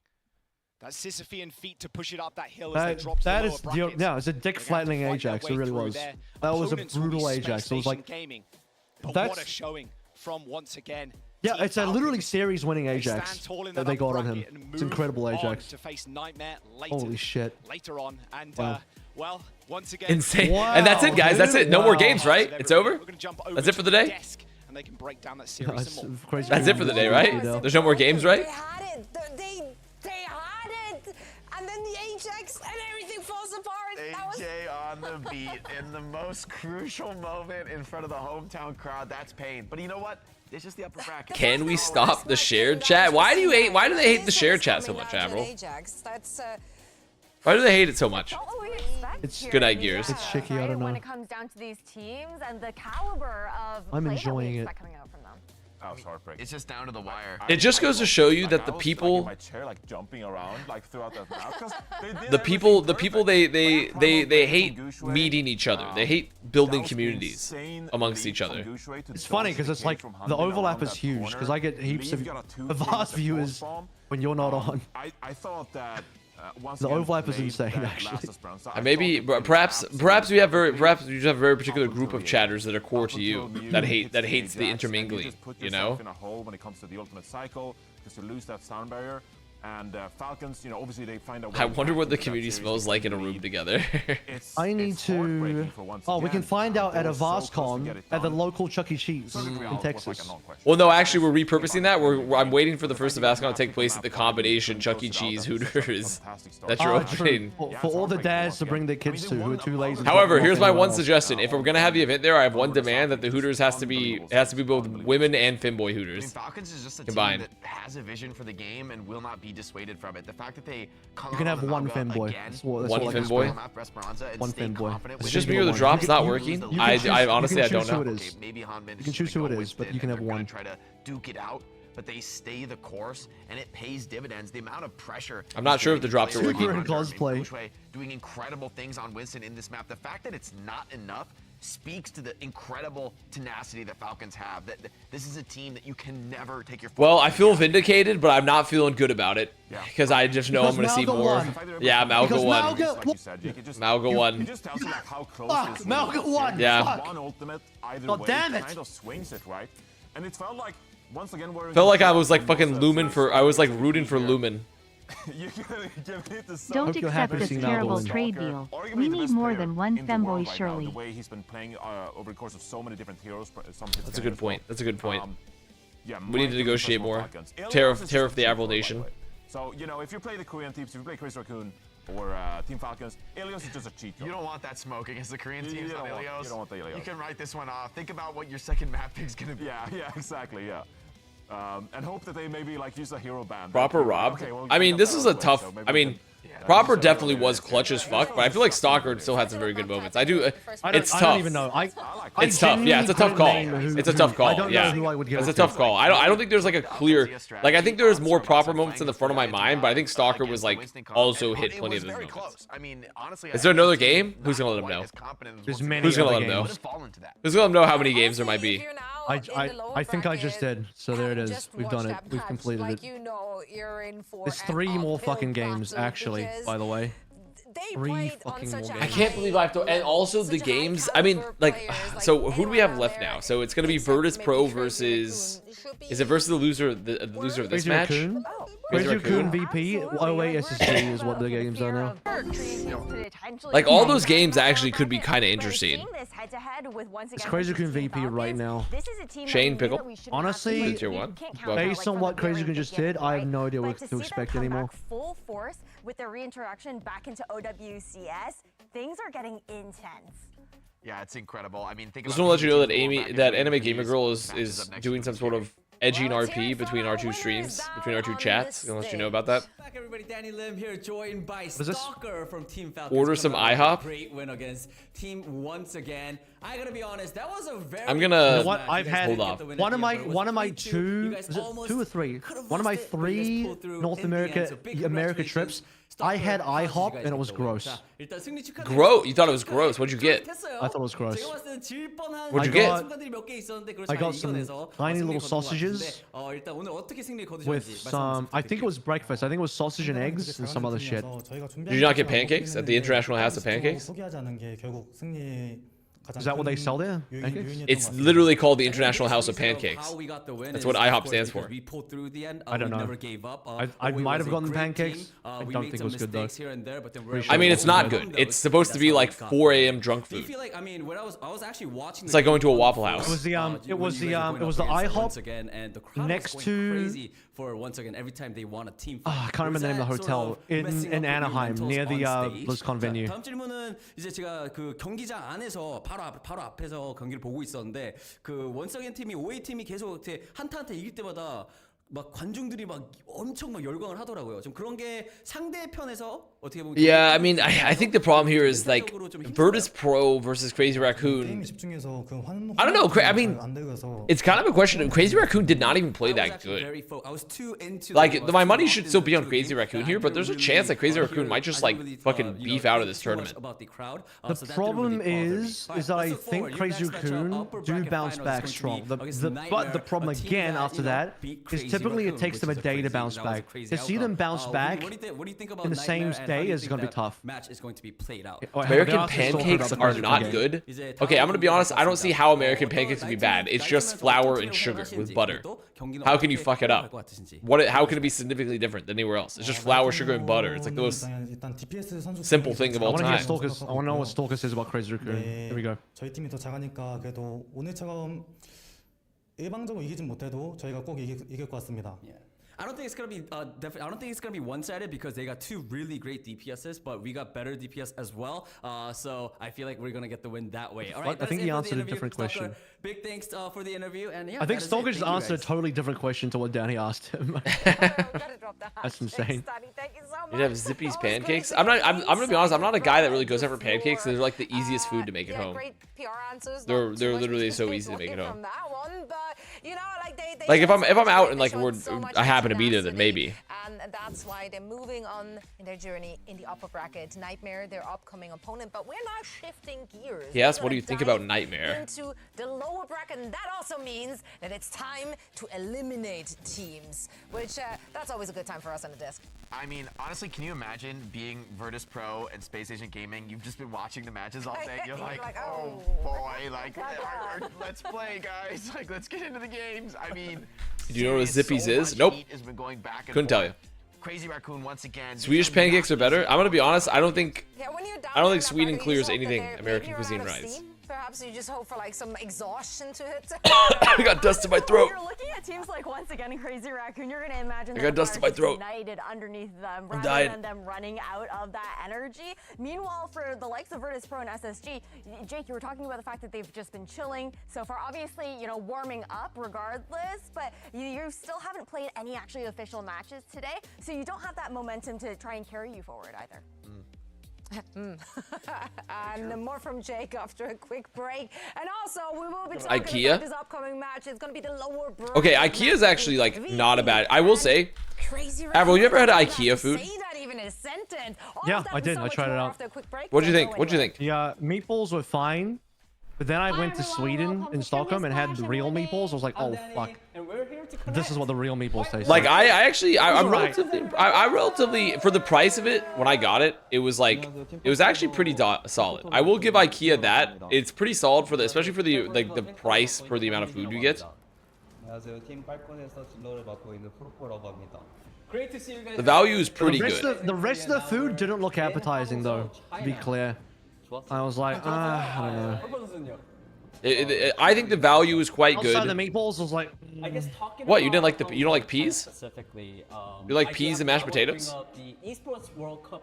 That Sisyphean feat to push it up that hill as they drop that is, yeah, it's a dick flattening Ajax. It really was. That was a brutal Ajax. It was like, what a showing from once again. Yeah, it's a literally series-winning Ajax that they got on him. It's incredible Ajax. To face Nightmare later, holy shit. Later on, and Well, once again, insane. Wow, And that's it, guys. That's it. No more games, right? It's over. We're gonna jump over That's it for the day. and they can break down that series some more. That's it for the day, right? There's no more games, right? They had it. They had it. And then the Ajax and everything falls apart. AJ on the beat in the most crucial moment in front of the hometown crowd. That's pain. But you know what? It's just the upper bracket. Can we stop the shared chat? Why do they hate the shared chat so much, Admiral? Why do they hate it so much? It's good night, Gears. It's shaky. I don't know. When it comes down to these teams and the caliber of I'm play enjoying that we it. expect coming out from them. That was heartbreaking. It's just down to the wire. It just goes to show you that the people, in my chair, like jumping around, like throughout that map, 'cause they did the people everything they perfect. hate meeting each other. They hate building communities amongst each other. It's funny because it's like the overlap is huge because I get heaps of Avast viewers when you're not on. I thought that The overlap is insane, actually. And maybe perhaps you have a very particular group of chatters that are core to you that hates the intermingling, you know? In a hole when it comes to the ultimate cycle because you lose that sound barrier. And Falcons, you know, obviously they find a way. I wonder what the community smells like in a room together. I need to. Oh, we can find out at AvastCon at the local Chuck E. Cheese in Texas. Well, no, actually, we're repurposing that. I'm waiting for the first AvastCon to take place at the combination Chuck E. Cheese Hooters that you're opening. For all the dads to bring their kids to who are too lazy. However, here's my one suggestion: if we're gonna have the event there, I have one demand that the Hooters has to be both women and Fanboy Hooters Falcons is just a combined. team that has a vision for the game and will not be dissuaded from it. The fact that they You can have one Fanboy. One Fanboy? One Fanboy. Is it just me or the drop's not working? I honestly I don't know. You can choose who it is, but you can have one. Try to duke it out, but they stay the course, and it pays dividends. The amount of pressure. I'm not sure if the drops are working. Cosplay. Doing incredible things on Winston in this map. The fact that it's not enough speaks to the incredible tenacity that Falcons have. That this is a team that you can never take your foot Well, off I the feel gas. vindicated, but I'm not feeling good about it because I just know I'm gonna see more. Yeah, Malga won. Malga won. Malga won. Yeah. One ultimate, either God way, damn it. kind of swings it, right? And it felt like once again we're Felt like I was like fucking Lumen for. I was like rooting for Lumen. Don't accept this terrible trade deal. We need more than one femboy, surely. The way he's been playing over the course of so many different heroes. That's a good point. That's a good point. Yeah, We need to negotiate more. Tariff the Avril Nation. So, you know, if you play the Korean teams, if you play Chris Raccoon or Team Falcons, Ilios is just a cheat code. You don't want that smoke against the Korean You teams don't on want- Ilios. you don't want the Ilios. You can write this one off. Think about what your second map pick's gonna be. Yeah, exactly, yeah. And hope that they maybe like use a hero band. Proper robbed. Okay, well, I mean, this is a tough. so maybe I we mean, can- Proper definitely was clutch as fuck, but I feel like Stalker still had some very good moments. It's I tough. don't even know. It's tough. Yeah, it's a tough call. It's a tough I call. don't know Yeah, who I would give it's it a to. tough call. I don't think there's like a clear. Like I think there's more Proper moments in the front of my mind, but I think Stalker was like also hit plenty of those moments. Close. I mean, honestly, Is there another game? Who's gonna let him know? There's many Who's gonna other let him know? games. Who's gonna let him know how many games there might be? I think I just did. So there it is. We've done it. We've completed it. There's 3 more fucking games, actually, by the way. 3 fucking more games. I can't believe I have to. And also the games. I mean, like, so who do we have left now? So it's gonna be Virtus Pro versus. Is it versus the loser of this match? Crazy Raccoon VP, OWCS is what the games are now. Like all those games actually could be kind of interesting. It's Crazy Raccoon VP right now. Shane Pickle. Honestly, Tier 1. based on what Crazy Raccoon just did, I have no idea what to expect anymore. Full force with their reintroduction back into OWCS, things are getting intense. Yeah, it's incredible. I mean, think Just about want to let you know that people back Amy, in that the Anime days, Gamer Girl is matches up next doing to some the sort of edging RP between our 2 streams, between our 2 chats. Unless you know about that. Back everybody, Danny Lim here, joined by is this? Stalker from Team Falcons. Order some IHOP. Great win against Team once again. I gotta be honest, that was a very. I'm gonna. You know what? I've had hold off. one of my 2, is it 2 or 3? One of my 3 North America trips. I had IHOP and it was gross. Gross? You thought it was gross? What'd you get? I thought it was gross. What'd you get? I got some tiny little sausages with some. I think it was breakfast. I think it was sausage and eggs and some other shit. Did you not get pancakes at the International House of Pancakes? Is that what they sell there? Pancakes? It's literally called the International House of Pancakes. That's what IHOP stands for. I don't know. I might have gotten pancakes. I don't think it was good though. I mean, it's not good. It's supposed to be like 4 a.m. drunk food. It's like going to a Waffle House. It was the IHOP next to. I can't remember the name of the hotel in Anaheim near the BlizzCon venue. 다음 질문은 이제 제가 그 경기장 안에서 바로 앞에서 경기를 보고 있었는데 그 원석엔 팀이 OA 팀이 계속 한타한테 이길 때마다 막 관중들이 막 엄청 막 열광을 하더라고요. 좀 그런 게 상대편에서 어떻게 보면 Yeah, I mean, I think the problem here is like Virtus Pro versus Crazy Raccoon. I don't know. I mean, it's kind of a question. Crazy Raccoon did not even play that good. Like, my money should still be on Crazy Raccoon here, but there's a chance that Crazy Raccoon might just like fucking beef out of this tournament. The problem is that I think Crazy Raccoon do bounce back strong. But the problem again after that is typically it takes them a day to bounce back. To see them bounce back in the same day is going to be tough. American pancakes are not good. Okay, I'm going to be honest. I don't see how American pancakes would be bad. It's just flour and sugar with butter. How can you fuck it up? How can it be significantly different than anywhere else? It's just flour, sugar, and butter. It's like the most simple thing of all time. I want to know what Stalker says about Crazy Raccoon. Here we go. 저희 팀이 더 작으니까 그래도 오늘처럼 일방적으로 이기진 못해도 저희가 꼭 이길 것 같습니다. I don't think it's gonna be I don't think it's gonna be one-sided because they got two really great DPSs, but we got better DPS as well. So I feel like we're gonna get the win that way. All right, I think he answered a different question. Big thanks for the interview, and yeah, I think Stalker just answered a totally different question to what Danny asked him. That's insane. You'd have Zippy's pancakes. I'm gonna be honest. I'm not a guy that really goes out for pancakes. They're like the easiest food to make at home. They're literally so easy to make at home. Like if I'm out and like I happen to be there, then maybe. And that's why they're moving on in their journey in the upper bracket. Nightmare, their upcoming opponent, but we're now shifting gears. Yes, what do you think about Nightmare? Into the lower bracket, and that also means that it's time to eliminate teams, which that's always a good time for us on the desk. I mean, honestly, can you imagine being Virtus Pro and Space Agent Gaming? You've just been watching the matches all day. You're like, oh boy, like let's play, guys. Like, let's get into the games. I mean, do you know what a Zippies is? Nope. Couldn't tell you. Crazy Raccoon once again. Swedish pancakes are better. I'm gonna be honest. I don't think Sweden clears anything American cuisine wise. Perhaps you just hope for like some exhaustion to hit. I got dust in my throat. You're looking at teams like once again Crazy Raccoon. You're gonna imagine I got dust in my throat. United underneath them rather than them running out of that energy. Meanwhile, for the likes of Virtus Pro and SSG, Jake, you were talking about the fact that they've just been chilling so far. Obviously, you know, warming up regardless, but you still haven't played any actually official matches today, so you don't have that momentum to try and carry you forward either. And more from Jake after a quick break. And also, we will be talking about this upcoming match. It's going to be the lower bracket. Okay, IKEA is actually like not a bad. I will say, Avril, you ever had IKEA food? Yeah, I did. I tried it out. What'd you think? What'd you think? Yeah, meatballs were fine. But then I went to Sweden in Stockholm and had the real meatballs. I was like, oh fuck, this is what the real meatballs taste like. I'm relatively for the price of it. When I got it, it was actually pretty solid. I will give IKEA that. It's pretty solid for especially for the the price for the amount of food you get. The value is pretty good. The rest of the food didn't look appetizing though, to be clear. I was like, I don't know. I think the value is quite good. Outside the meatballs was like, what, you didn't like you don't like peas? You like peas and mashed potatoes?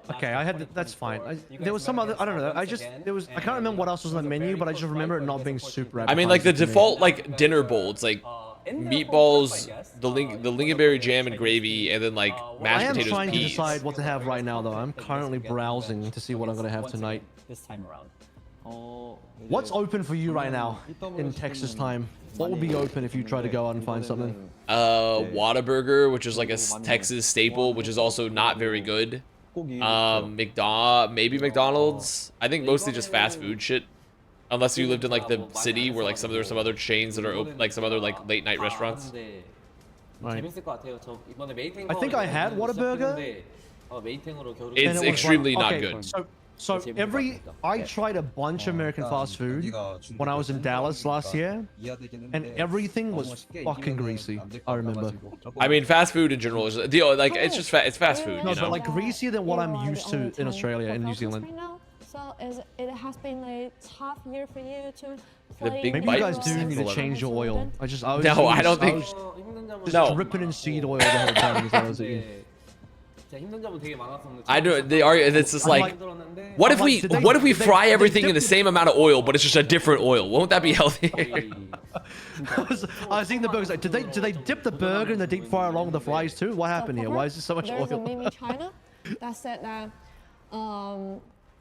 Okay, I had that's fine. There was some other, I don't know. I can't remember what else was on the menu, but I just remember it not being super appetizing. I mean, like the default like dinner bowl, it's like meatballs, the lingonberry jam and gravy, and then like mashed potatoes. I am trying to decide what to have right now, though. I'm currently browsing to see what I'm gonna have tonight. This time around. What's open for you right now in Texas time? What would be open if you try to go out and find something? Whataburger, which is like a Texas staple, which is also not very good. Maybe McDonald's. I think mostly just fast food shit. Unless you lived in like the city where like there's some other chains that are open, like some other like late night restaurants. Right. I think I had Whataburger. It's extremely not good. So So I tried a bunch of American fast food when I was in Dallas last year, and everything was fucking greasy. I remember. I mean, fast food in general is like it's just it's fast food. No, You know? but like greasier than what I'm used to in Australia and New Zealand. So it has been a tough year for you to play. Maybe you guys do need to change your oil. I was no, I don't think. Just dripping in seed oil the whole time as I was eating. I do. They are. It's just like, what if we fry everything in the same amount of oil, but it's just a different oil? Won't that be healthier? I was eating the burgers. Like, did they dip the burger in the deep fryer along with the fries too? What happened here? Why is there so much There's oil? a meme in China that said that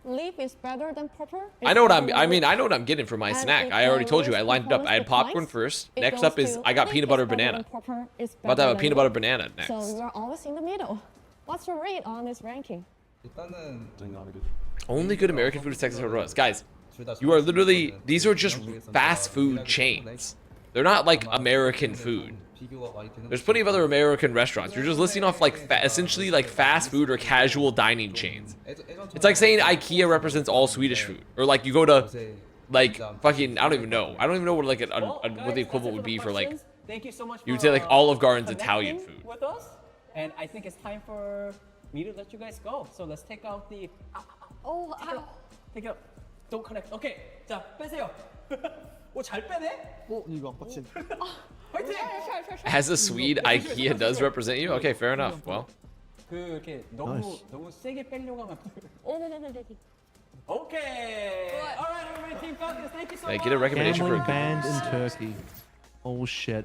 leaf is better than pepper. I know what I mean, I know what I'm getting for my snack. I already told you. I lined it up. I had popcorn first. Next up is I got peanut butter banana. About to have a peanut butter banana next. So you're always in the middle. What's your rate on this ranking? Only good American food is Texas Roadhouse. Guys, you are literally, these are just fast food chains. They're not like American food. There's plenty of other American restaurants. You're just listing off like essentially like fast food or casual dining chains. It's like saying IKEA represents all Swedish food, or like you go to like fucking, I don't even know what like what the equivalent would be for like, you would say like Olive Garden's Italian food. With us, and I think it's time for me to let you guys go. So let's take out the. Take it out. Don't connect. Okay. 자, 빼세요. 잘 빼네? 이거 안 빡친. As a Swede, IKEA does represent you? Okay, fair enough. Well. 이렇게 너무 세게 빼려고 하면. Okay. All right, everybody, Team Falcons, thank you so much. Get a recommendation for a band in Turkey. Oh shit.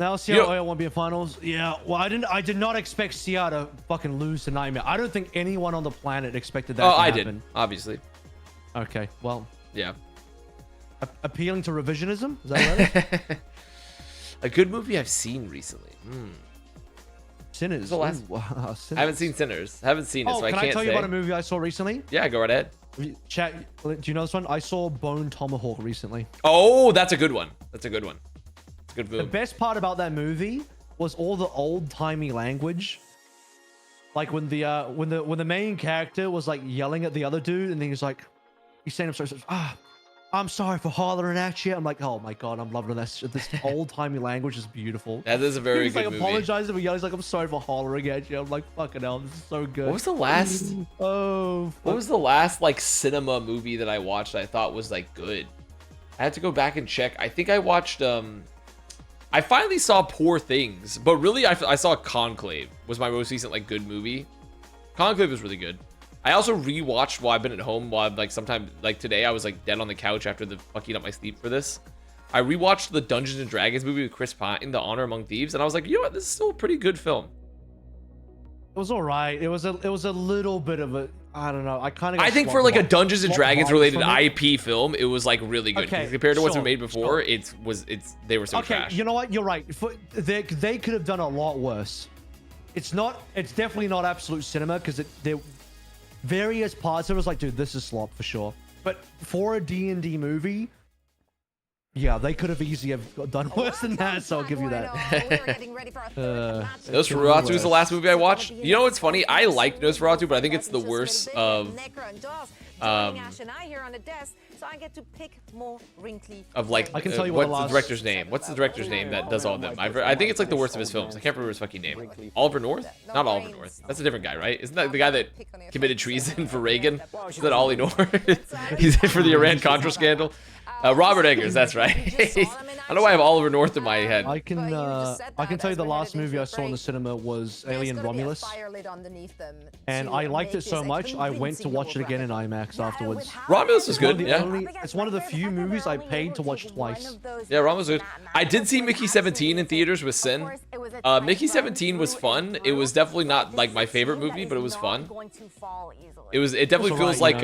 Now Seattle Oil won't be in finals. Yeah, well, I did not expect Seattle to fucking lose to Nightmare. I don't think anyone on the planet expected that to happen. I did, obviously. Okay, well. Yeah. Appealing to revisionism? Is that right? A good movie I've seen recently. Sinners. Sinners. I haven't seen Sinners. Haven't seen it, so I can't say. Can I tell you about a movie I saw recently? Yeah, go right ahead. Chat, do you know this one? I saw Bone Tomahawk recently. Oh, that's a good one. That's a good one. It's a good movie. The best part about that movie was all the old-timey language. Like when the main character was like yelling at the other dude, and then he's like, he's saying, I'm sorry for hollering at you. I'm like, oh my god, I'm loving this. This old-timey language is beautiful. That is a very good movie. He's like apologizing for yelling. He's like, I'm sorry for hollering at you. I'm like, fucking hell, this is so good. What was the last? What was the last like cinema movie that I watched that I thought was like good? I had to go back and check. I think I watched. I finally saw Poor Things, but really I saw Conclave was my most recent like good movie. Conclave was really good. I also rewatched while I've been at home, while I'm like sometime like today I was like dead on the couch after the fucking up my sleep for this. I rewatched the Dungeons and Dragons movie with Chris Pine, The Honor Among Thieves, and I was like, you know what, this is still a pretty good film. It was all right. It was a little bit of a, I don't know. I think for like a Dungeons and Dragons related IP film, it was like really good. Okay, compared to what's been made before, they were so trash. You know what? You're right. They could have done a lot worse. It's definitely not absolute cinema because there various parts of it was like, dude, this is slop for sure. But for a D&D movie, yeah, they could have easily have done worse than that, so I'll give you that. Nosferatu is the last movie I watched. You know what's funny? I like Nosferatu, but I think it's the worst of like, I can tell you what's the director's name? What's the director's name that does all of them? I think it's like the worst of his films. I can't remember his fucking name. Oliver North? Not Oliver North. That's a different guy, right? Isn't that the guy that committed treason for Reagan? Is that Ollie North? He's in for the Iran-Contra scandal. Robert Eggers, that's right. I don't know why I have Oliver North in my head. I can tell you the last movie I saw in the cinema was Alien Romulus. And I liked it so much, I went to watch it again in IMAX afterwards. Romulus was good, yeah. It's one of the few movies I paid to watch twice. Yeah, Romulus was good. I did see Mickey 17 in theaters with Sin. Mickey 17 was fun. It was definitely not like my favorite movie, but it was fun. It definitely feels like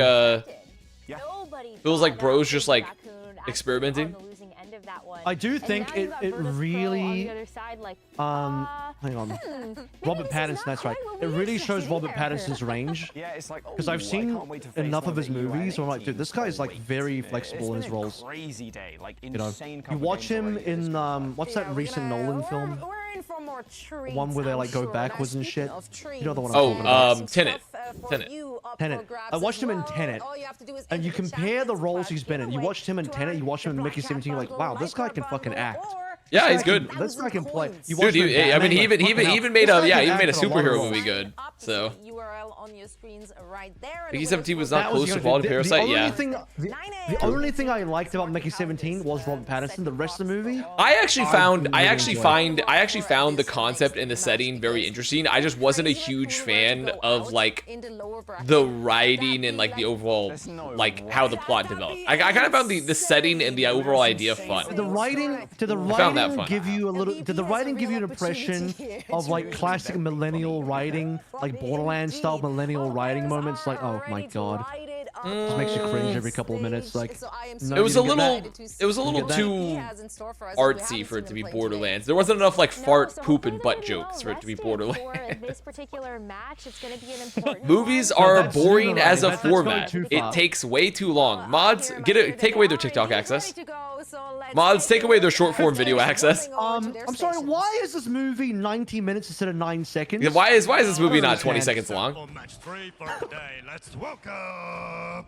feels like bros just like experimenting. I do think it really hang on, Robert Pattinson, that's right, it really shows Robert Pattinson's range, because I've seen enough of his movies where I'm like, dude, this guy is like very flexible in his roles. You know, you watch him in what's that recent Nolan film, in for more treats. One where they like go backwards and shit. You know the one I'm talking about. Tenet. Tenet. I watched him in Tenet, and you compare the roles he's been in. You watched him in Tenet, you watched him in Mickey 17, you're like, wow, this guy can fucking act. Yeah, he's good. This guy can play. Dude, he even made a superhero movie good. So. Mickey 17 was not close to Quality Parasite. Yeah. The only thing I liked about Mickey 17 was Robert Pattinson. The rest of the movie, I actually found the concept and the setting very interesting. I just wasn't a huge fan of like the writing and like the overall like how the plot developed. I kind of found the setting and the overall idea fun. Did the writing give you an impression of like classic millennial writing, like Borderlands style millennial writing moments? Like, oh my god, it makes you cringe every couple of minutes. Like, no, it was a little too artsy for it to be Borderlands. There wasn't enough like fart, poop, and butt jokes for it to be Borderlands. Movies are boring as a format. It takes way too long. Mods, take away their TikTok access. Mods, take away their short form video access. I'm sorry, why is this movie 90 minutes instead of 9 seconds? Yeah, why is this movie not 20 seconds long? Match 3 for today. Let's welcome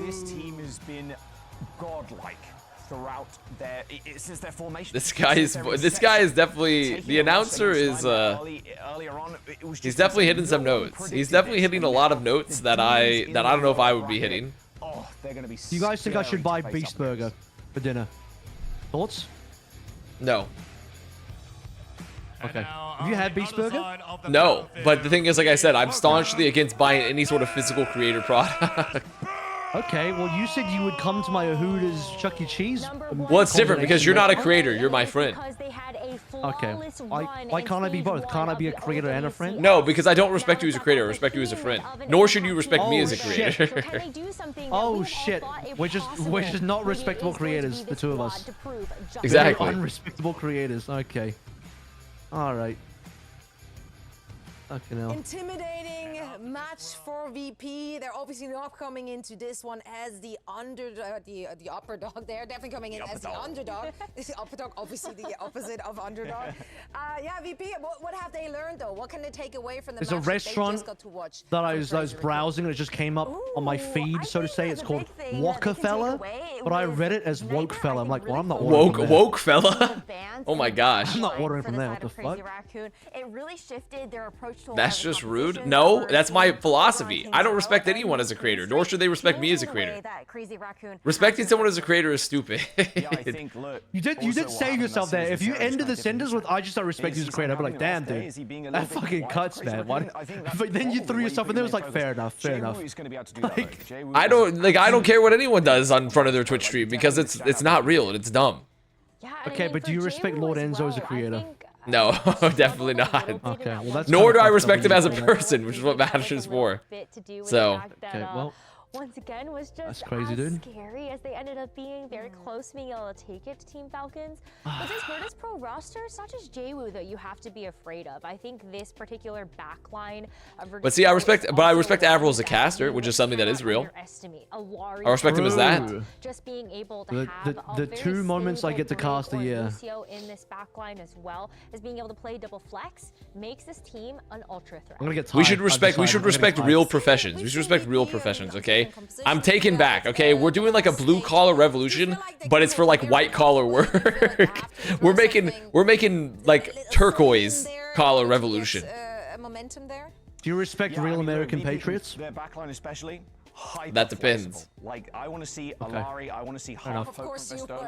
This team has been godlike throughout since their formation. This guy is definitely, the announcer is he's definitely hitting some notes. He's definitely hitting a lot of notes that I don't know if I would be hitting. Do you guys think I should buy Beast Burger for dinner? Thoughts? No. Okay. Have you had Beast Burger? No, but the thing is, like I said, I'm staunchly against buying any sort of physical creator product. Okay, well, you said you would come to my Hooters Chuck E. Cheese. Well, it's different because you're not a creator. You're my friend. Okay. Why can't I be both? Can't I be a creator and a friend? No, because I don't respect you as a creator. I respect you as a friend. Nor should you respect me as a creator. Oh shit! We're just not respectable creators, the two of us. Exactly. We're unrespectable creators. Okay. All right. Fucking hell. Intimidating match for VP. They're obviously not coming into this one as the underdog, the upper dog. They're definitely coming in as the underdog. The upper dog, obviously the opposite of underdog. Yeah, VP. What have they learned though? What can they take away from the match? There's a restaurant that I was browsing and it just came up on my feed, so to say. It's called Wokefella, but I read it as Wokefella. I'm like, well, I'm not ordering Wokefella. Oh my gosh. I'm not ordering from there. What the fuck? It really shifted their approach. That's just rude. No, that's my philosophy. I don't respect anyone as a creator, nor should they respect me as a creator. Respecting someone as a creator is stupid. You did save yourself there. If you ended the sentence with "I just don't respect you as a creator," I'd be like, "Damn, dude, that fucking cuts, man." Why? But then you threw yourself in there. It was like, fair enough, fair enough. Like, I don't care what anyone does on front of their Twitch stream because it's not real and it's dumb. Okay, but do you respect Lord Enzo as a creator? No, definitely not. Okay, well that's nor do I respect him as a person, which is what matters more. So. Okay, well. Once again was just crazy, dude. Scary as they ended up being very close to being able to take it to Team Falcons. But this Virtus Pro roster, it's not just Jwoo that you have to be afraid of. I think this particular backline of Virtus But see, I respect Avril as a caster, which is something that is real. I respect him as that. Just being able to have the two moments I get to cast a year. In this backline as well as being able to play double flex makes this team an ultra threat. I'm gonna get tired. We should respect real professions. We should respect real professions, okay? I'm taken back, okay? We're doing like a blue collar revolution, but it's for like white collar work. we're making like turquoise collar revolution. Do you respect real American patriots? Their backline especially. That depends. Like I want to see Alari, I want to see half.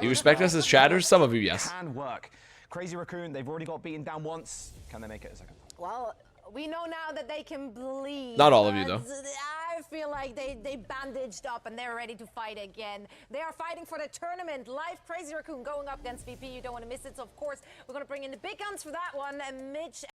You respect us as chatters? Some of you, yes. Can work. Crazy Raccoon, they've already got beaten down once. Can they make it a second? Well, we know now that they can bleed. Not all of you, though. I feel like they bandaged up and they're ready to fight again. They are fighting for the tournament. Live Crazy Raccoon going up against VP. You don't want to miss it. So, of course, we're going to bring in the big guns for that one. And Mitch